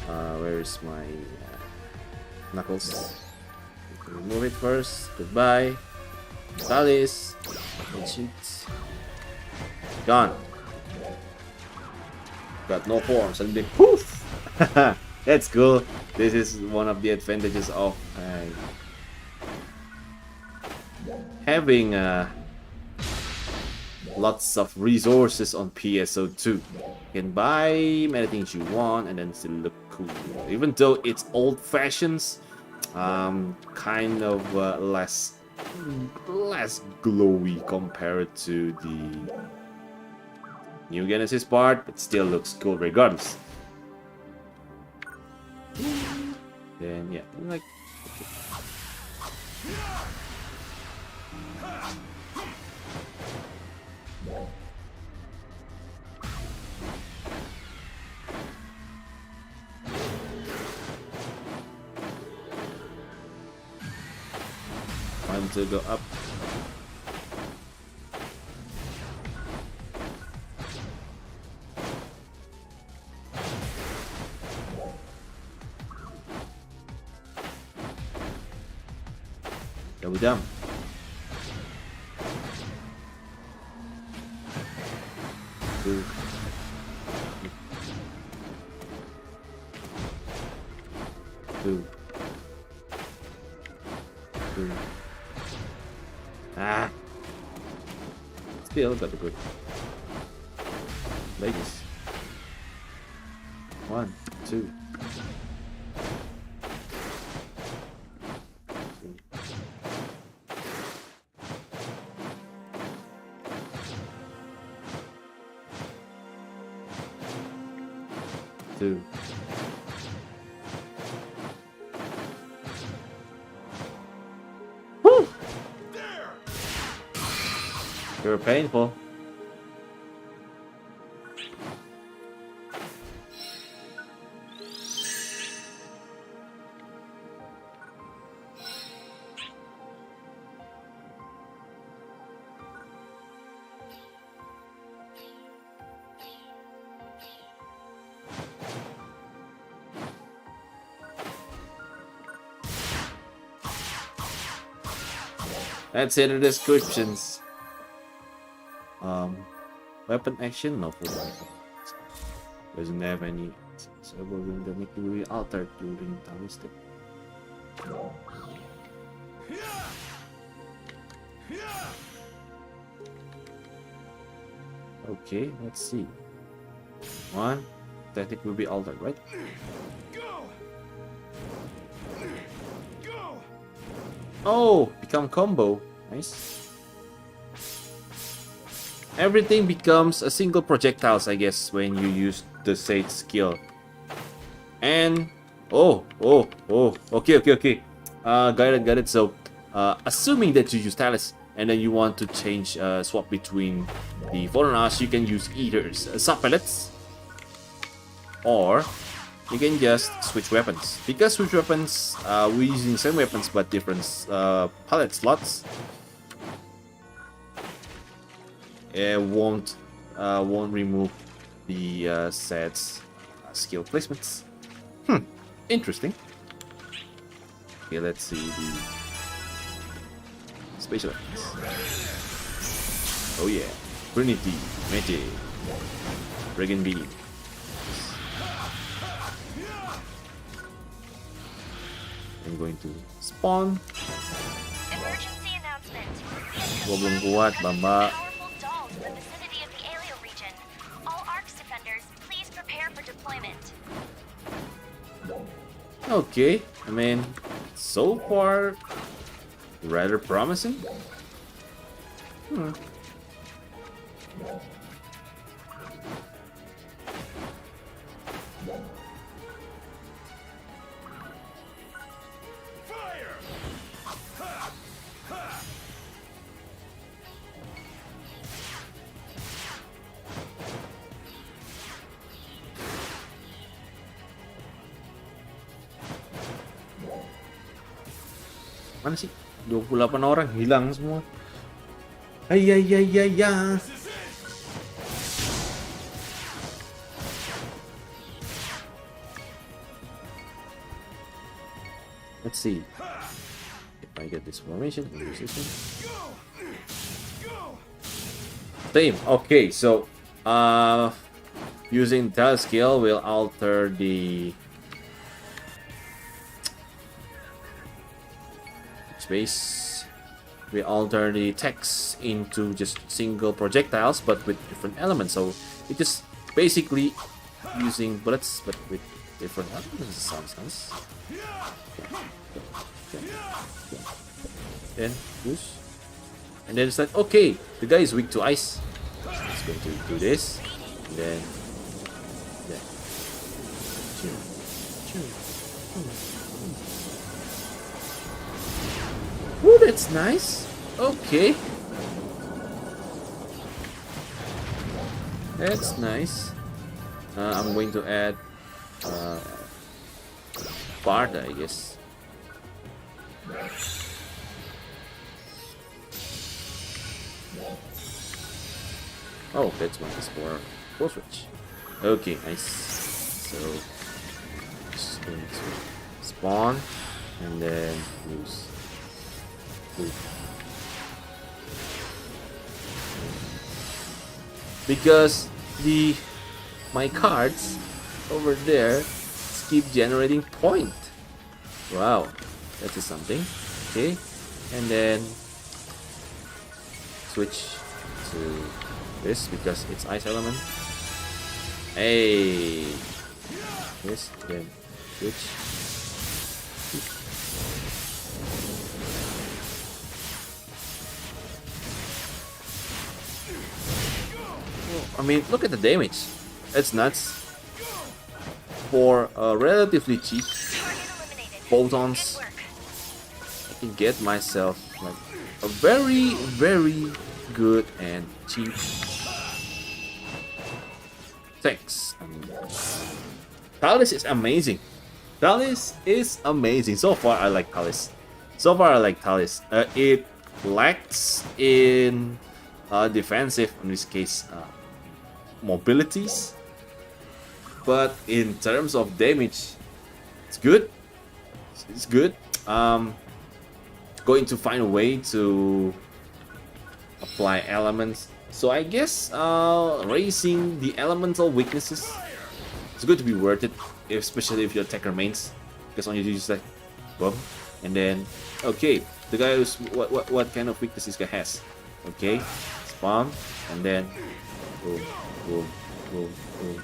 where is my Knuckles? Remove it first. Goodbye. Talis. Cheats. Gone. Got no form. Suddenly, poof! That's cool. This is one of the advantages of having lots of resources on PSO2. You can buy many things you want and then still look cool. Even though it's old-fashioned, kind of less glowy compared to the new Genesis part, but still looks cool regardless. Then yeah, like time to go up. Double jump. Two. Two. Two. Ah. Still got the good. Vegas. 1, 2. Two. Woo! You're painful. That's in the descriptions. Weapon action, no full weapon. Doesn't have any. So we're going to make it altered during Talis step. Okay, let's see. One, technique will be altered, right? Oh, become combo. Nice. Everything becomes a single projectiles, I guess, when you use the Sage skill. And okay. Got it. So, assuming that you use Talis and then you want to change swap between the foreigners, you can use either sub pellets or you can just switch weapons. Because switch weapons, we're using same weapons but different palette slots. It won't remove the sets skill placements. Interesting. Okay, let's see the special weapons. Oh yeah, Trinity, Magic, Dragon Beam. I'm going to spawn. Emergency announcement. Gua belum kuat, Bamba. Powerful dolls in the vicinity of the Alio region. All ARCS defenders, please prepare for deployment. Okay, I mean, so far, rather promising. Mana sih? 28 orang hilang semua. Ayayayaya. Let's see if I get this formation. I'll use this one. Same. Okay, so using Talis skill will alter the space. We alter the text into just single projectiles, but with different elements. So it just basically using bullets, but with different elements. This sounds nice. Then use, and then it's like, okay, the guy is weak to ice. It's going to do this, and then yeah. Oh, that's nice. Okay. That's nice. I'm going to add Barda, I guess. Oh, that's one is for full switch. Okay, nice. So just going to spawn and then use. Because my cards over there keep generating point. Wow, that is something. Okay, and then switch to this because it's ice element. Hey, this then switch. I mean, look at the damage. It's nuts. For relatively cheap photons, I can get myself like a very, very good and cheap. Thanks. Talis is amazing. Talis is amazing. So far, I like Talis. It lacks in defensive, in this case, mobilities, but in terms of damage, it's good. It's good. Going to find a way to apply elements. So I guess raising the elemental weaknesses is going to be worth it, especially if your attacker mains, because all you do is like boom, and then okay, the guy who's what kind of weakness this guy has. Okay, spam, and then boom, boom, boom, boom.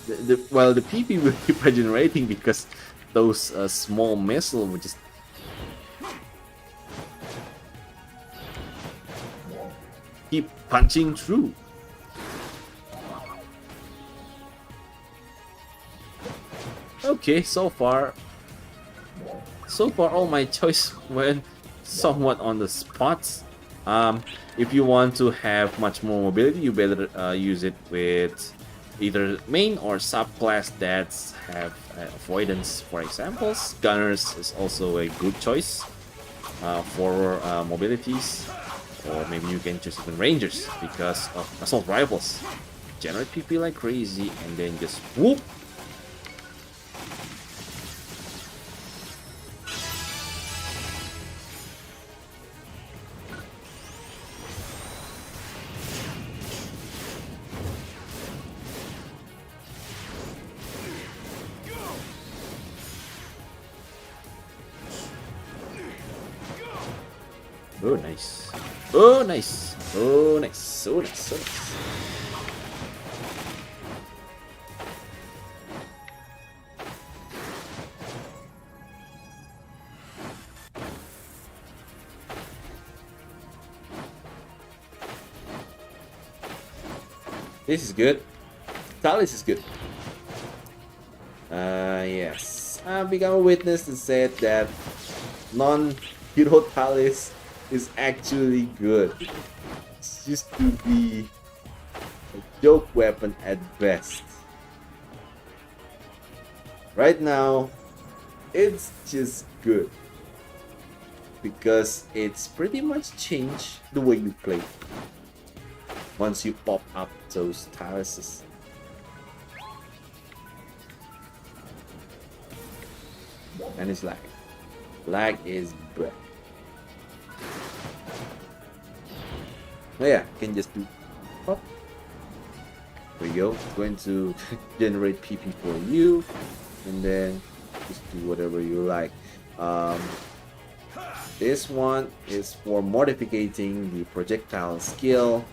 The PP will keep regenerating because those small missiles will just keep punching through. Okay, so far all my choice went somewhat on the spots. If you want to have much more mobility, you better use it with either main or subclass that have avoidance. For examples, gunners is also a good choice for mobilities, or maybe you can choose even rangers because of assault rifles. Generate PP like crazy and then just whoop. Oh nice. Oh nice. Oh nice. So nice. So nice. This is good. Talis is good. Yes. I've become a witness and said that non-hero Talis is actually good. It's used to be a joke weapon at best. Right now, it's just good because it's pretty much changed the way you play. once you pop up those Talises. And it's lag. Lag is bad. Oh yeah, you can just do pop. There you go. It's going to generate PP for you, and then just do whatever you like. This one is for modifying the projectile skill.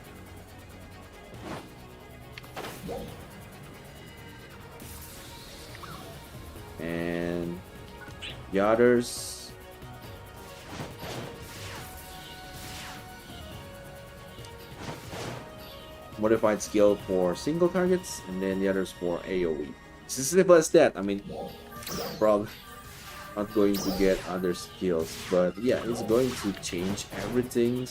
And the others, modified skill for single targets, and then the others for AoE. It's as simple as that. I mean, probably not going to get other skills, but yeah, it's going to change everything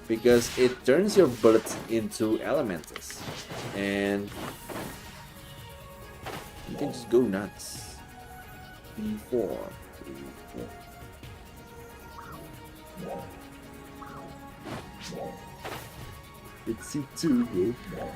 because it turns your bullets into elementals, and you can just go nuts. 3, 4, 3, 4. It's C2, bro.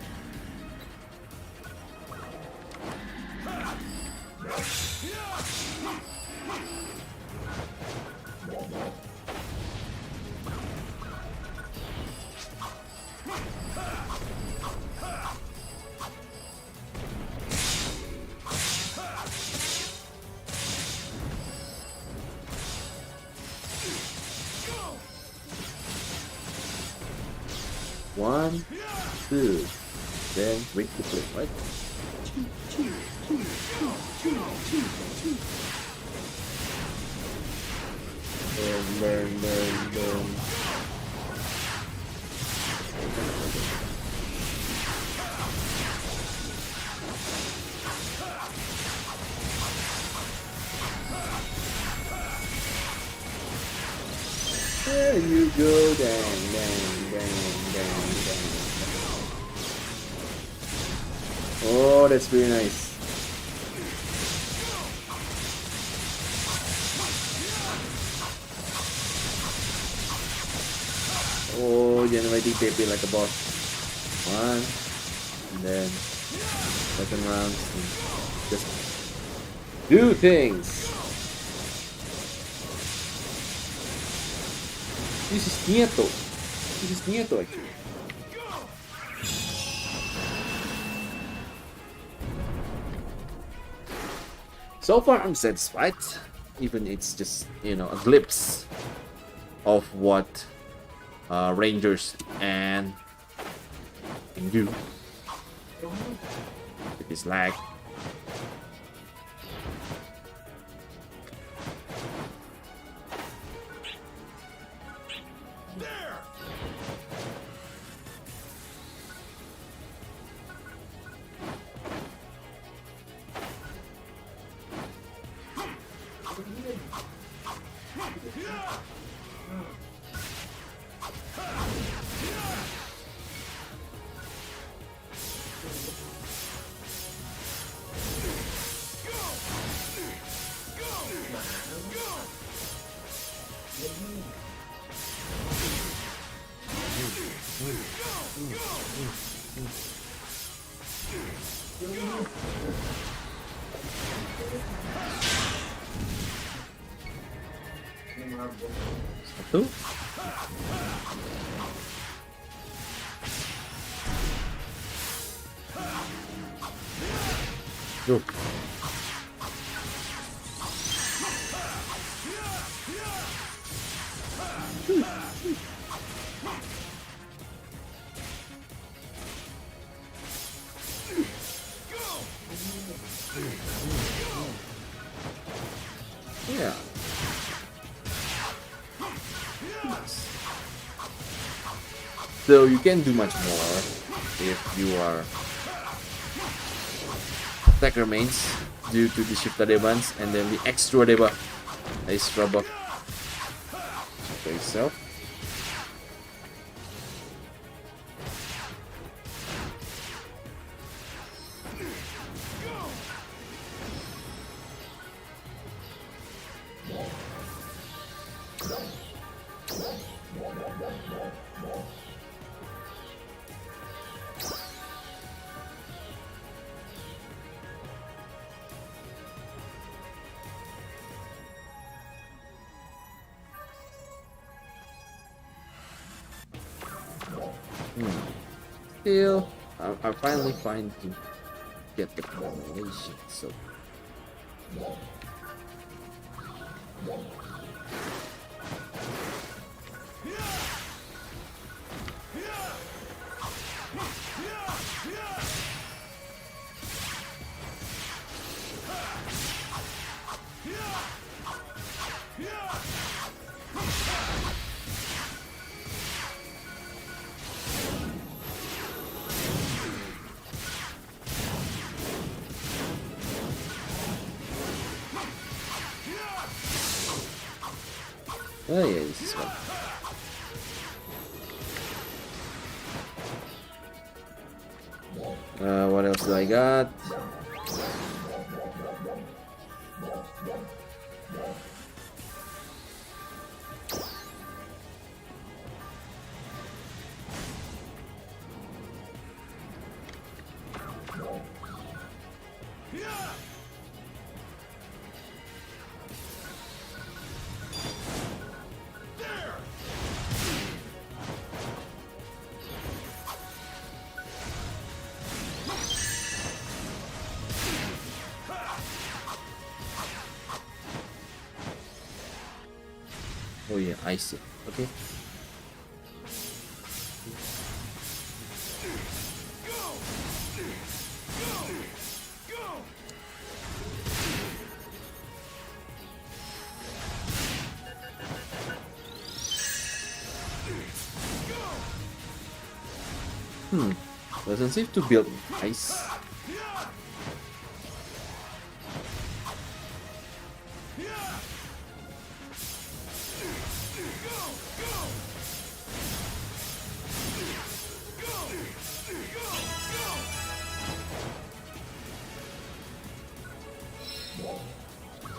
One, two, then wait to play, right? Learn. There you go, dang. Oh, that's very nice. Oh, generating PP like a boss. One, and then second round, just do things. This is Nieto actually. So far I'm satisfied, even it's just, you know, a glimpse of what Rangers and can do with this lag. Satu. Duh. Yeah. So you can do much more if you are attacker mains due to the shifter debuffs and then the extra debuff, extra buff for yourself. Still, I finally find to get the combination. So. Oh yeah, this is fun. What else do I got? Oh yeah, I see. Okay. Doesn't seem to build ice.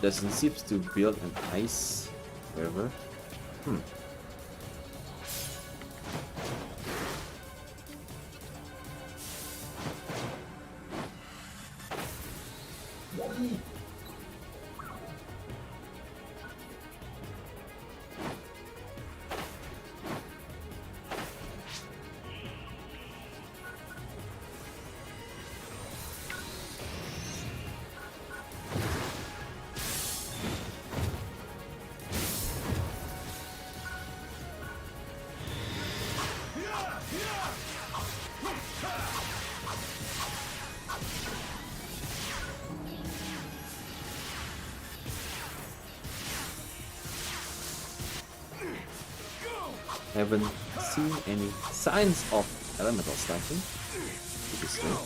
Doesn't seem to build an ice river. Haven't seen any signs of elemental stacking. Which is strange.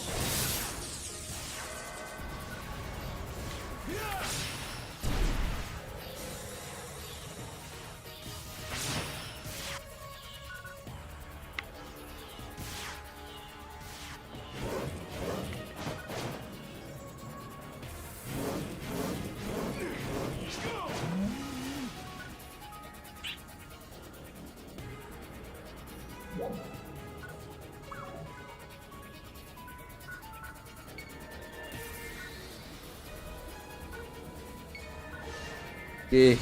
Okay.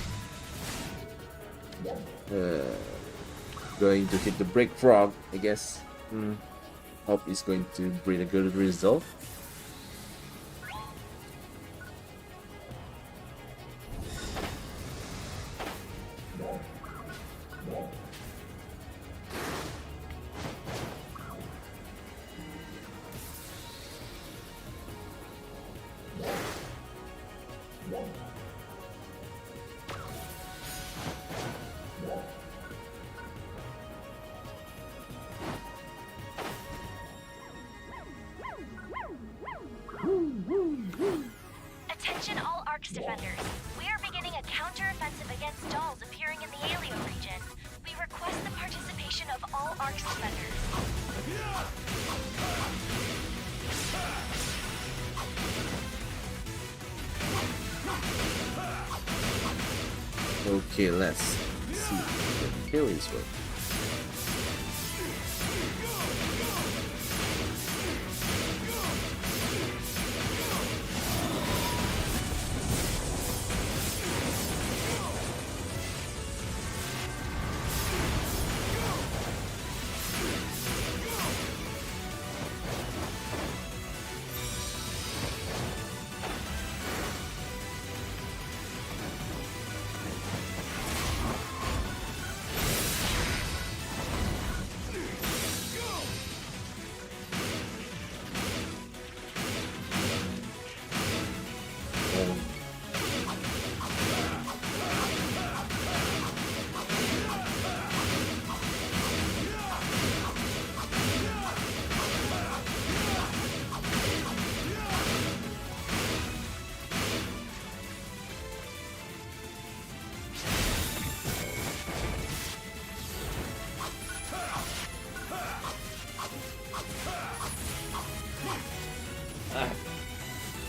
Going to hit the break frog, I guess. Hope it's going to bring a good result. Attention all Arcs defenders. We are beginning a counter-offensive against dolls appearing in the Alio region. We request the participation of all Arcs defenders. Okay, let's see if the carries work.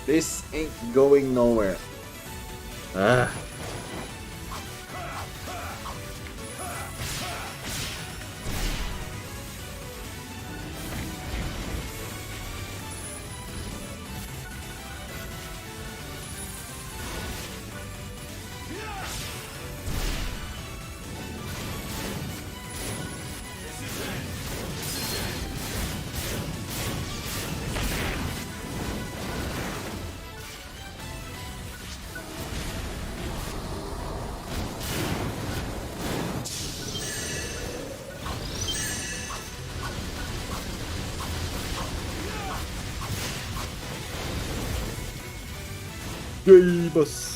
This ain't going nowhere. Ah. Yay, boss.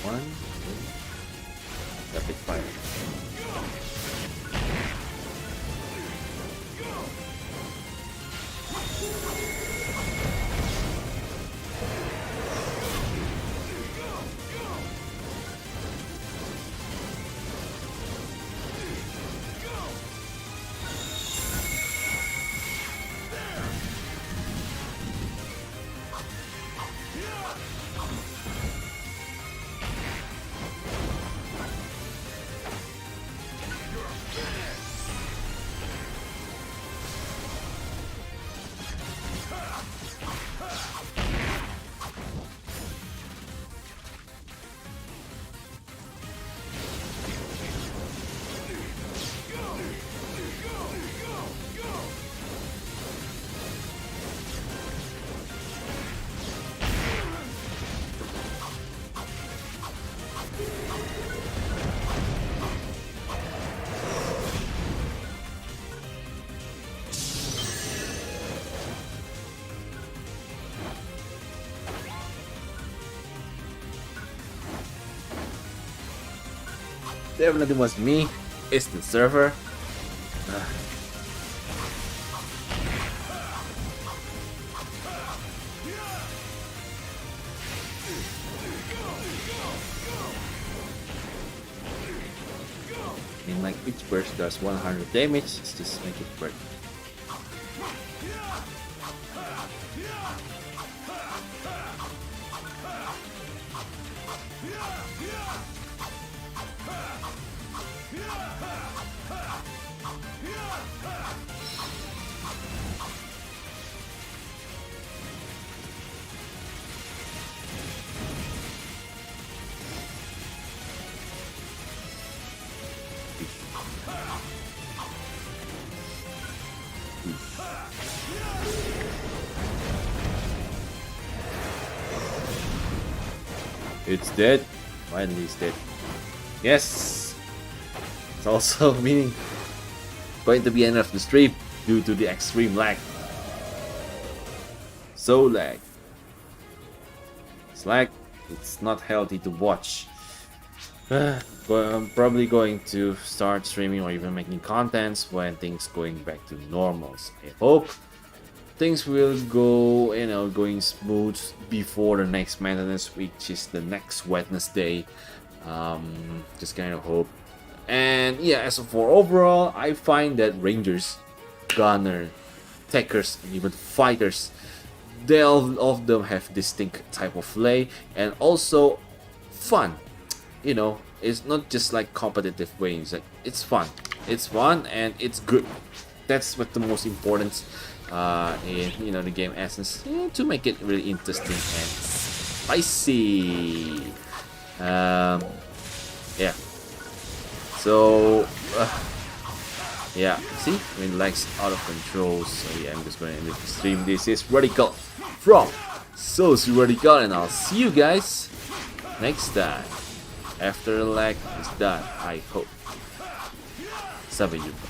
One, two, rapid fire. Definitely was me. It's the server. And like each burst does 100 damage, let's just make it work. It's dead. Finally, it's dead. Yes. It's also meaning going to be end of the stream due to the extreme lag. So lag. It's lag. It's not healthy to watch. But I'm probably going to start streaming or even making contents when things going back to normals. I hope things will go, going smooth before the next maintenance, which is the next Wednesday. Just kind of hope. And yeah, as for overall, I find that Rangers, Gunner, Techers, and even Fighters, they all of them have distinct type of play and also fun. It's not just like competitive way. It's like it's fun and it's good. That's what the most important in the game essence, to make it really interesting and spicy. Yeah. So yeah, see, when lag's out of control. So yeah, I'm just going to end the stream. This is Radical from Radical, and I'll see you guys next time after the lag is done, I hope. Sampai jumpa.